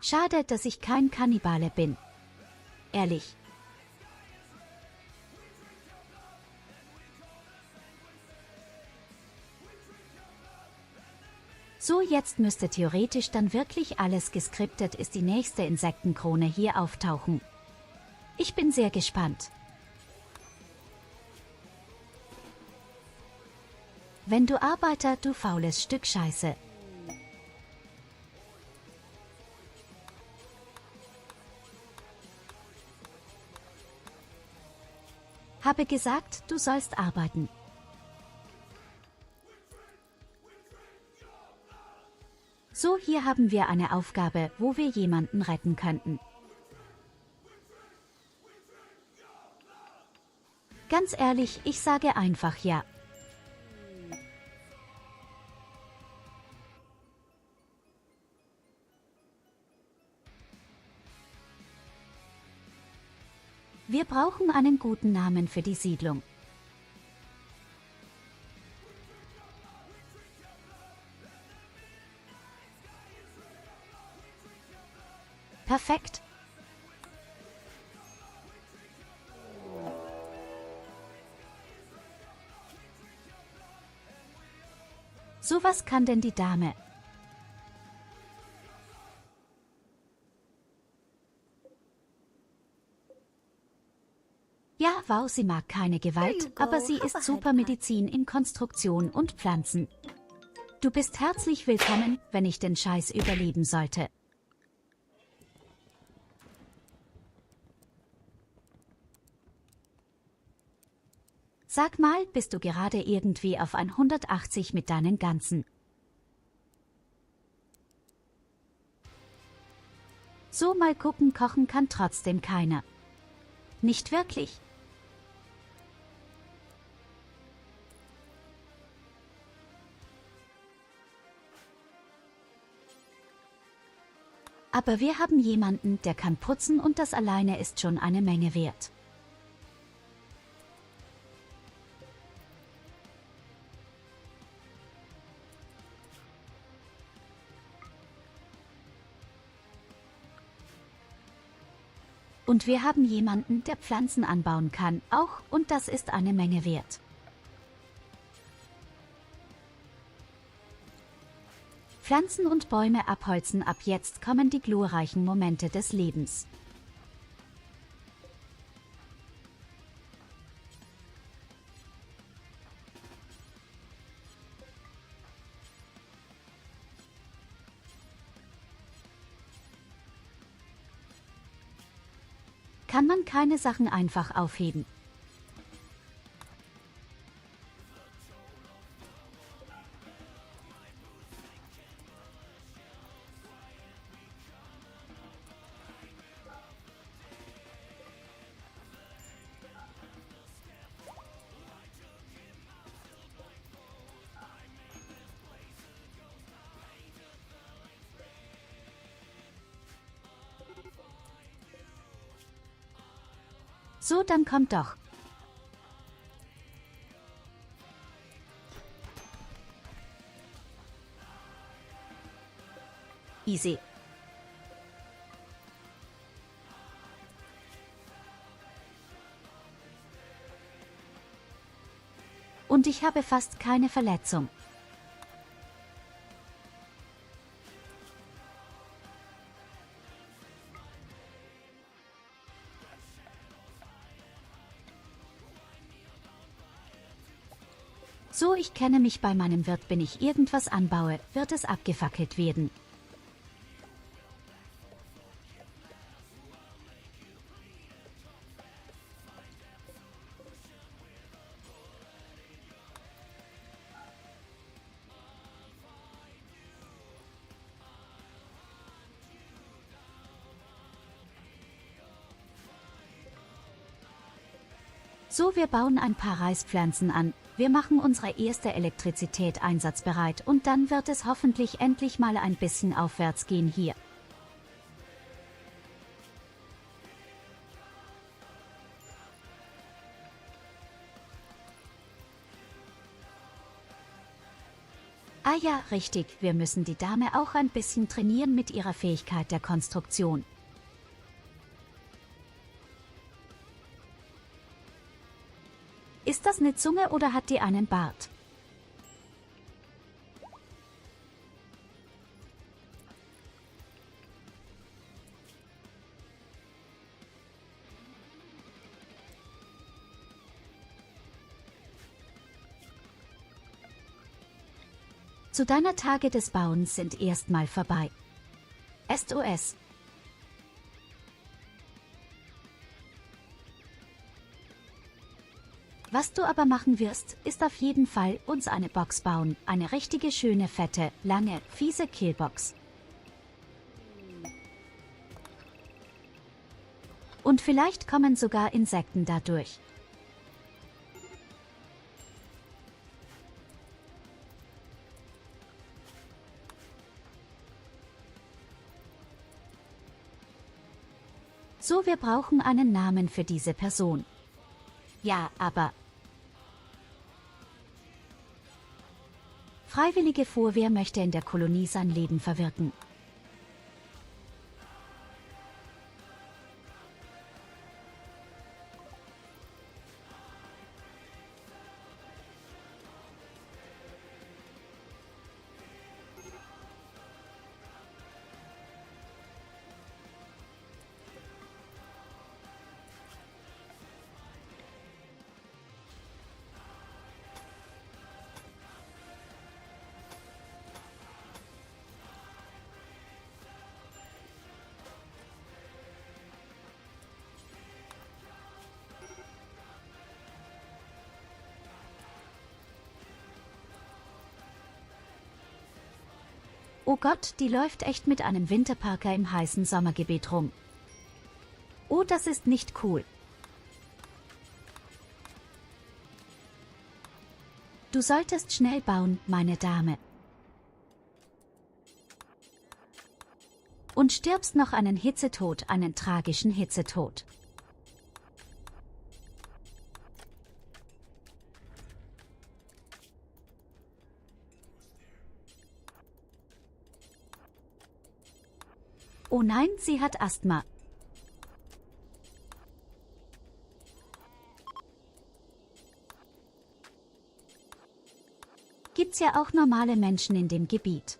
Schade, dass ich kein Kannibale bin. Ehrlich. So, jetzt müsste theoretisch dann wirklich alles geskriptet ist, die nächste Insektenkrone hier auftauchen. Ich bin sehr gespannt. Wenn du Arbeiter, du faules Stück Scheiße. Habe gesagt, du sollst arbeiten. So, hier haben wir eine Aufgabe, wo wir jemanden retten könnten. Ganz ehrlich, ich sage einfach ja. Wir brauchen einen guten Namen für die Siedlung. Perfekt. So, was kann denn die Dame? Ja, wow, sie mag keine Gewalt, aber sie ist super Medizin in Konstruktion und Pflanzen. Du bist herzlich willkommen, wenn ich den Scheiß überleben sollte. Sag mal, bist du gerade irgendwie auf 180 mit deinen ganzen? So, mal gucken, kochen kann trotzdem keiner. Nicht wirklich. Aber wir haben jemanden, der kann putzen und das alleine ist schon eine Menge wert. Und wir haben jemanden, der Pflanzen anbauen kann, auch, und das ist eine Menge wert. Pflanzen und Bäume abholzen, ab jetzt kommen die glorreichen Momente des Lebens. Kann man keine Sachen einfach aufheben? So, dann kommt doch. Easy. Und ich habe fast keine Verletzung. So, ich kenne mich bei meinem Wirt, wenn ich irgendwas anbaue, wird es abgefackelt werden. So, wir bauen ein paar Reispflanzen an. Wir machen unsere erste Elektrizität einsatzbereit und dann wird es hoffentlich endlich mal ein bisschen aufwärts gehen hier. Ah ja, richtig, wir müssen die Dame auch ein bisschen trainieren mit ihrer Fähigkeit der Konstruktion. Ist das eine Zunge oder hat die einen Bart? Zu deiner Tage des Bauens sind erstmal vorbei. SOS. Was du aber machen wirst, ist auf jeden Fall uns eine Box bauen, eine richtige schöne, fette, lange, fiese Killbox. Und vielleicht kommen sogar Insekten dadurch. So, wir brauchen einen Namen für diese Person. Ja, aber Freiwillige Feuerwehr möchte in der Kolonie sein Leben verwirken. Oh Gott, die läuft echt mit einem Winterparker im heißen Sommergebiet rum. Oh, das ist nicht cool. Du solltest schnell bauen, meine Dame. Und stirbst noch einen Hitzetod, einen tragischen Hitzetod. Oh nein, sie hat Asthma. gibt's ja auch normale Menschen in dem Gebiet.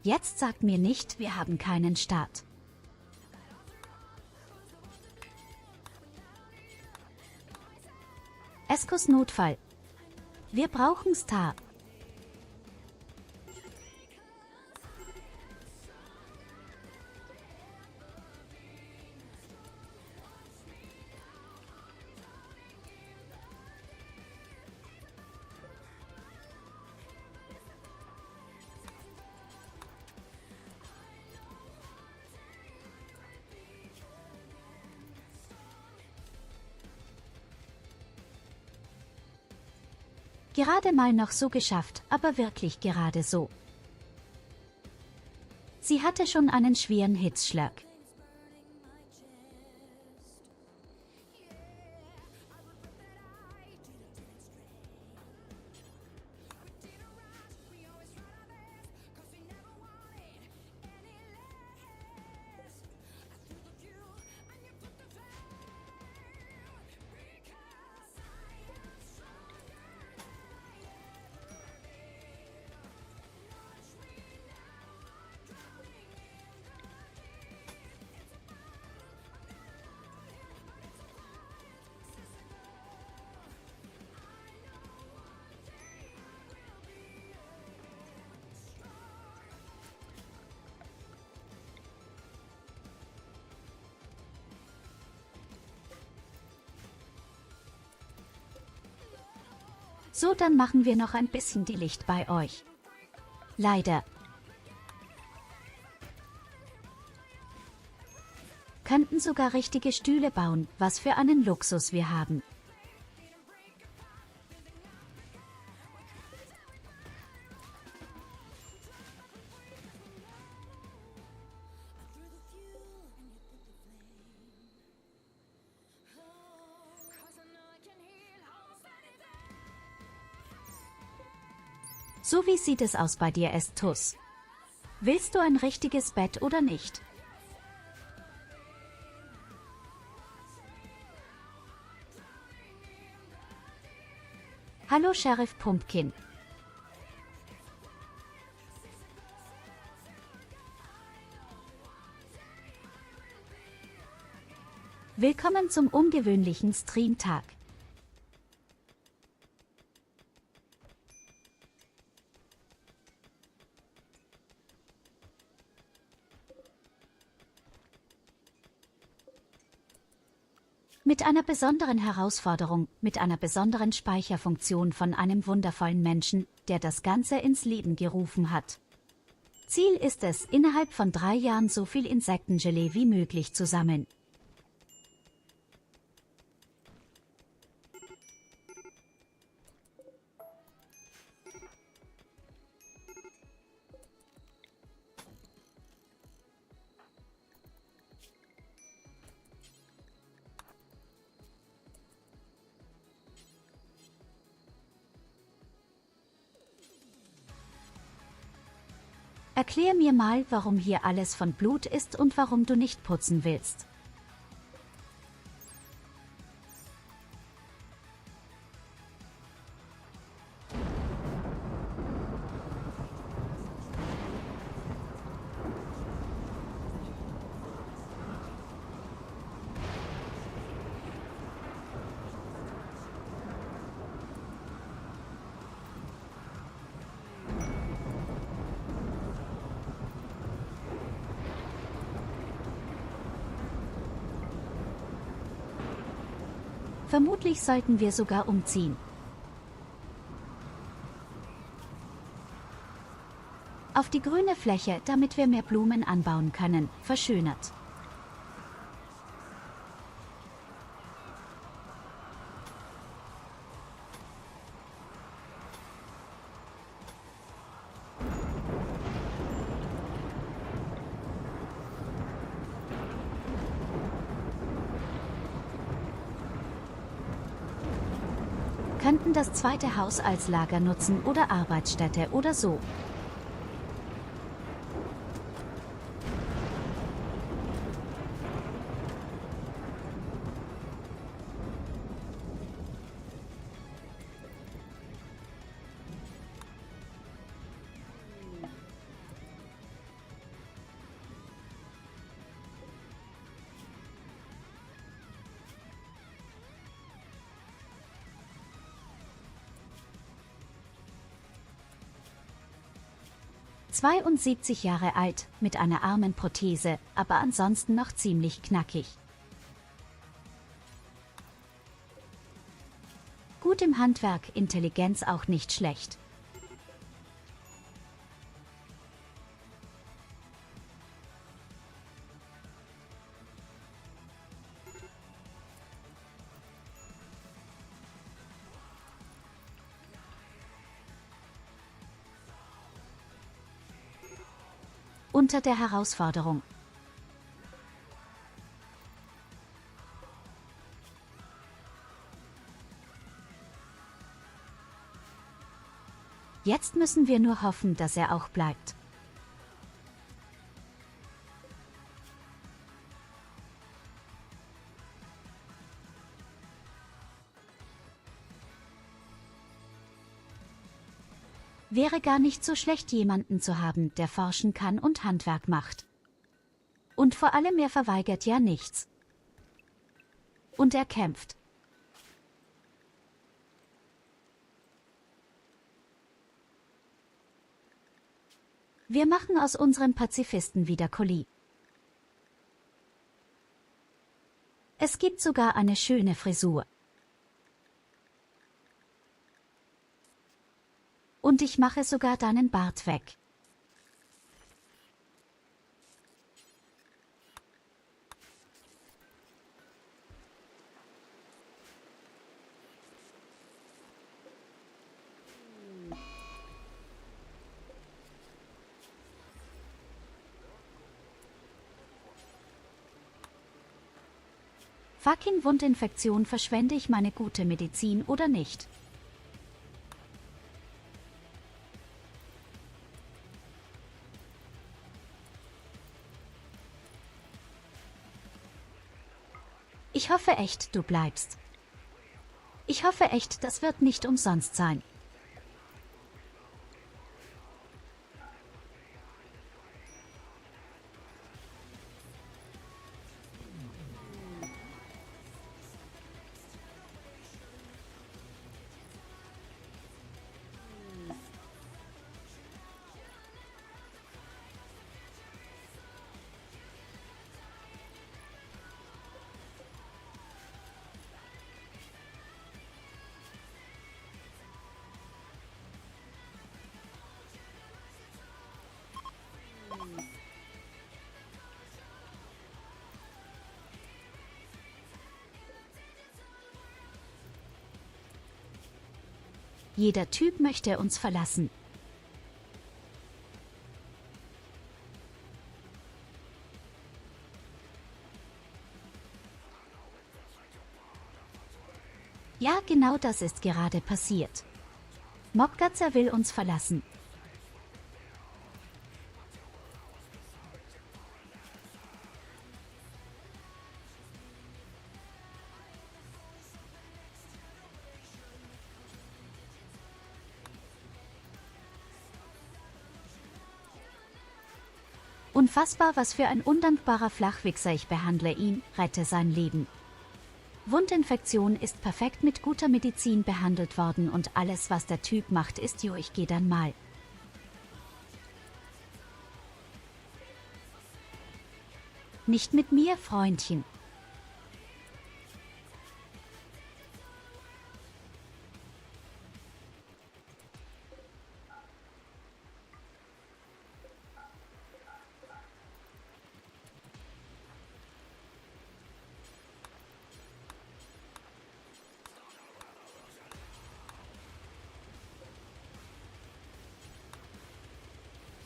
Jetzt sagt mir nicht, wir haben keinen Start. Eskos Notfall. Wir brauchen Star. Gerade mal noch so geschafft, aber wirklich gerade so. Sie hatte schon einen schweren Hitzschlag. So, dann machen wir noch ein bisschen die Licht bei euch. Leider. Könnten sogar richtige Stühle bauen, was für einen Luxus wir haben. So wie sieht es aus bei dir, Estus? Willst du ein richtiges Bett oder nicht? Hallo Sheriff Pumpkin. Willkommen zum ungewöhnlichen Streamtag. Mit einer besonderen Herausforderung, mit einer besonderen Speicherfunktion von einem wundervollen Menschen, der das Ganze ins Leben gerufen hat. Ziel ist es, innerhalb von 3 Jahren so viel Insektengelee wie möglich zu sammeln. Erklär mir mal, warum hier alles von Blut ist und warum du nicht putzen willst. Vermutlich sollten wir sogar umziehen. Auf die grüne Fläche, damit wir mehr Blumen anbauen können, verschönert. könnten das zweite Haus als Lager nutzen oder Arbeitsstätte oder so. »72 Jahre alt, mit einer Armenprothese, aber ansonsten noch ziemlich knackig. Gut im Handwerk, Intelligenz auch nicht schlecht. Unter der Herausforderung. Jetzt müssen wir nur hoffen, dass er auch bleibt. Wäre gar nicht so schlecht, jemanden zu haben, der forschen kann und Handwerk macht. Und vor allem, er verweigert ja nichts. Und er kämpft. Wir machen aus unserem Pazifisten wieder Kuli. Es gibt sogar eine schöne Frisur. Und ich mache sogar deinen Bart weg. Fucking Wundinfektion, verschwende ich meine gute Medizin oder nicht? Ich hoffe echt, du bleibst. Ich hoffe echt, das wird nicht umsonst sein. Jeder Typ möchte uns verlassen. Ja, genau das ist gerade passiert. Mokgatzer will uns verlassen. Unfassbar, was für ein undankbarer Flachwichser, ich behandle ihn, rette sein Leben. Wundinfektion ist perfekt mit guter Medizin behandelt worden und alles, was der Typ macht, ist jo, ich geh dann mal. Nicht mit mir, Freundchen.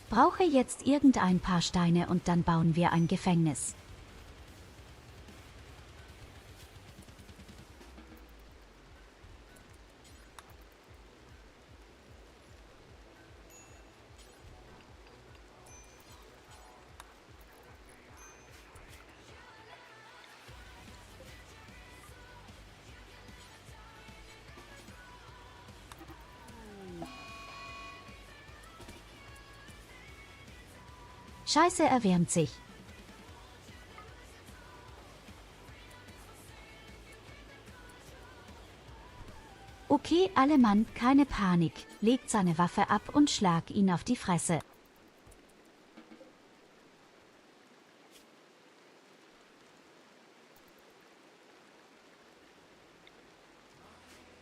Brauche jetzt irgendein paar Steine und dann bauen wir ein Gefängnis. Scheiße, erwärmt sich. Okay, alle Mann, keine Panik, legt seine Waffe ab und schlag ihn auf die Fresse.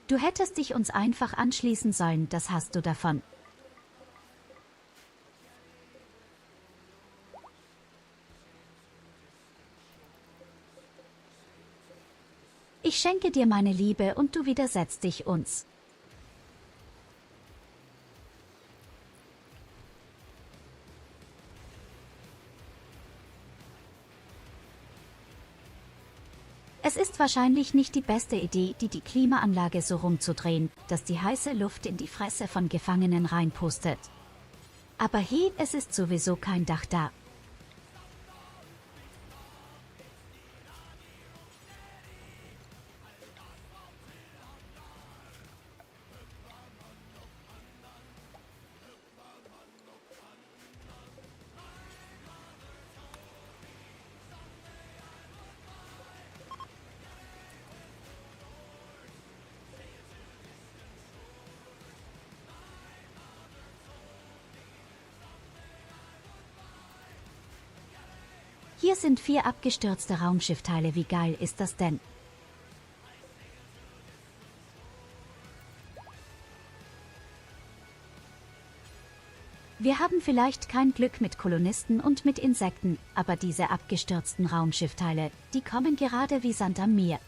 Du hättest dich uns einfach anschließen sollen, das hast du davon. Ich schenke dir meine Liebe und du widersetzt dich uns. Es ist wahrscheinlich nicht die beste Idee, die Klimaanlage so rumzudrehen, dass die heiße Luft in die Fresse von Gefangenen reinpustet. Aber hey, es ist sowieso kein Dach da. Hier sind 4 abgestürzte Raumschiffteile, wie geil ist das denn? Wir haben vielleicht kein Glück mit Kolonisten und mit Insekten, aber diese abgestürzten Raumschiffteile, die kommen gerade wie Sand am Meer.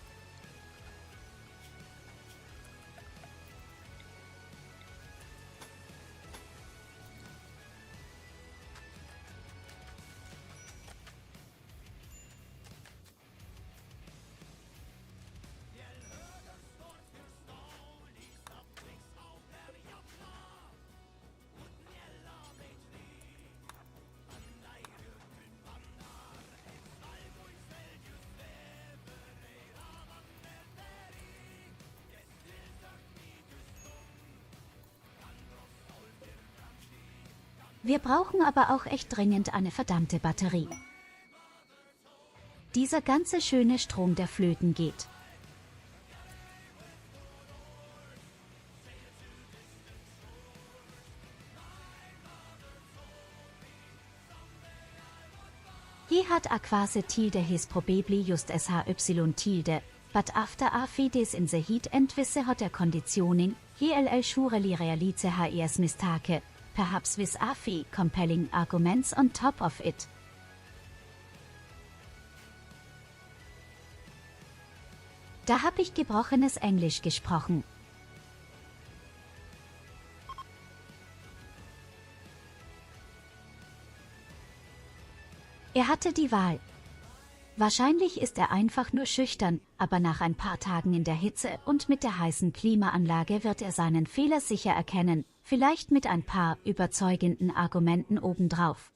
Wir brauchen aber auch echt dringend eine verdammte Batterie. Dieser ganze schöne Strom, der flöten geht. Hier hat aquase tilde his probably just shy tilde, but after a fedes in the heat and wisse hot conditioning, hll surely realize hes mistake. Perhaps with a few compelling arguments on top of it. Da hab ich gebrochenes Englisch gesprochen. Er hatte die Wahl. Wahrscheinlich ist er einfach nur schüchtern, aber nach ein paar Tagen in der Hitze und mit der heißen Klimaanlage wird er seinen Fehler sicher erkennen, vielleicht mit ein paar überzeugenden Argumenten obendrauf.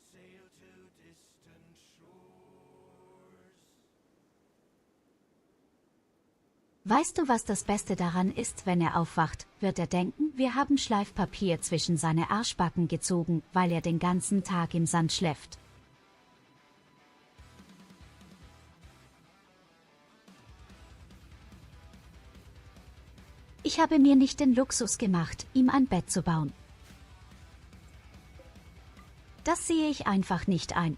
Weißt du, was das Beste daran ist, wenn er aufwacht, wird er denken, wir haben Schleifpapier zwischen seine Arschbacken gezogen, weil er den ganzen Tag im Sand schläft. Ich habe mir nicht den Luxus gemacht, ihm ein Bett zu bauen. Das sehe ich einfach nicht ein.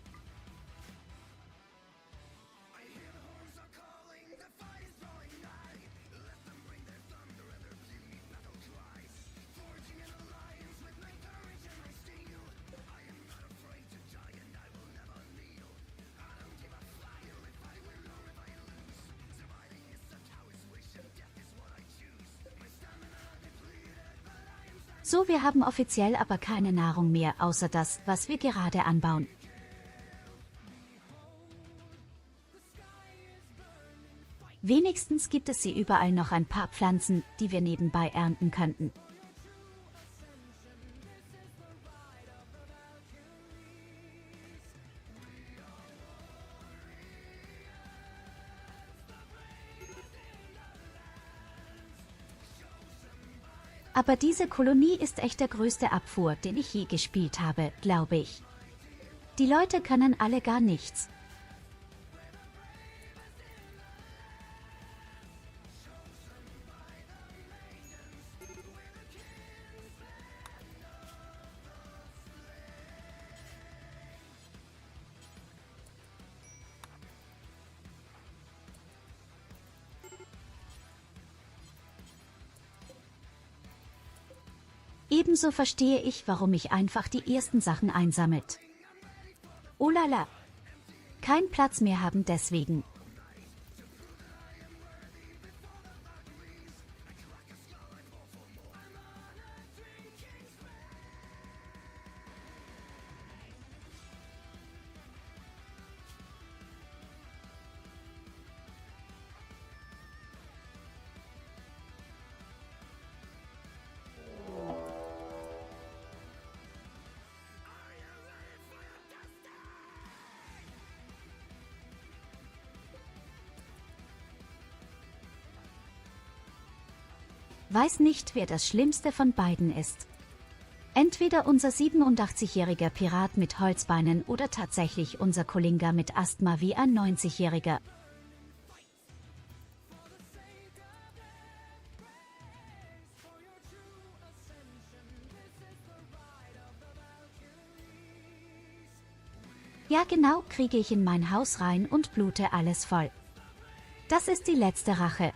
So, wir haben offiziell aber keine Nahrung mehr, außer das, was wir gerade anbauen. Wenigstens gibt es hier überall noch ein paar Pflanzen, die wir nebenbei ernten könnten. Aber diese Kolonie ist echt der größte Abfuhr, den ich je gespielt habe, glaube ich. Die Leute können alle gar nichts. Ebenso verstehe ich, warum ich einfach die ersten Sachen einsammelt. Oh lala. Kein Platz mehr haben deswegen. Weiß nicht, wer das Schlimmste von beiden ist. Entweder unser 87-jähriger Pirat mit Holzbeinen oder tatsächlich unser Kollege mit Asthma wie ein 90-jähriger. Ja genau, kriege ich in mein Haus rein und blute alles voll. Das ist die letzte Rache.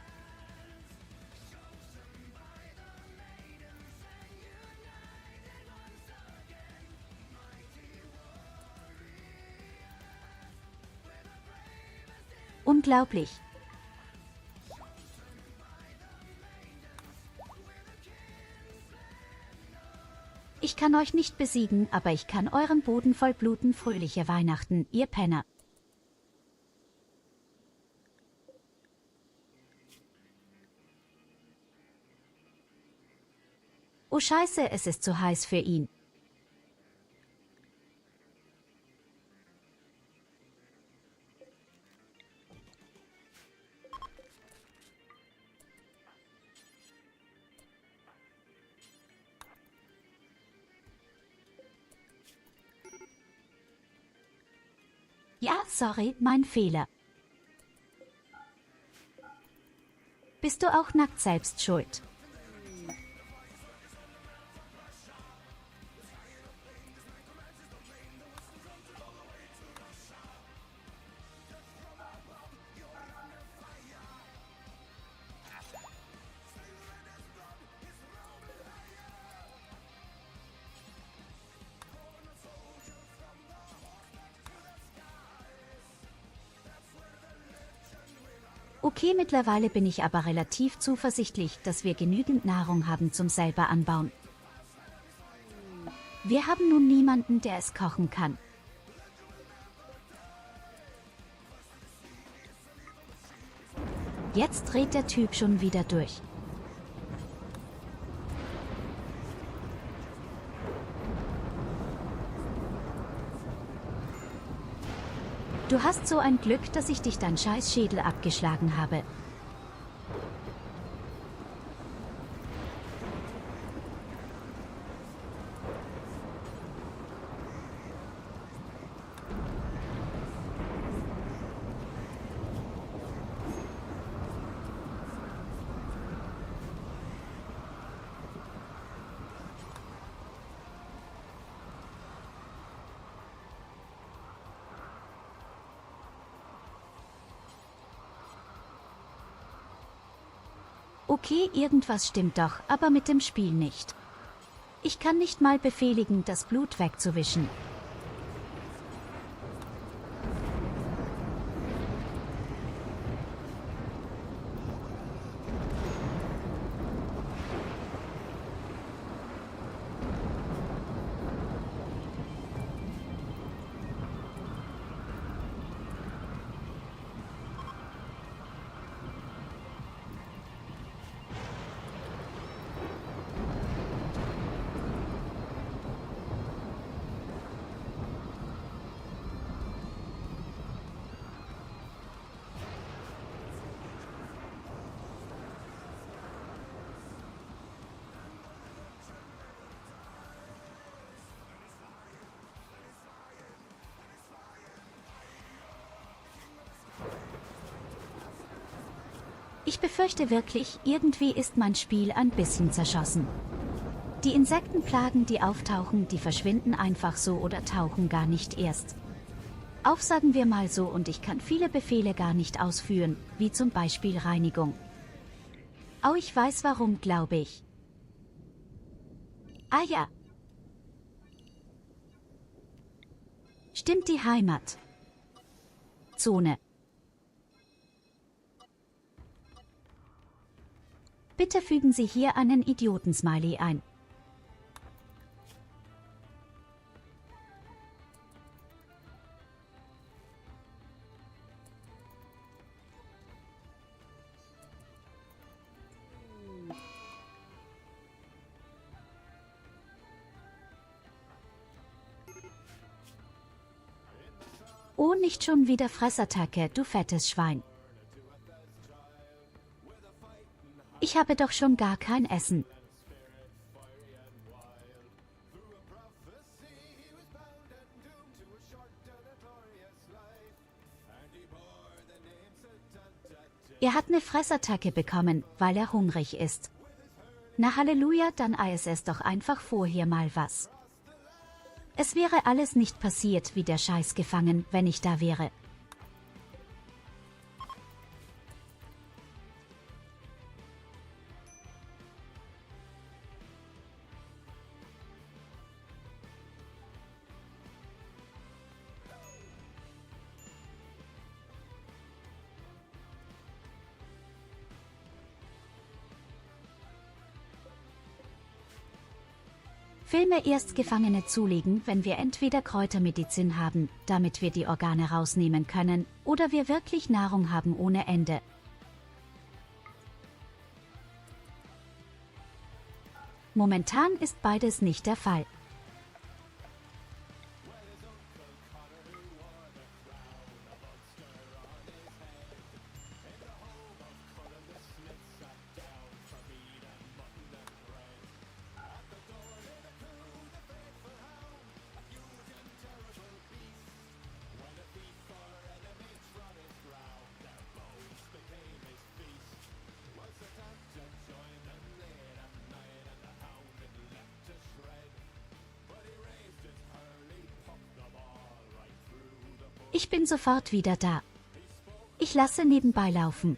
Unglaublich. Ich kann euch nicht besiegen, aber ich kann euren Boden vollbluten. Fröhliche Weihnachten, ihr Penner. Oh Scheiße, es ist zu heiß für ihn. Ja, sorry, mein Fehler. Bist du auch nackt selbst schuld? Okay, mittlerweile bin ich aber relativ zuversichtlich, dass wir genügend Nahrung haben zum selber anbauen. Wir haben nun niemanden, der es kochen kann. Jetzt dreht der Typ schon wieder durch. Du hast so ein Glück, dass ich dich dein Scheißschädel abgeschlagen habe. Okay, irgendwas stimmt doch, aber mit dem Spiel nicht. Ich kann nicht mal befehligen, das Blut wegzuwischen. Ich befürchte wirklich, irgendwie ist mein Spiel ein bisschen zerschossen. Die Insektenplagen, die auftauchen, die verschwinden einfach so oder tauchen gar nicht erst auf, sagen wir mal so, und ich kann viele Befehle gar nicht ausführen, wie zum Beispiel Reinigung. Oh, ich weiß warum, glaube ich. Ah ja. Stimmt, die Heimat. Zone. Bitte fügen Sie hier einen Idioten-Smiley ein. Oh, nicht schon wieder Fressattacke, du fettes Schwein. Ich habe doch schon gar kein Essen. Er hat eine Fressattacke bekommen, weil er hungrig ist. Na Halleluja, dann eis es doch einfach vorher mal was. Es wäre alles nicht passiert wie der Scheiß gefangen, wenn ich da wäre. Filme erst Gefangene zulegen, wenn wir entweder Kräutermedizin haben, damit wir die Organe rausnehmen können, oder wir wirklich Nahrung haben ohne Ende. Momentan ist beides nicht der Fall. Ich bin sofort wieder da. Ich lasse nebenbei laufen.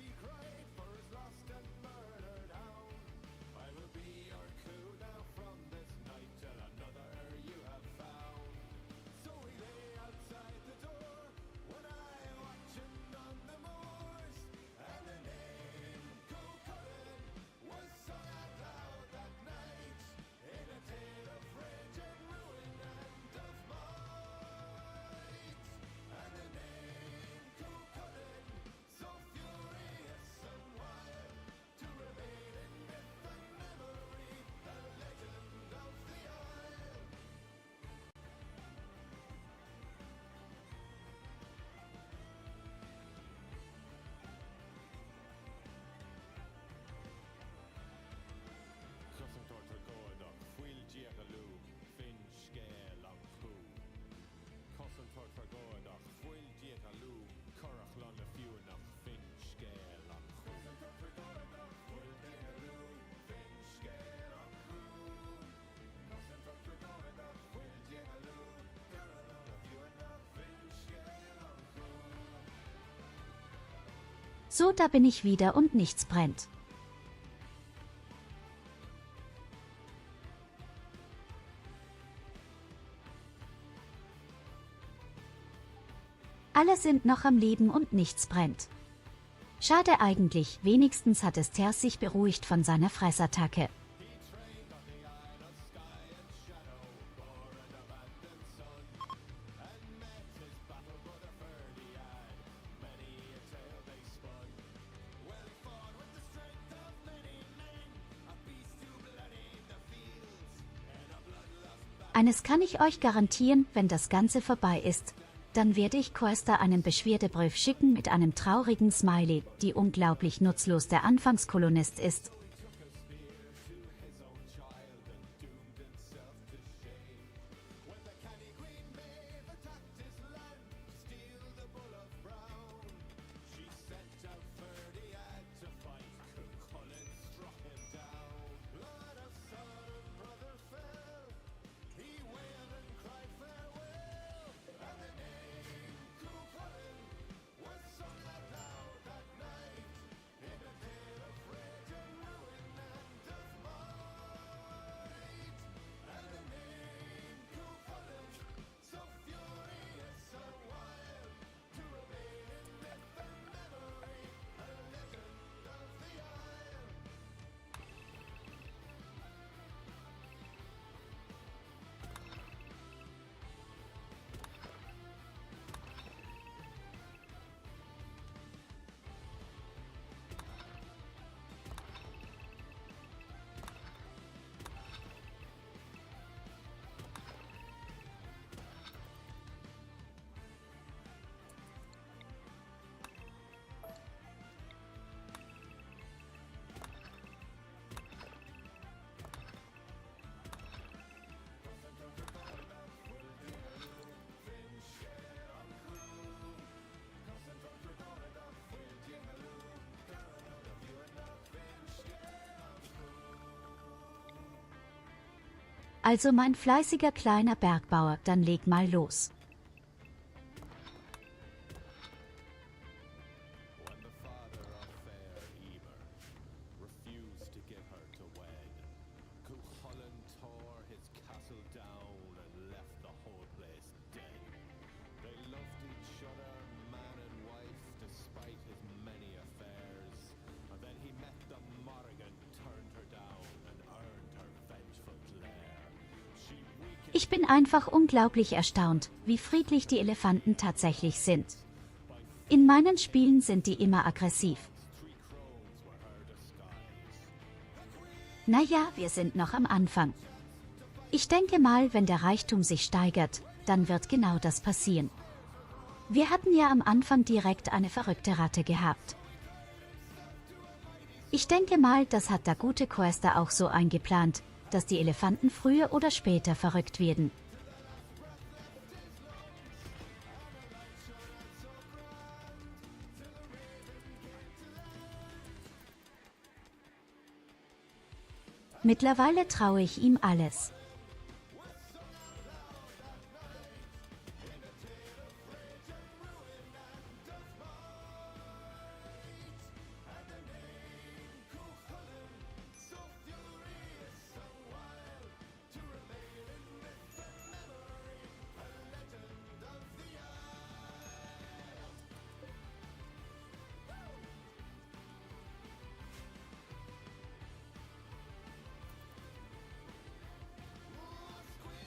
So, da bin ich wieder und nichts brennt. Alle sind noch am Leben und nichts brennt. Schade eigentlich, wenigstens hat Esther sich beruhigt von seiner Fressattacke. Eines kann ich euch garantieren, wenn das Ganze vorbei ist, dann werde ich Coaster einen Beschwerdebrief schicken mit einem traurigen Smiley, die unglaublich nutzlos der Anfangskolonist ist. Also mein fleißiger kleiner Bergbauer, dann leg mal los. Ich bin einfach unglaublich erstaunt, wie friedlich die Elefanten tatsächlich sind. In meinen Spielen sind die immer aggressiv. Naja, wir sind noch am Anfang. Ich denke mal, wenn der Reichtum sich steigert, dann wird genau das passieren. Wir hatten ja am Anfang direkt eine verrückte Ratte gehabt. Ich denke mal, das hat der gute Quester auch so eingeplant, dass die Elefanten früher oder später verrückt werden. Mittlerweile traue ich ihm alles.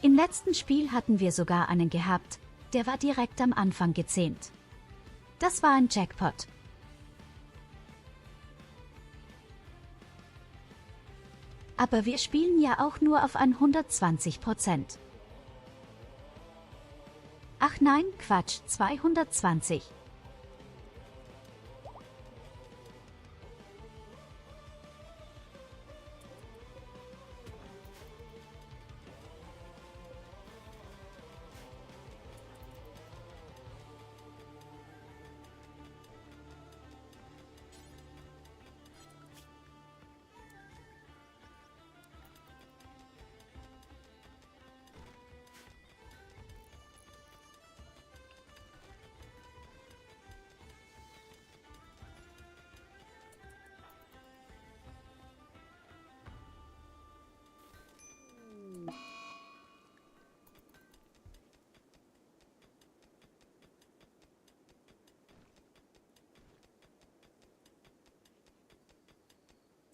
Im letzten Spiel hatten wir sogar einen gehabt, der war direkt am Anfang gezähmt. Das war ein Jackpot. Aber wir spielen ja auch nur auf 120%. Ach nein, Quatsch, 220.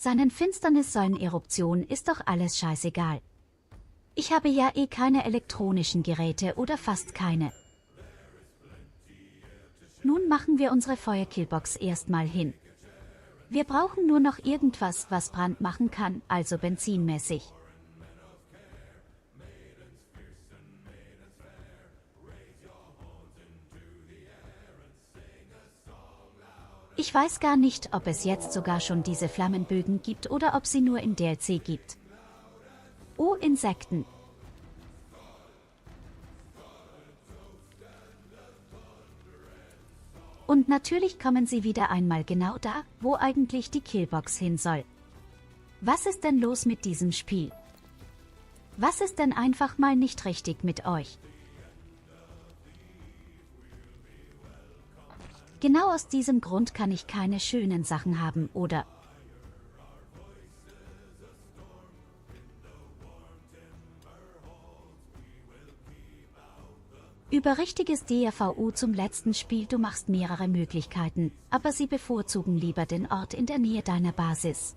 Seinen Finsternissäulen-Eruptionen ist doch alles scheißegal. Ich habe ja eh keine elektronischen Geräte oder fast keine. Nun machen wir unsere Feuerkillbox erstmal hin. Wir brauchen nur noch irgendwas, was Brand machen kann, also benzinmäßig. Ich weiß gar nicht, ob es jetzt sogar schon diese Flammenbögen gibt oder ob sie nur im DLC gibt. Oh, Insekten! Und natürlich kommen sie wieder einmal genau da, wo eigentlich die Killbox hin soll. Was ist denn los mit diesem Spiel? Was ist denn einfach mal nicht richtig mit euch? Genau aus diesem Grund kann ich keine schönen Sachen haben, oder? Über richtiges DRVU zum letzten Spiel, du machst mehrere Möglichkeiten, aber sie bevorzugen lieber den Ort in der Nähe deiner Basis.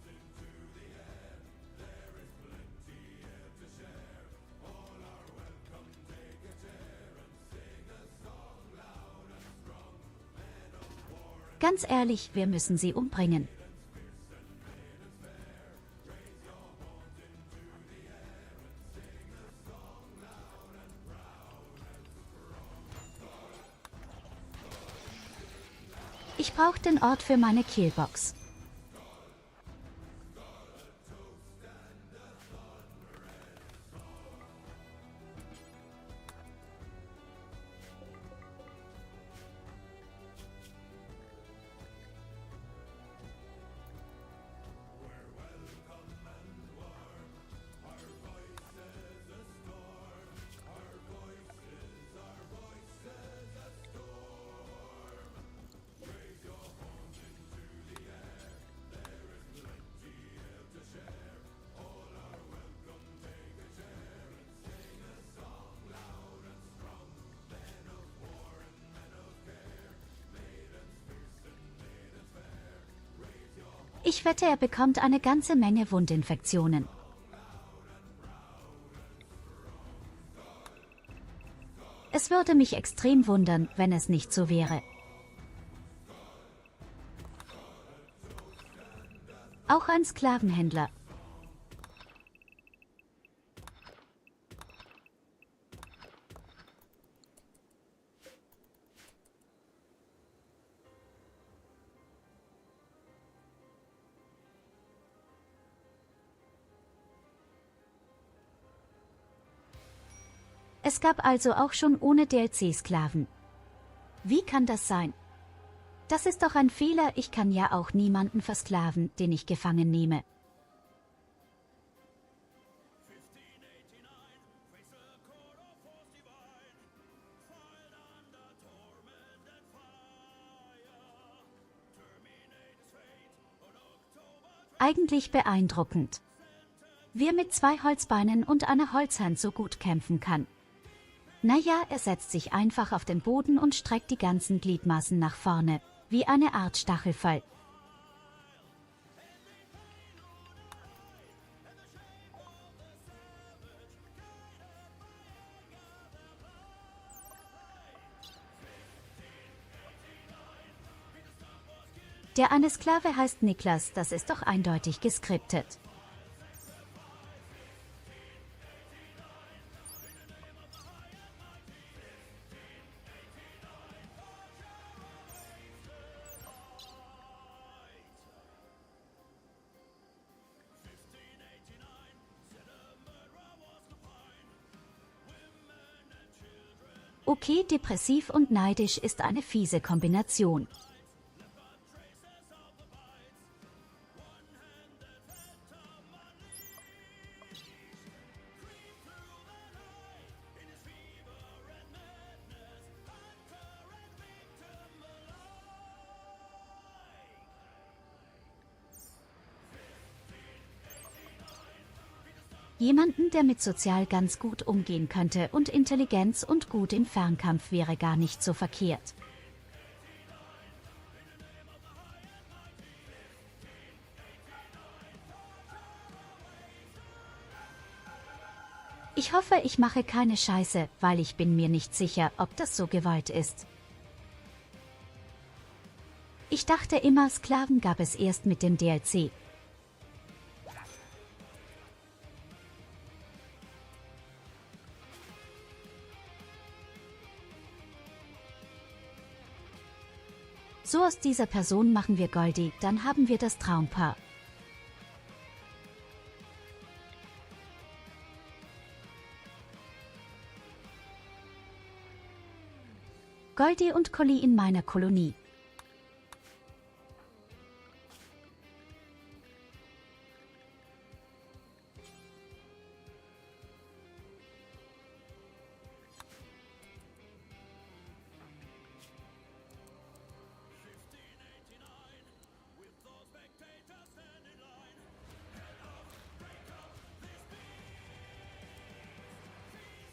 Ganz ehrlich, wir müssen sie umbringen. Ich brauche den Ort für meine Killbox. Ich wette, er bekommt eine ganze Menge Wundinfektionen. Es würde mich extrem wundern, wenn es nicht so wäre. Auch ein Sklavenhändler. Es gab also auch schon ohne DLC Sklaven. Wie kann das sein? Das ist doch ein Fehler, ich kann ja auch niemanden versklaven, den ich gefangen nehme. Eigentlich beeindruckend. Wer mit 2 Holzbeinen und einer Holzhand so gut kämpfen kann. Naja, er setzt sich einfach auf den Boden und streckt die ganzen Gliedmaßen nach vorne, wie eine Art Stachelfall. Der eine Sklave heißt Niklas, das ist doch eindeutig geskriptet. Okay, depressiv und neidisch ist eine fiese Kombination. Jemanden, der mit Sozial ganz gut umgehen könnte und Intelligenz und gut im Fernkampf wäre gar nicht so verkehrt. Ich hoffe, ich mache keine Scheiße, weil ich bin mir nicht sicher, ob das so gewollt ist. Ich dachte immer, Sklaven gab es erst mit dem DLC. So, aus dieser Person machen wir Goldie, dann haben wir das Traumpaar. Goldie und Collie in meiner Kolonie.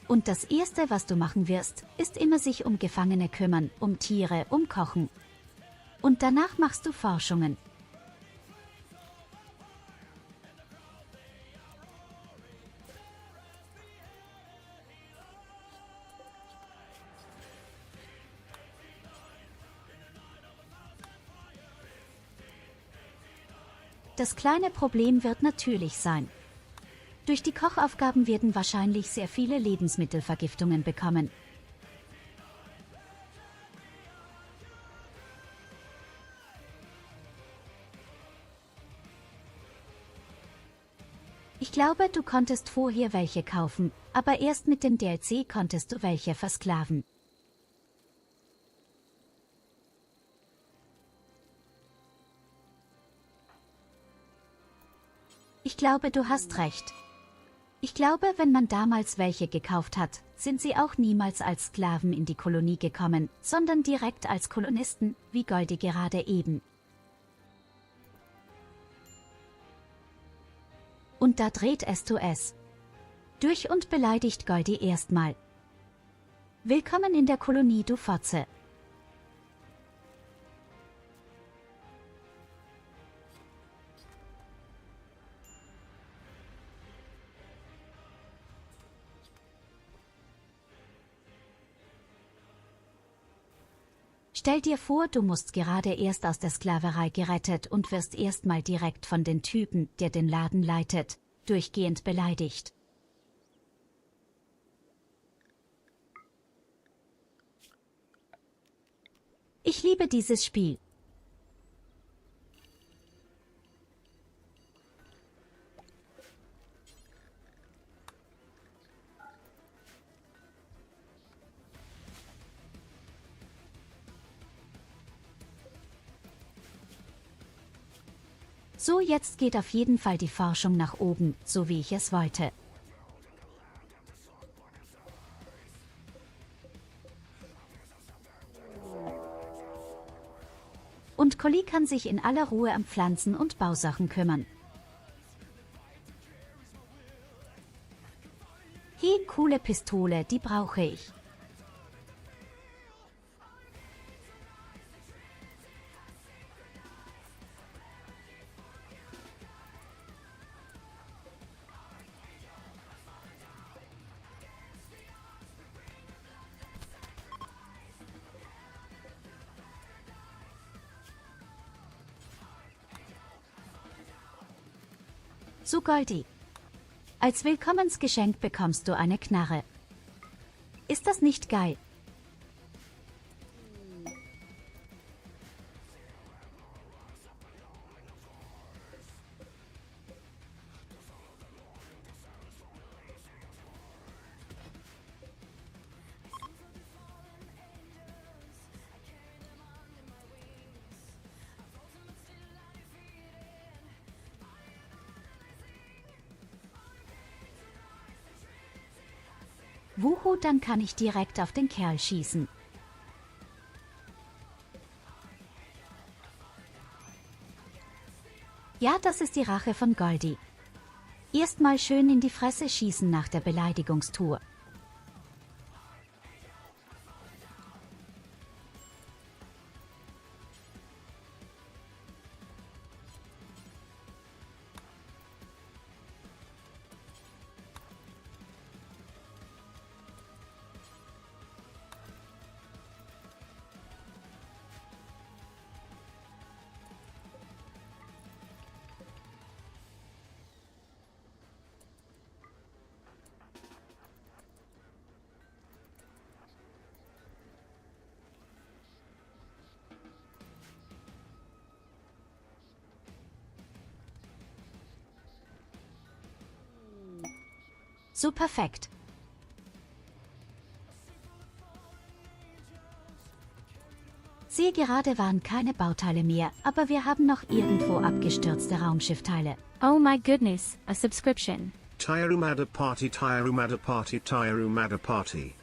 Und das Erste, was du machen wirst, ist immer sich um Gefangene kümmern, um Tiere, um Kochen. Und danach machst du Forschungen. Das kleine Problem wird natürlich sein: durch die Kochaufgaben werden wahrscheinlich sehr viele Lebensmittelvergiftungen bekommen. Ich glaube, du konntest vorher welche kaufen, aber erst mit dem DLC konntest du welche versklaven. Ich glaube, du hast recht. Ich glaube, wenn man damals welche gekauft hat, sind sie auch niemals als Sklaven in die Kolonie gekommen, sondern direkt als Kolonisten, wie Goldie gerade eben. Und da dreht es zu es durch und beleidigt Goldie erstmal. Willkommen in der Kolonie, du Fotze. Stell dir vor, du musst gerade erst aus der Sklaverei gerettet und wirst erstmal direkt von den Typen, der den Laden leitet, durchgehend beleidigt. Ich liebe dieses Spiel. So, jetzt geht auf jeden Fall die Forschung nach oben, so wie ich es wollte. Und Collie kann sich in aller Ruhe um Pflanzen und Bausachen kümmern. Hey, coole Pistole, die brauche ich. So, Goldie. Als Willkommensgeschenk bekommst du eine Knarre. Ist das nicht geil? Wuhu, dann kann ich direkt auf den Kerl schießen. Ja, das ist die Rache von Goldie. Erstmal schön in die Fresse schießen nach der Beleidigungstour. So perfekt. Sehe gerade waren keine Bauteile mehr, aber wir haben noch irgendwo abgestürzte Raumschiffteile. Oh my goodness, a subscription. Tyurru Madder Party, Tyurru Madder Party, Tyurru Madder Party.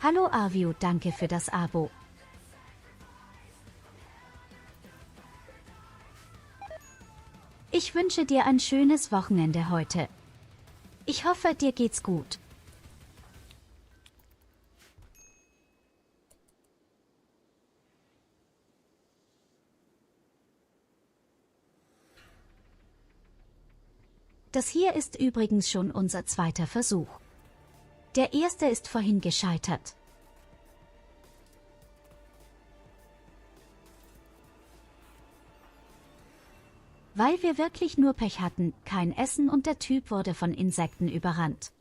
Hallo Arvio, danke für das Abo. Ich wünsche dir ein schönes Wochenende heute. Ich hoffe, dir geht's gut. Das hier ist übrigens schon unser zweiter Versuch. Der erste ist vorhin gescheitert. Weil wir wirklich nur Pech hatten, kein Essen und der Typ wurde von Insekten überrannt.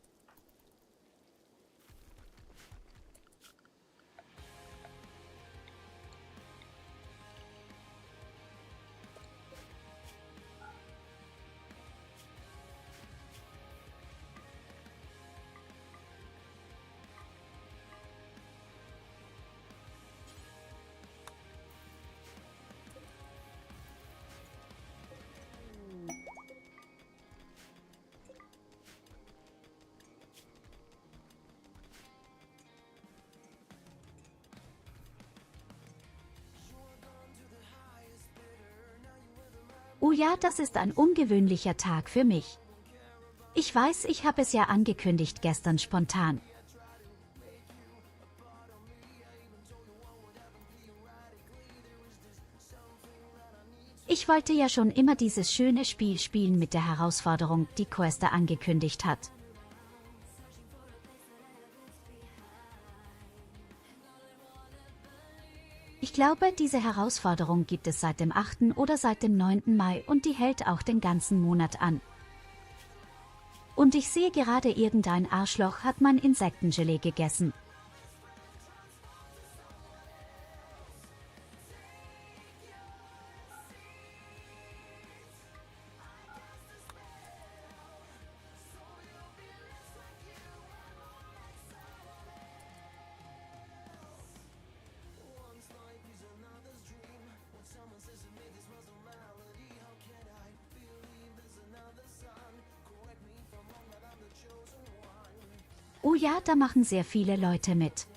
Oh ja, das ist ein ungewöhnlicher Tag für mich. Ich weiß, ich habe es ja angekündigt gestern spontan. Ich wollte ja schon immer dieses schöne Spiel spielen mit der Herausforderung, die Questa angekündigt hat. Ich glaube, diese Herausforderung gibt es seit dem 8. oder seit dem 9. Mai und die hält auch den ganzen Monat an. Und ich sehe gerade, irgendein Arschloch hat mein Insektengelee gegessen. Oh ja, da machen sehr viele Leute mit.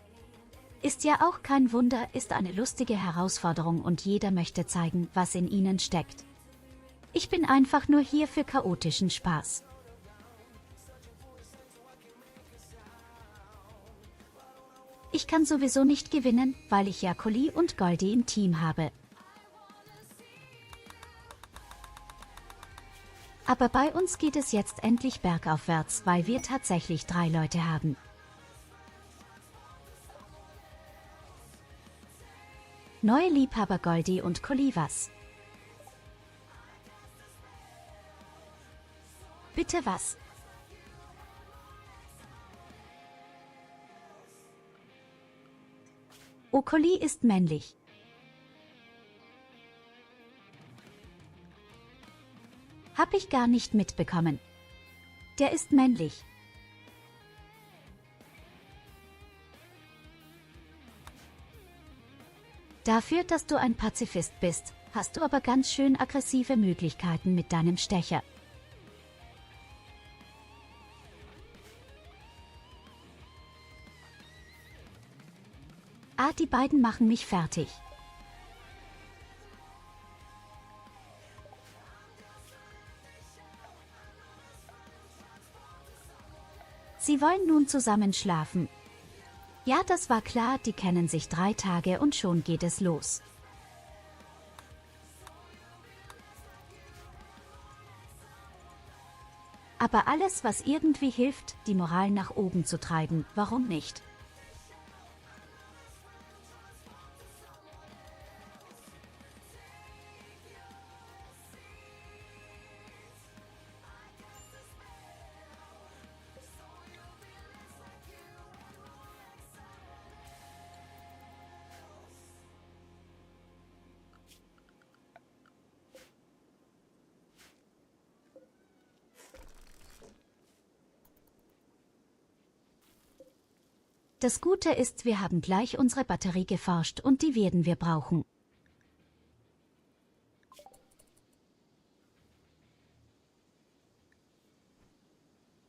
Ist ja auch kein Wunder, ist eine lustige Herausforderung und jeder möchte zeigen, was in ihnen steckt. Ich bin einfach nur hier für chaotischen Spaß. Ich kann sowieso nicht gewinnen, weil ich ja Collie und Goldie im Team habe. Aber bei uns geht es jetzt endlich bergaufwärts, weil wir tatsächlich 3 Leute haben. Neue Liebhaber Goldie und Collie was? Bitte was? Oh, Collie ist männlich. Hab ich gar nicht mitbekommen. Der ist männlich. Dafür, dass du ein Pazifist bist, hast du aber ganz schön aggressive Möglichkeiten mit deinem Stecher. Ah, die beiden machen mich fertig. Sie wollen nun zusammen schlafen. Ja, das war klar, die kennen sich 3 Tage und schon geht es los. Aber alles, was irgendwie hilft, die Moral nach oben zu treiben, warum nicht? Das Gute ist, wir haben gleich unsere Batterie geforscht und die werden wir brauchen.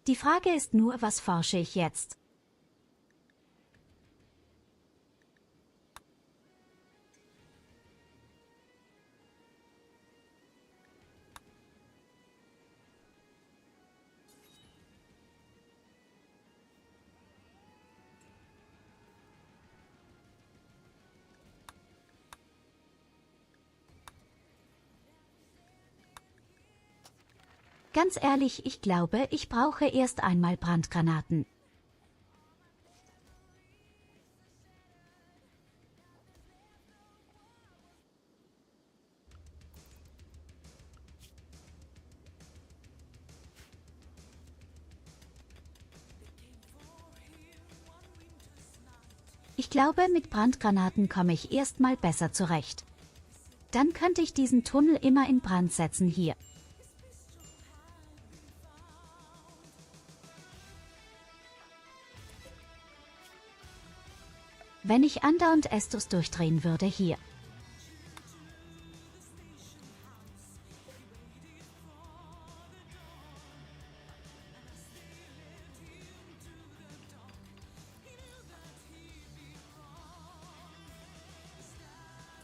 Die Frage ist nur, was forsche ich jetzt? Ganz ehrlich, ich glaube, ich brauche erst einmal Brandgranaten. Ich glaube, mit Brandgranaten komme ich erstmal besser zurecht. Dann könnte ich diesen Tunnel immer in Brand setzen hier. Wenn ich andauernd Estus durchdrehen würde hier.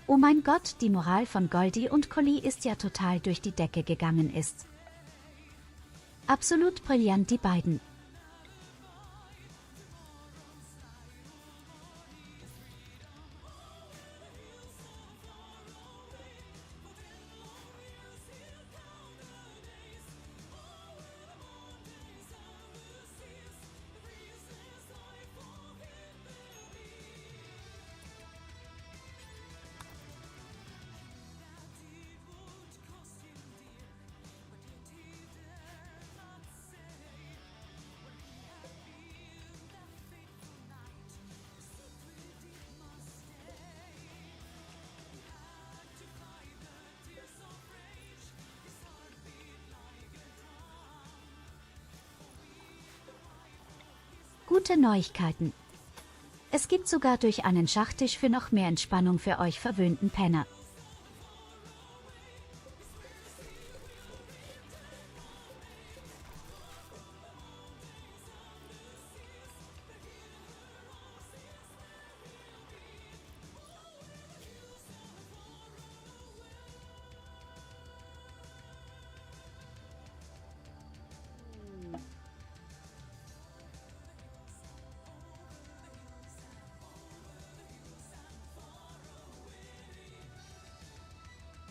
Oh mein Gott, die Moral von Goldie und Collie ist ja total durch die Decke gegangen ist. Absolut brillant, die beiden. Gute Neuigkeiten. Es gibt sogar durch einen Schachtisch für noch mehr Entspannung für euch verwöhnten Penner.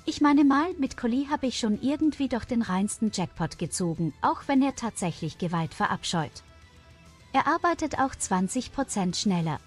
Ich meine mal, mit Collie habe ich schon irgendwie doch den reinsten Jackpot gezogen, auch wenn er tatsächlich Gewalt verabscheut. Er arbeitet auch 20% schneller.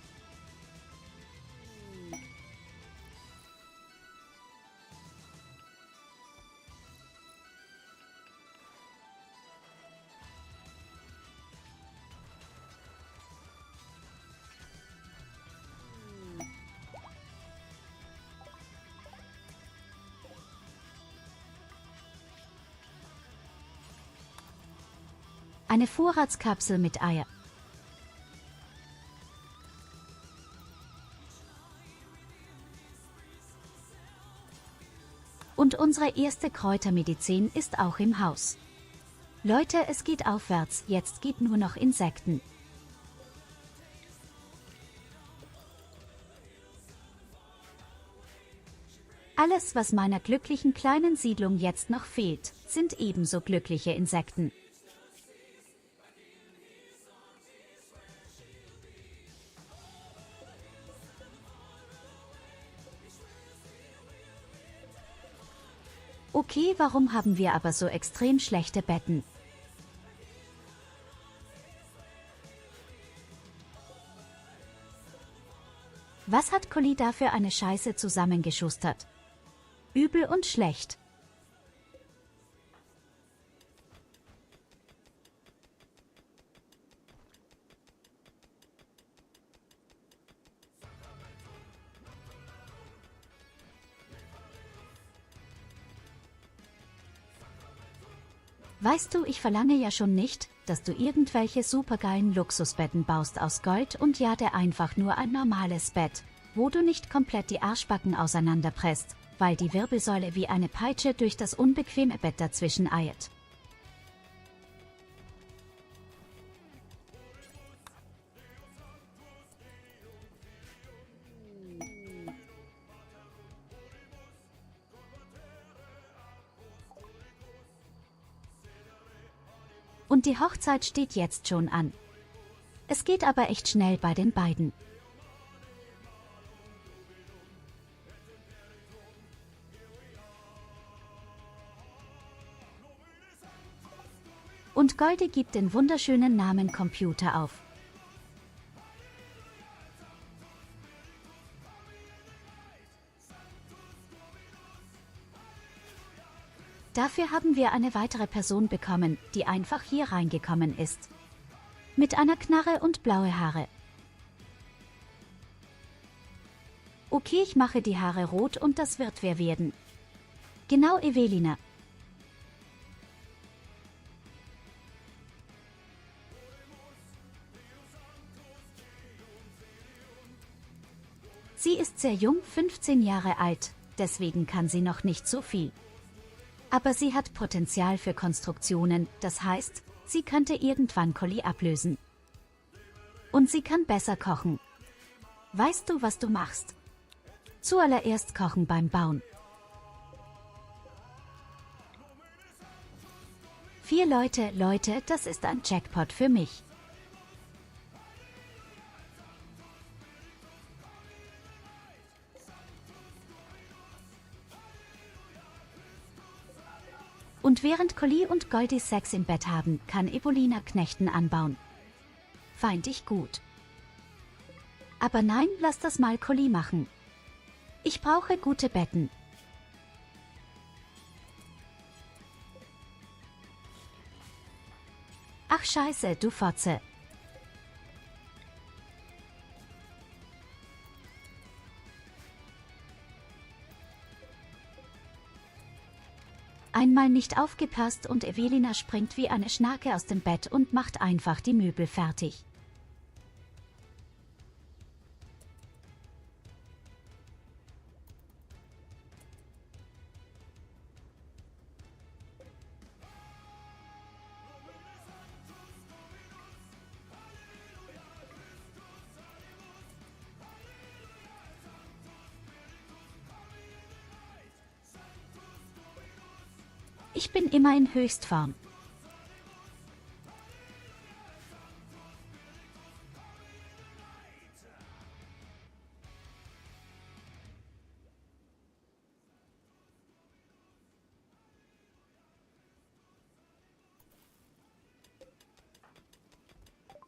Eine Vorratskapsel mit Eier. Und unsere erste Kräutermedizin ist auch im Haus. Leute, es geht aufwärts, jetzt geht nur noch Insekten. Alles, was meiner glücklichen kleinen Siedlung jetzt noch fehlt, sind ebenso glückliche Insekten. Okay, warum haben wir aber so extrem schlechte Betten? Was hat Collie da für eine Scheiße zusammengeschustert? Übel und schlecht. Weißt du, ich verlange ja schon nicht, dass du irgendwelche supergeilen Luxusbetten baust aus Gold und jade einfach nur ein normales Bett, wo du nicht komplett die Arschbacken auseinanderpresst, weil die Wirbelsäule wie eine Peitsche durch das unbequeme Bett dazwischen eiert. Und die Hochzeit steht jetzt schon an. Es geht aber echt schnell bei den beiden. Und Goldi gibt den wunderschönen Namen Computer auf. Dafür haben wir eine weitere Person bekommen, die einfach hier reingekommen ist. Mit einer Knarre und blaue Haare. Okay, ich mache die Haare rot und das wird wer werden. Genau, Evelina. Sie ist sehr jung, 15 Jahre alt, deswegen kann sie noch nicht so viel. Aber sie hat Potenzial für Konstruktionen, das heißt, sie könnte irgendwann Collie ablösen. Und sie kann besser kochen. Weißt du, was du machst? Zuallererst kochen beim Bauen. 4 Leute, das ist ein Jackpot für mich. Und während Collie und Goldi Sex im Bett haben, kann Evelina Knechten anbauen. Feind ich gut. Aber nein, lass das mal Collie machen. Ich brauche gute Betten. Ach scheiße, du Fotze. Einmal nicht aufgepasst und Evelina springt wie eine Schnake aus dem Bett und macht einfach die Möbel fertig. Ich bin immer in Höchstform.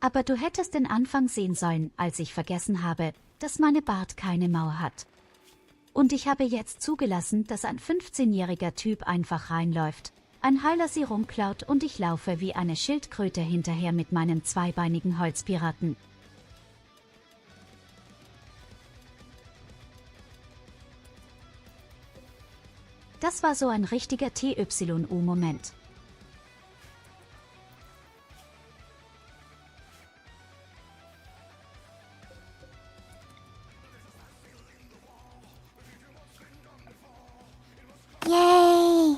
Aber du hättest den Anfang sehen sollen, als ich vergessen habe, dass meine Bart keine Mauer hat. Und ich habe jetzt zugelassen, dass ein 15-jähriger Typ einfach reinläuft, ein Heiler sie rumklaut und ich laufe wie eine Schildkröte hinterher mit meinen zweibeinigen Holzpiraten. Das war so ein richtiger TYU-Moment. Yay!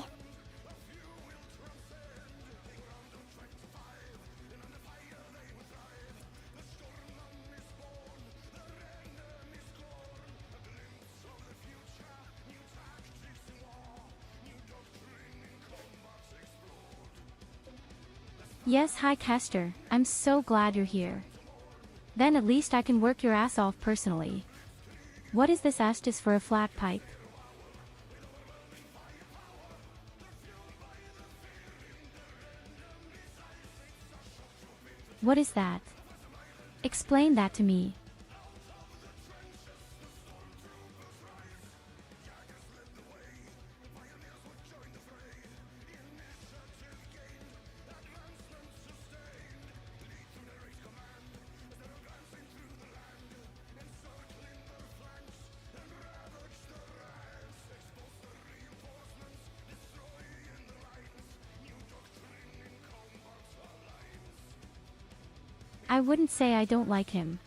Yes, hi Kester, I'm so glad you're here. Then at least I can work your ass off personally. What is this Astis for a flat pipe? What is that? Explain that to me. I wouldn't say I don't like him.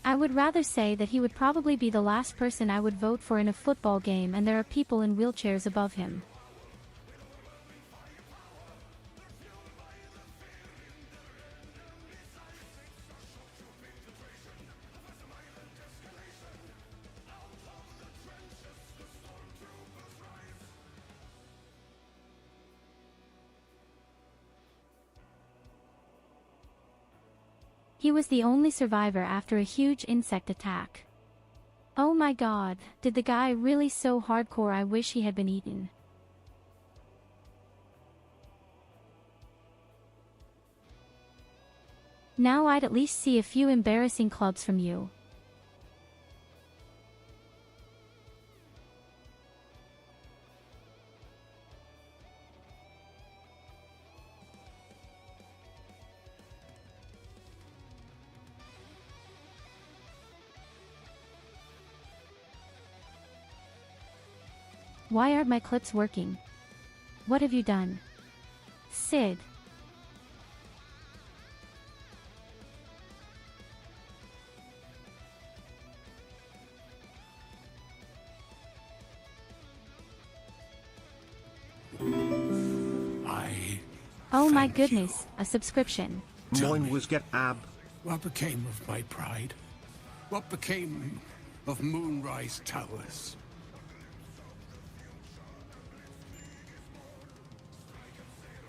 I would rather say that he would probably be the last person I would vote for in a football game, and there are people in wheelchairs above him. He was the only survivor after a huge insect attack. Oh my god, did the guy really so hardcore? I wish he had been eaten. Now I'd at least see a few embarrassing clubs from you. Why aren't my clips working? What have you done? Sid. Oh my goodness, a subscription. Mine was get ab. What became of my pride? What became of Moonrise Towers?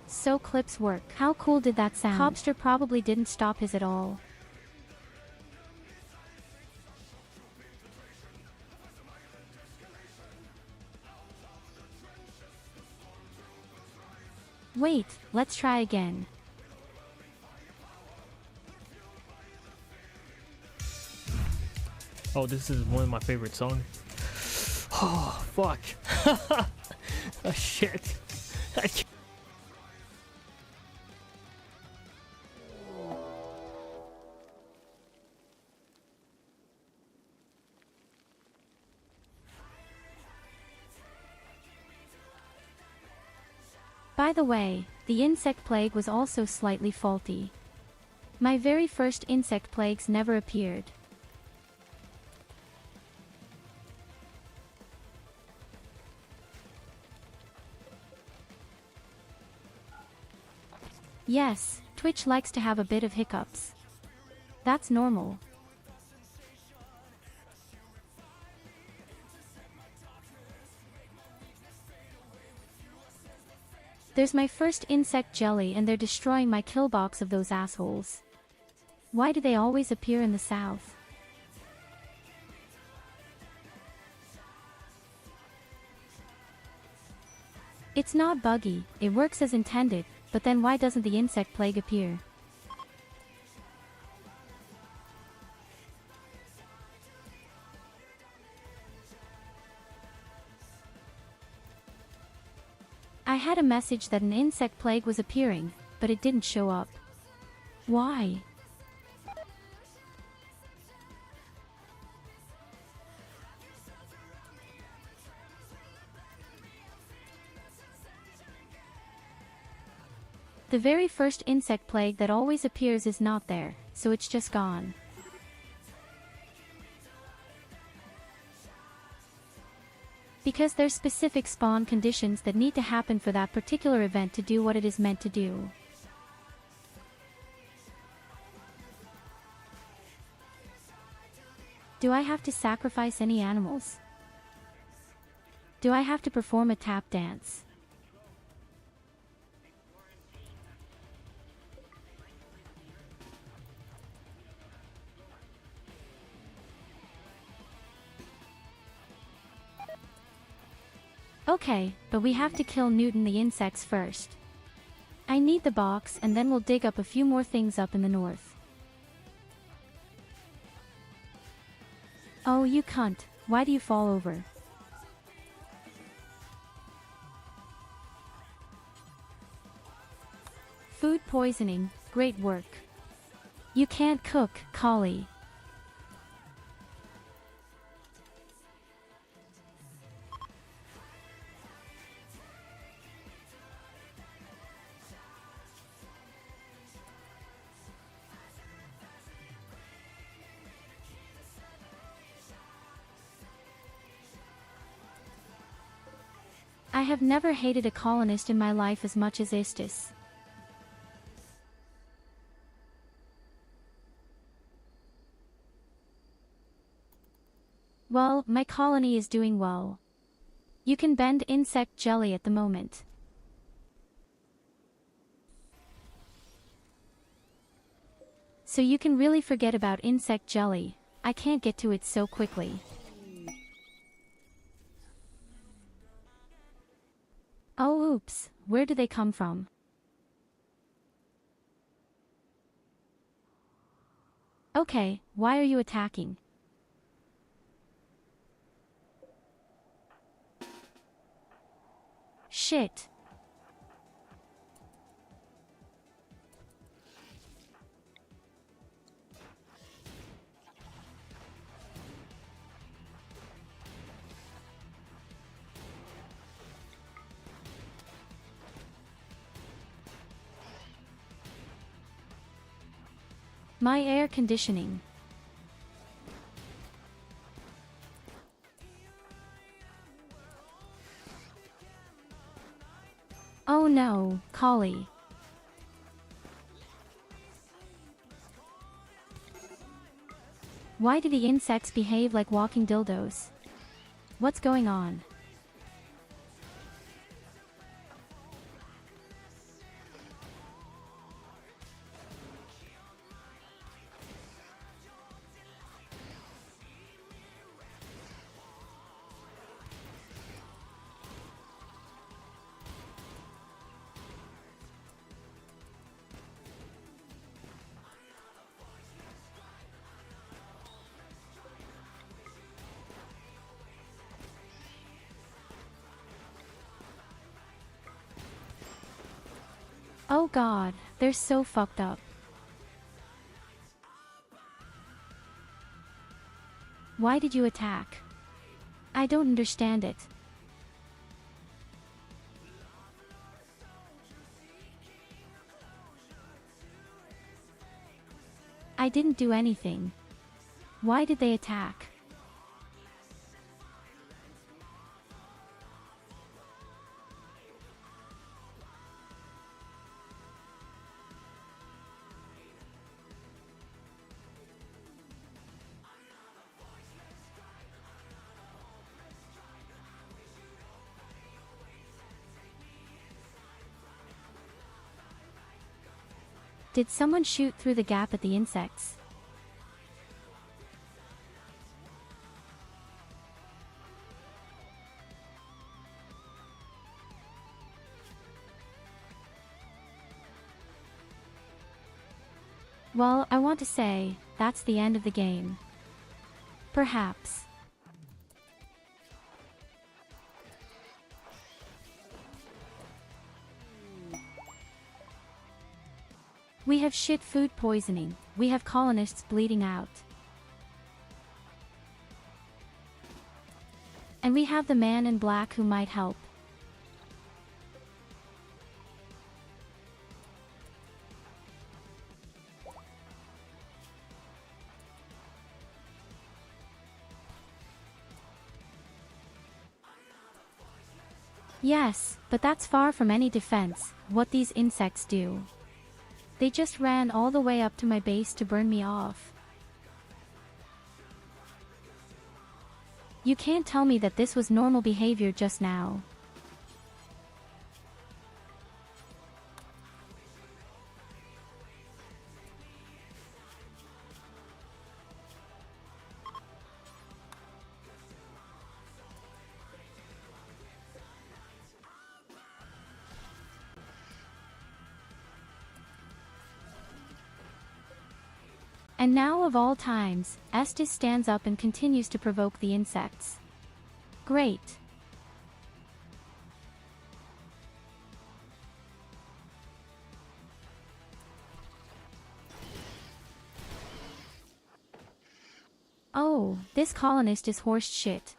So clips work. How cool did that sound? Hobster probably didn't stop his at all. Wait, let's try again. Oh, this is one of my favorite songs. Oh, fuck. Oh, shit. I can't. By the way, the insect plague was also slightly faulty. My very first insect plagues never appeared. Yes, Twitch likes to have a bit of hiccups. That's normal. There's my first insect jelly and they're destroying my kill box of those assholes. Why do they always appear in the south? It's not buggy, it works as intended, but then why doesn't the insect plague appear? I had a message that an insect plague was appearing, but it didn't show up. Why? The very first insect plague that always appears is not there, so it's just gone. Because there's specific spawn conditions that need to happen for that particular event to do what it is meant to do. Do I have to sacrifice any animals? Do I have to perform a tap dance? Okay, but we have to kill Newton the insects first. I need the box and then we'll dig up a few more things up in the north. Oh, you cunt, why do you fall over? Food poisoning, great work. You can't cook, Collie. I have never hated a colonist in my life as much as Istis. Well, my colony is doing well. You can bend insect jelly at the moment. So you can really forget about insect jelly. I can't get to it so quickly. Oh oops, where do they come from? Okay, why are you attacking? Shit. My air conditioning. Oh no, Collie. Why do the insects behave like walking dildos? What's going on? Oh god, they're so fucked up. Why did you attack? I don't understand it. I didn't do anything. Why did they attack? Did someone shoot through the gap at the insects? Well, I want to say, that's the end of the game. Perhaps. We have shit food poisoning, we have colonists bleeding out. And we have the man in black who might help. Yes, but that's far from any defense, what these insects do. They just ran all the way up to my base to burn me off. You can't tell me that this was normal behavior just now. And now of all times, Estes stands up and continues to provoke the insects. Great. Oh, this colonist is horse shit.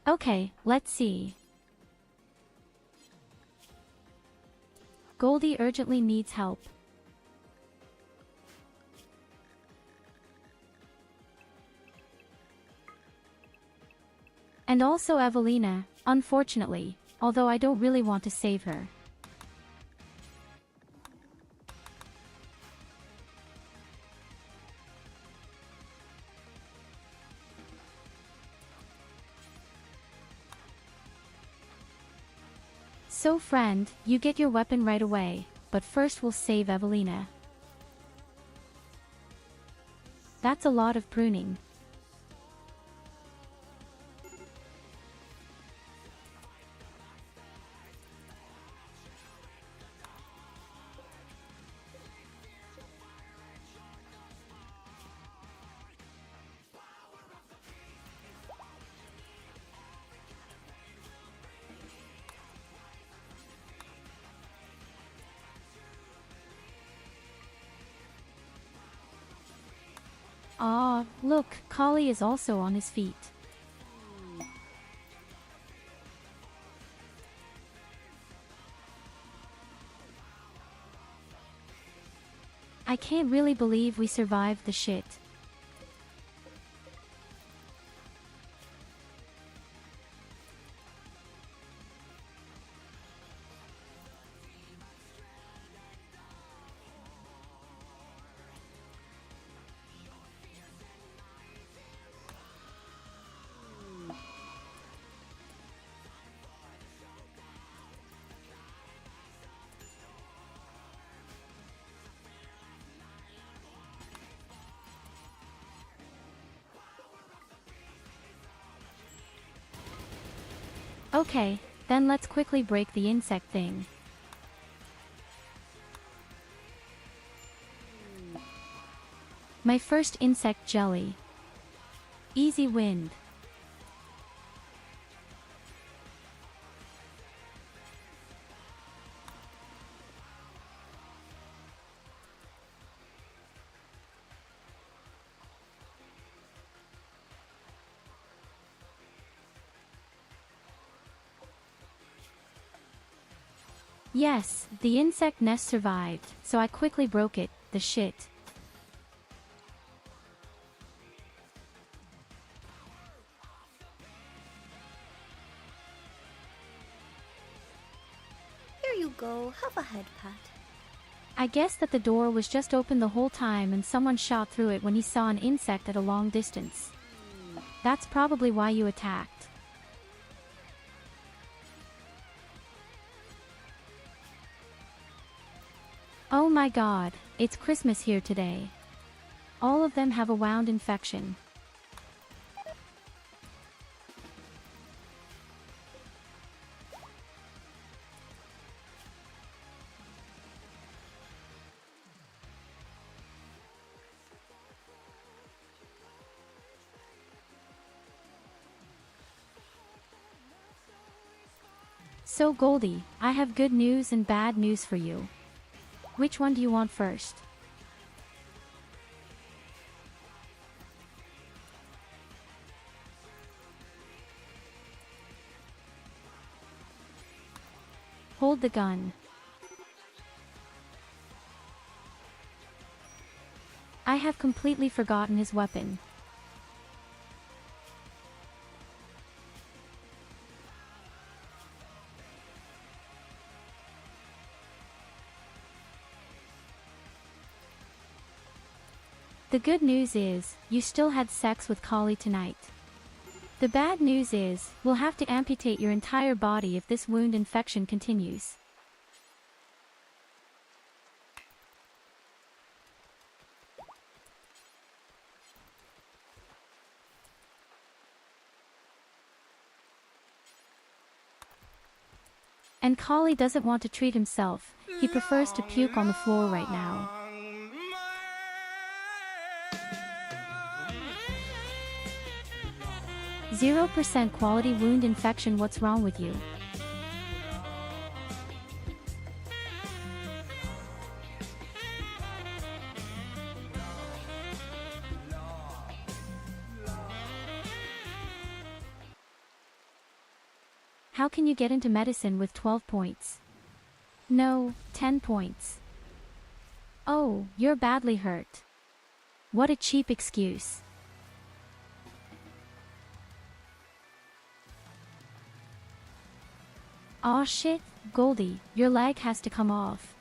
Okay, let's see. Goldie urgently needs help. And also Evelina, unfortunately, although I don't really want to save her. So friend, you get your weapon right away, but first we'll save Evelina. That's a lot of pruning. Ah, look, Kali is also on his feet. I can't really believe we survived the shit. Okay, then let's quickly break the insect thing. My first insect jelly. Easy wind. Yes, the insect nest survived, so I quickly broke it, the shit. Here you go, have a head pat. I guess that the door was just open the whole time and someone shot through it when he saw an insect at a long distance. That's probably why you attacked. Oh my god, it's Christmas here today. All of them have a wound infection. So Goldie, I have good news and bad news for you. Which one do you want first? Hold the gun. I have completely forgotten his weapon. The good news is, you still had sex with Kali tonight. The bad news is, we'll have to amputate your entire body if this wound infection continues. And Kali doesn't want to treat himself, he prefers to puke on the floor right now. %, quality wound infection. What's wrong with you? How can you get into medicine with 12 points? No, 10 points. Oh, you're badly hurt. What a cheap excuse. Aw shit, Goldie, your leg has to come off.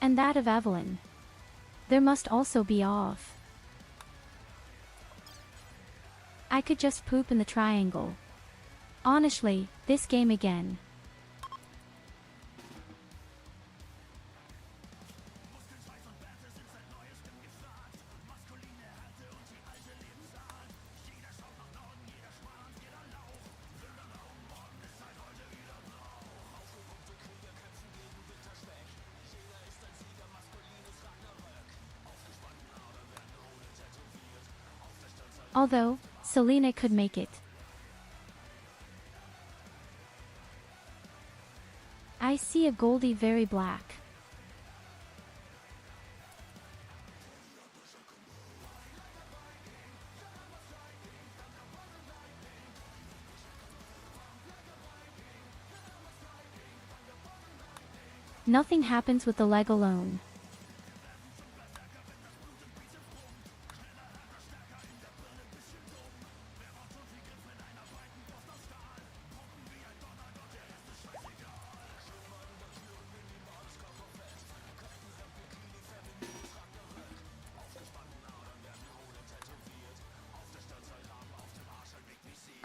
And that of Evelyn. There must also be off. I could just poop in the triangle. Honestly, this game again. Although, Selena could make it. I see a Goldie very black. Nothing happens with the leg alone.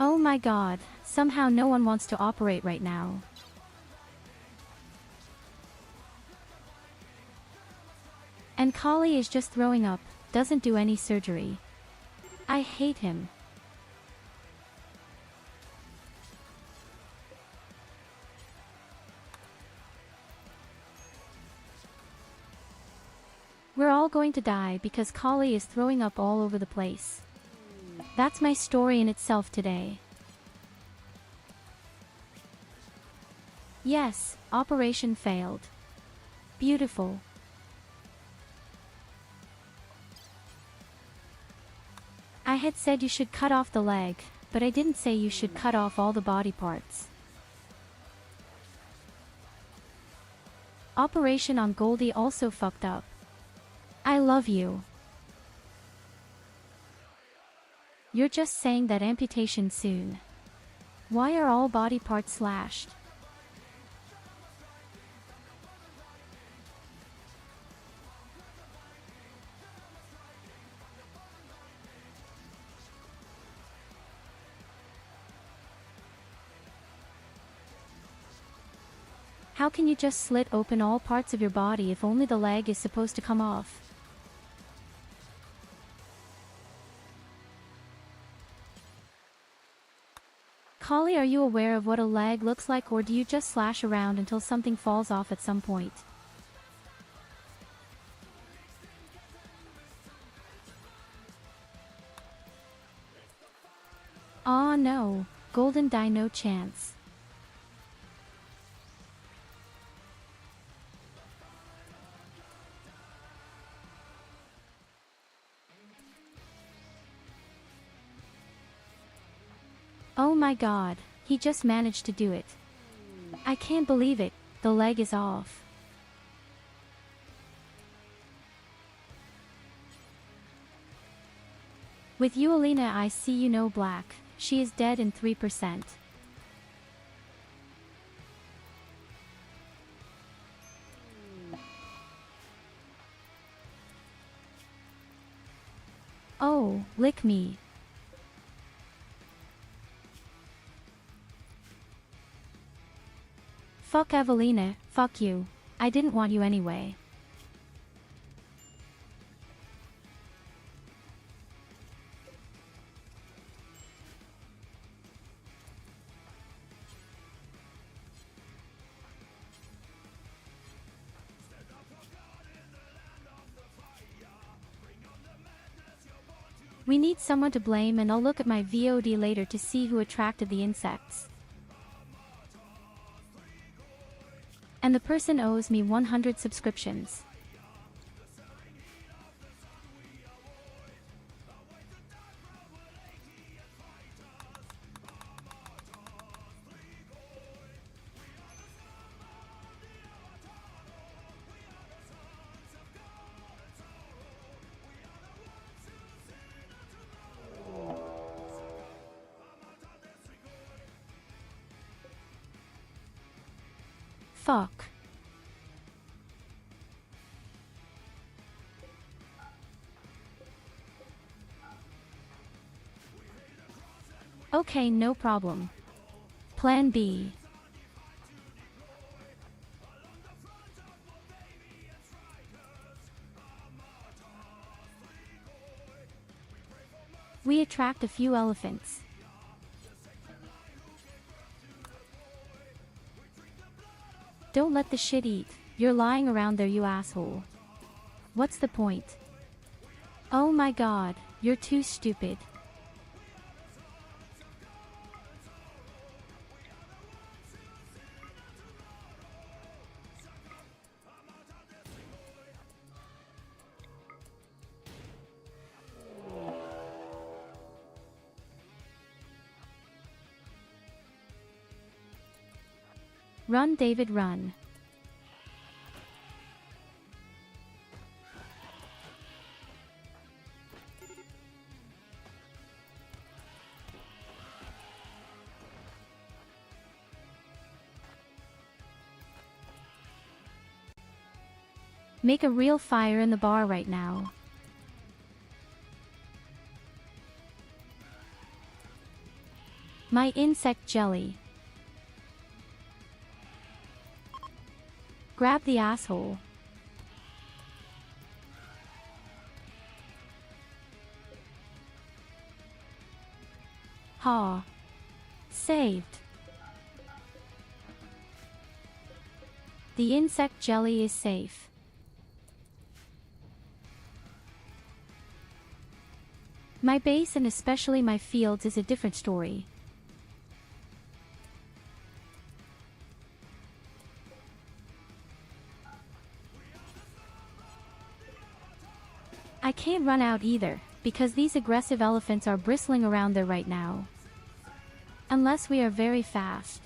Oh my god, somehow no one wants to operate right now. And Kali is just throwing up, doesn't do any surgery. I hate him. We're all going to die because Kali is throwing up all over the place. That's my story in itself today. Yes, operation failed. Beautiful. I had said you should cut off the leg, but I didn't say you should cut off all the body parts. Operation on Goldie also fucked up. I love you. You're just saying that amputation soon. Why are all body parts slashed? How can you just slit open all parts of your body if only the leg is supposed to come off? Collie, are you aware of what a leg looks like, or do you just slash around until something falls off at some point? Aw no, golden die, no chance. Oh my god, he just managed to do it. I can't believe it, the leg is off. With you Alina, I see you know black, she is dead in 3%. Oh, lick me. Fuck Evelina, fuck you. I didn't want you anyway. We need someone to blame, and I'll look at my VoD later to see who attracted the insects. And the person owes me 100 subscriptions. Fuck. Okay, no problem. Plan B. We attract a few elephants. Don't let the shit eat. You're lying around there, you asshole. What's the point? Oh my god, you're too stupid. Run, David, run. Make a real fire in the bar right now. My insect jelly. Grab the asshole. Ha. Saved. The insect jelly is safe. My base, and especially my fields, is a different story. I can't run out either, because these aggressive elephants are bristling around there right now. Unless we are very fast.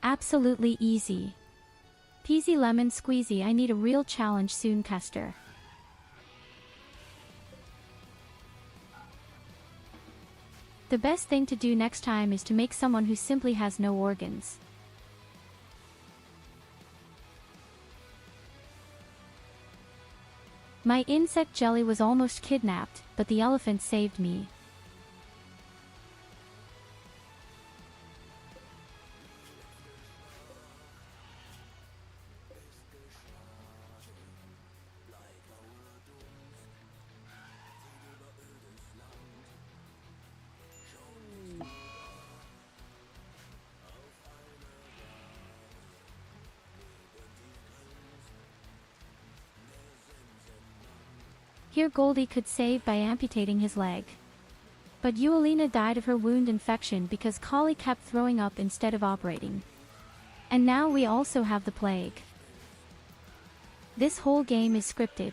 Absolutely easy. Peasy lemon squeezy. I need a real challenge soon, Kester. The best thing to do next time is to make someone who simply has no organs. My insect jelly was almost kidnapped, but the elephant saved me. Here Goldie could save by amputating his leg. But Eulina died of her wound infection because Collie kept throwing up instead of operating. And now we also have the plague. This whole game is scripted.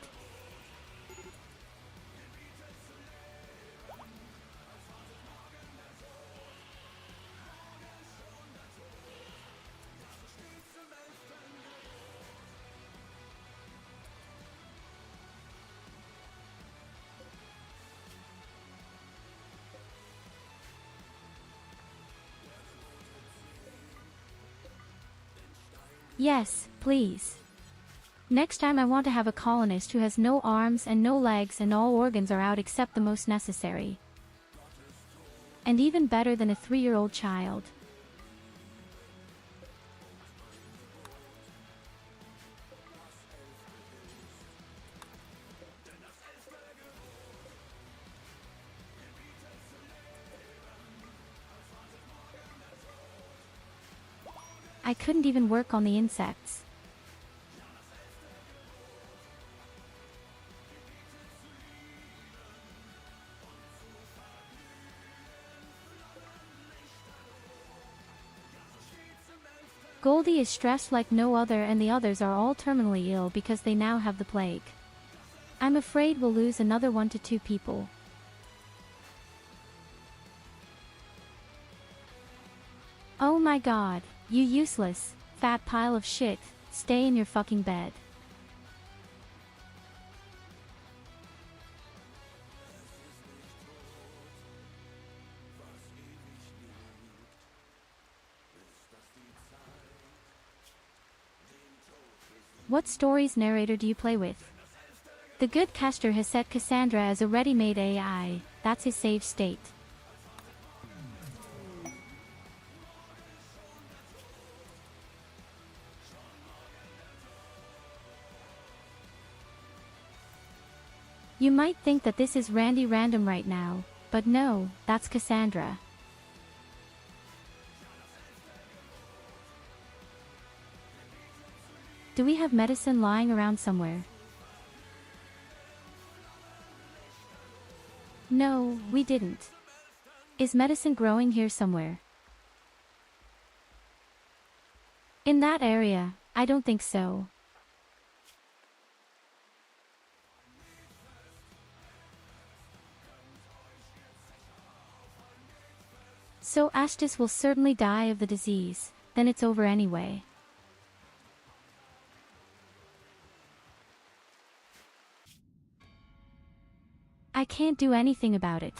Yes, please. Next time I want to have a colonist who has no arms and no legs and all organs are out except the most necessary. And even better than a 3-year-old child. I couldn't even work on the insects. Goldie is stressed like no other and the others are all terminally ill because they now have the plague. I'm afraid we'll lose another 1 to 2 people. Oh my god. You useless, fat pile of shit, stay in your fucking bed. What stories narrator do you play with? The good caster has set Cassandra as a ready-made AI, that's his save state. You might think that this is Randy Random right now, but no, that's Cassandra. Do we have medicine lying around somewhere? No, we didn't. Is medicine growing here somewhere? In that area, I don't think so. So Ashtis will certainly die of the disease, then it's over anyway. I can't do anything about it.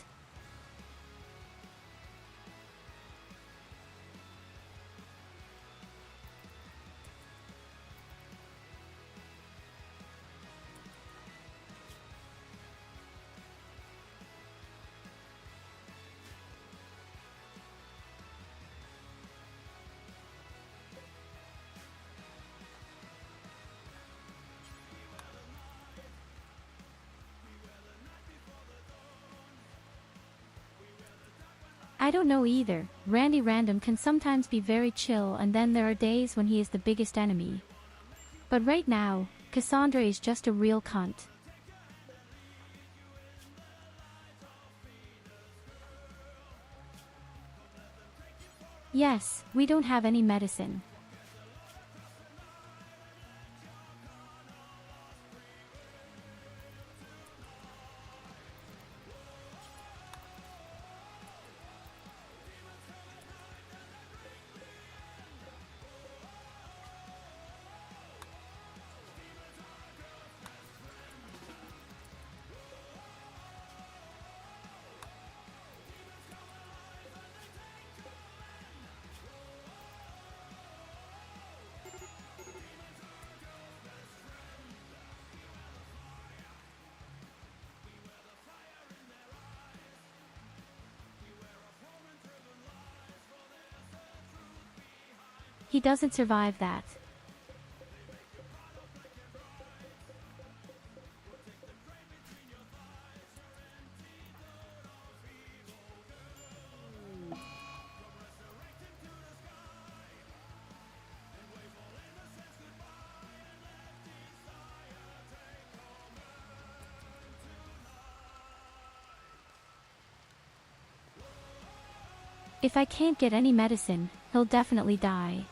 I don't know either. Randy Random can sometimes be very chill and then there are days when he is the biggest enemy. But right now, Cassandra is just a real cunt. Yes, we don't have any medicine. He doesn't survive that. If I can't get any medicine, he'll definitely die.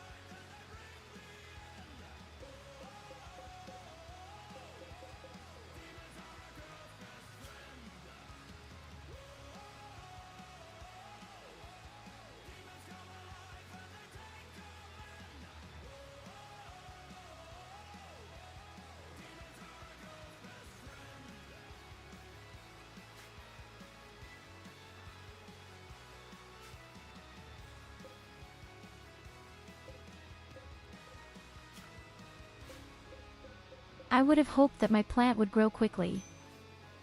I would have hoped that my plant would grow quickly.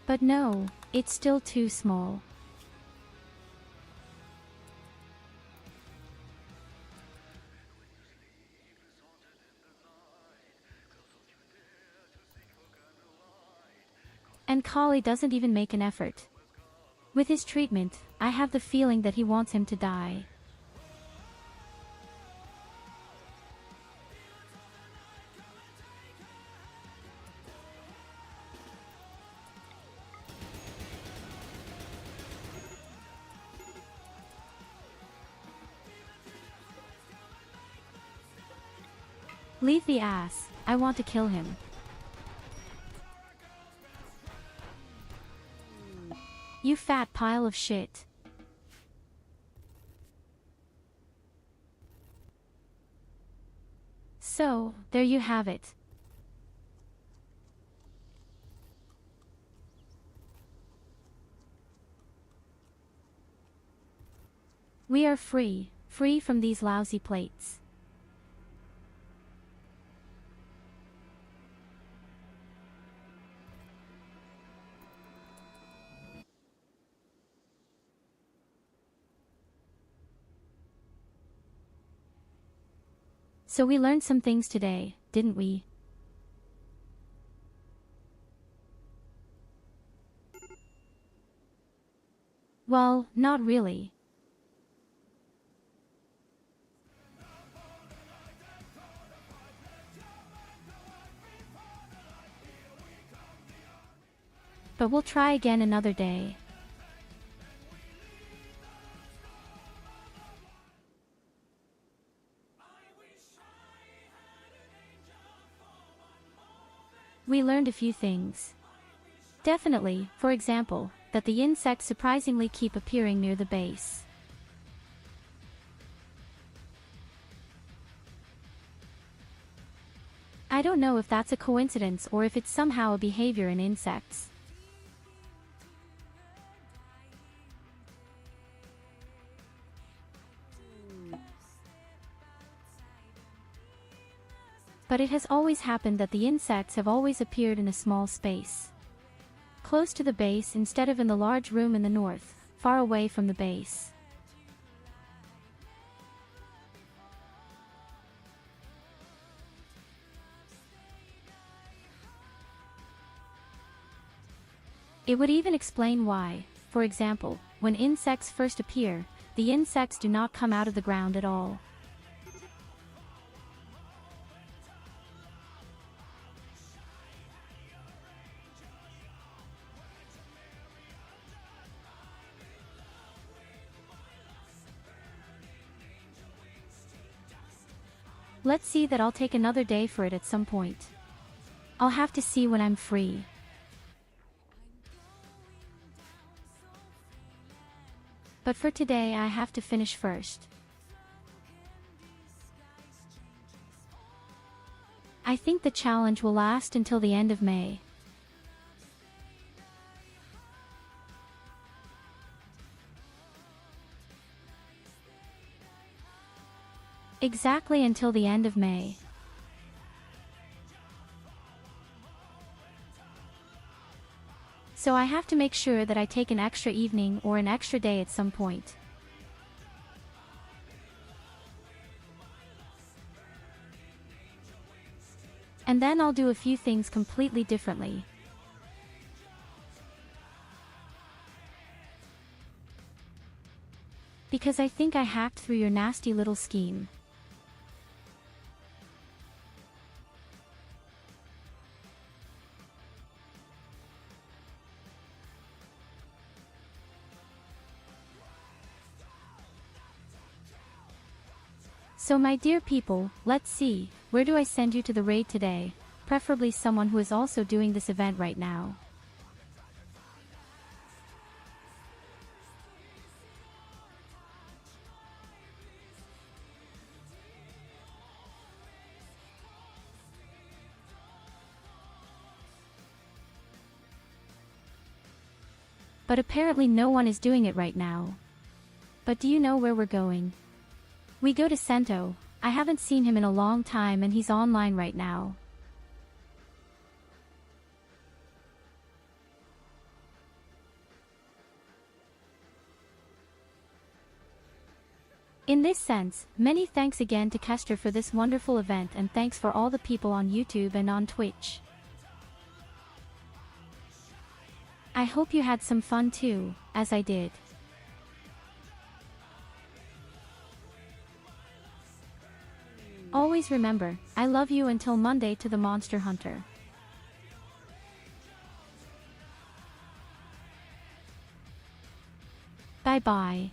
But no, it's still too small. And Kali doesn't even make an effort. With his treatment, I have the feeling that he wants him to die. Leave the ass, I want to kill him. You fat pile of shit. So, there you have it. We are free from these lousy plates. So we learned some things today, didn't we? Well, not really. But we'll try again another day. We learned a few things. Definitely, for example, that the insects surprisingly keep appearing near the base. I don't know if that's a coincidence or if it's somehow a behavior in insects. But it has always happened that the insects have always appeared in a small space. Close to the base instead of in the large room in the north, far away from the base. It would even explain why, for example, when insects first appear, the insects do not come out of the ground at all. Let's see that I'll take another day for it at some point. I'll have to see when I'm free. But for today I have to finish first. I think the challenge will last until the end of May. Exactly until the end of May. So I have to make sure that I take an extra evening or an extra day at some point. And then I'll do a few things completely differently. Because I think I hacked through your nasty little scheme. So my dear people, let's see, where do I send you to the raid today? Preferably someone who is also doing this event right now. But apparently no one is doing it right now. But do you know where we're going? We go to Sento. I haven't seen him in a long time and he's online right now. In this sense, many thanks again to Kester for this wonderful event and thanks for all the people on YouTube and on Twitch. I hope you had some fun too, as I did. Always remember, I love you until Monday to the Monster Hunter. Bye bye.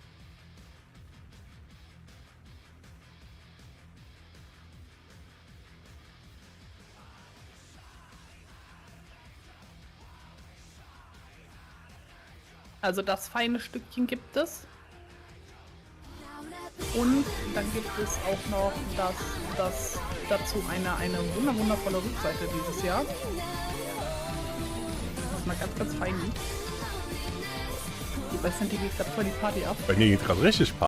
Also das feine Stückchen gibt es. Und dann gibt es auch noch dazu eine wundervolle Rückseite dieses Jahr. Das ist mal ganz fein. Bei Sandy geht gerade voll die Party ab. Bei mir geht gerade richtig Party.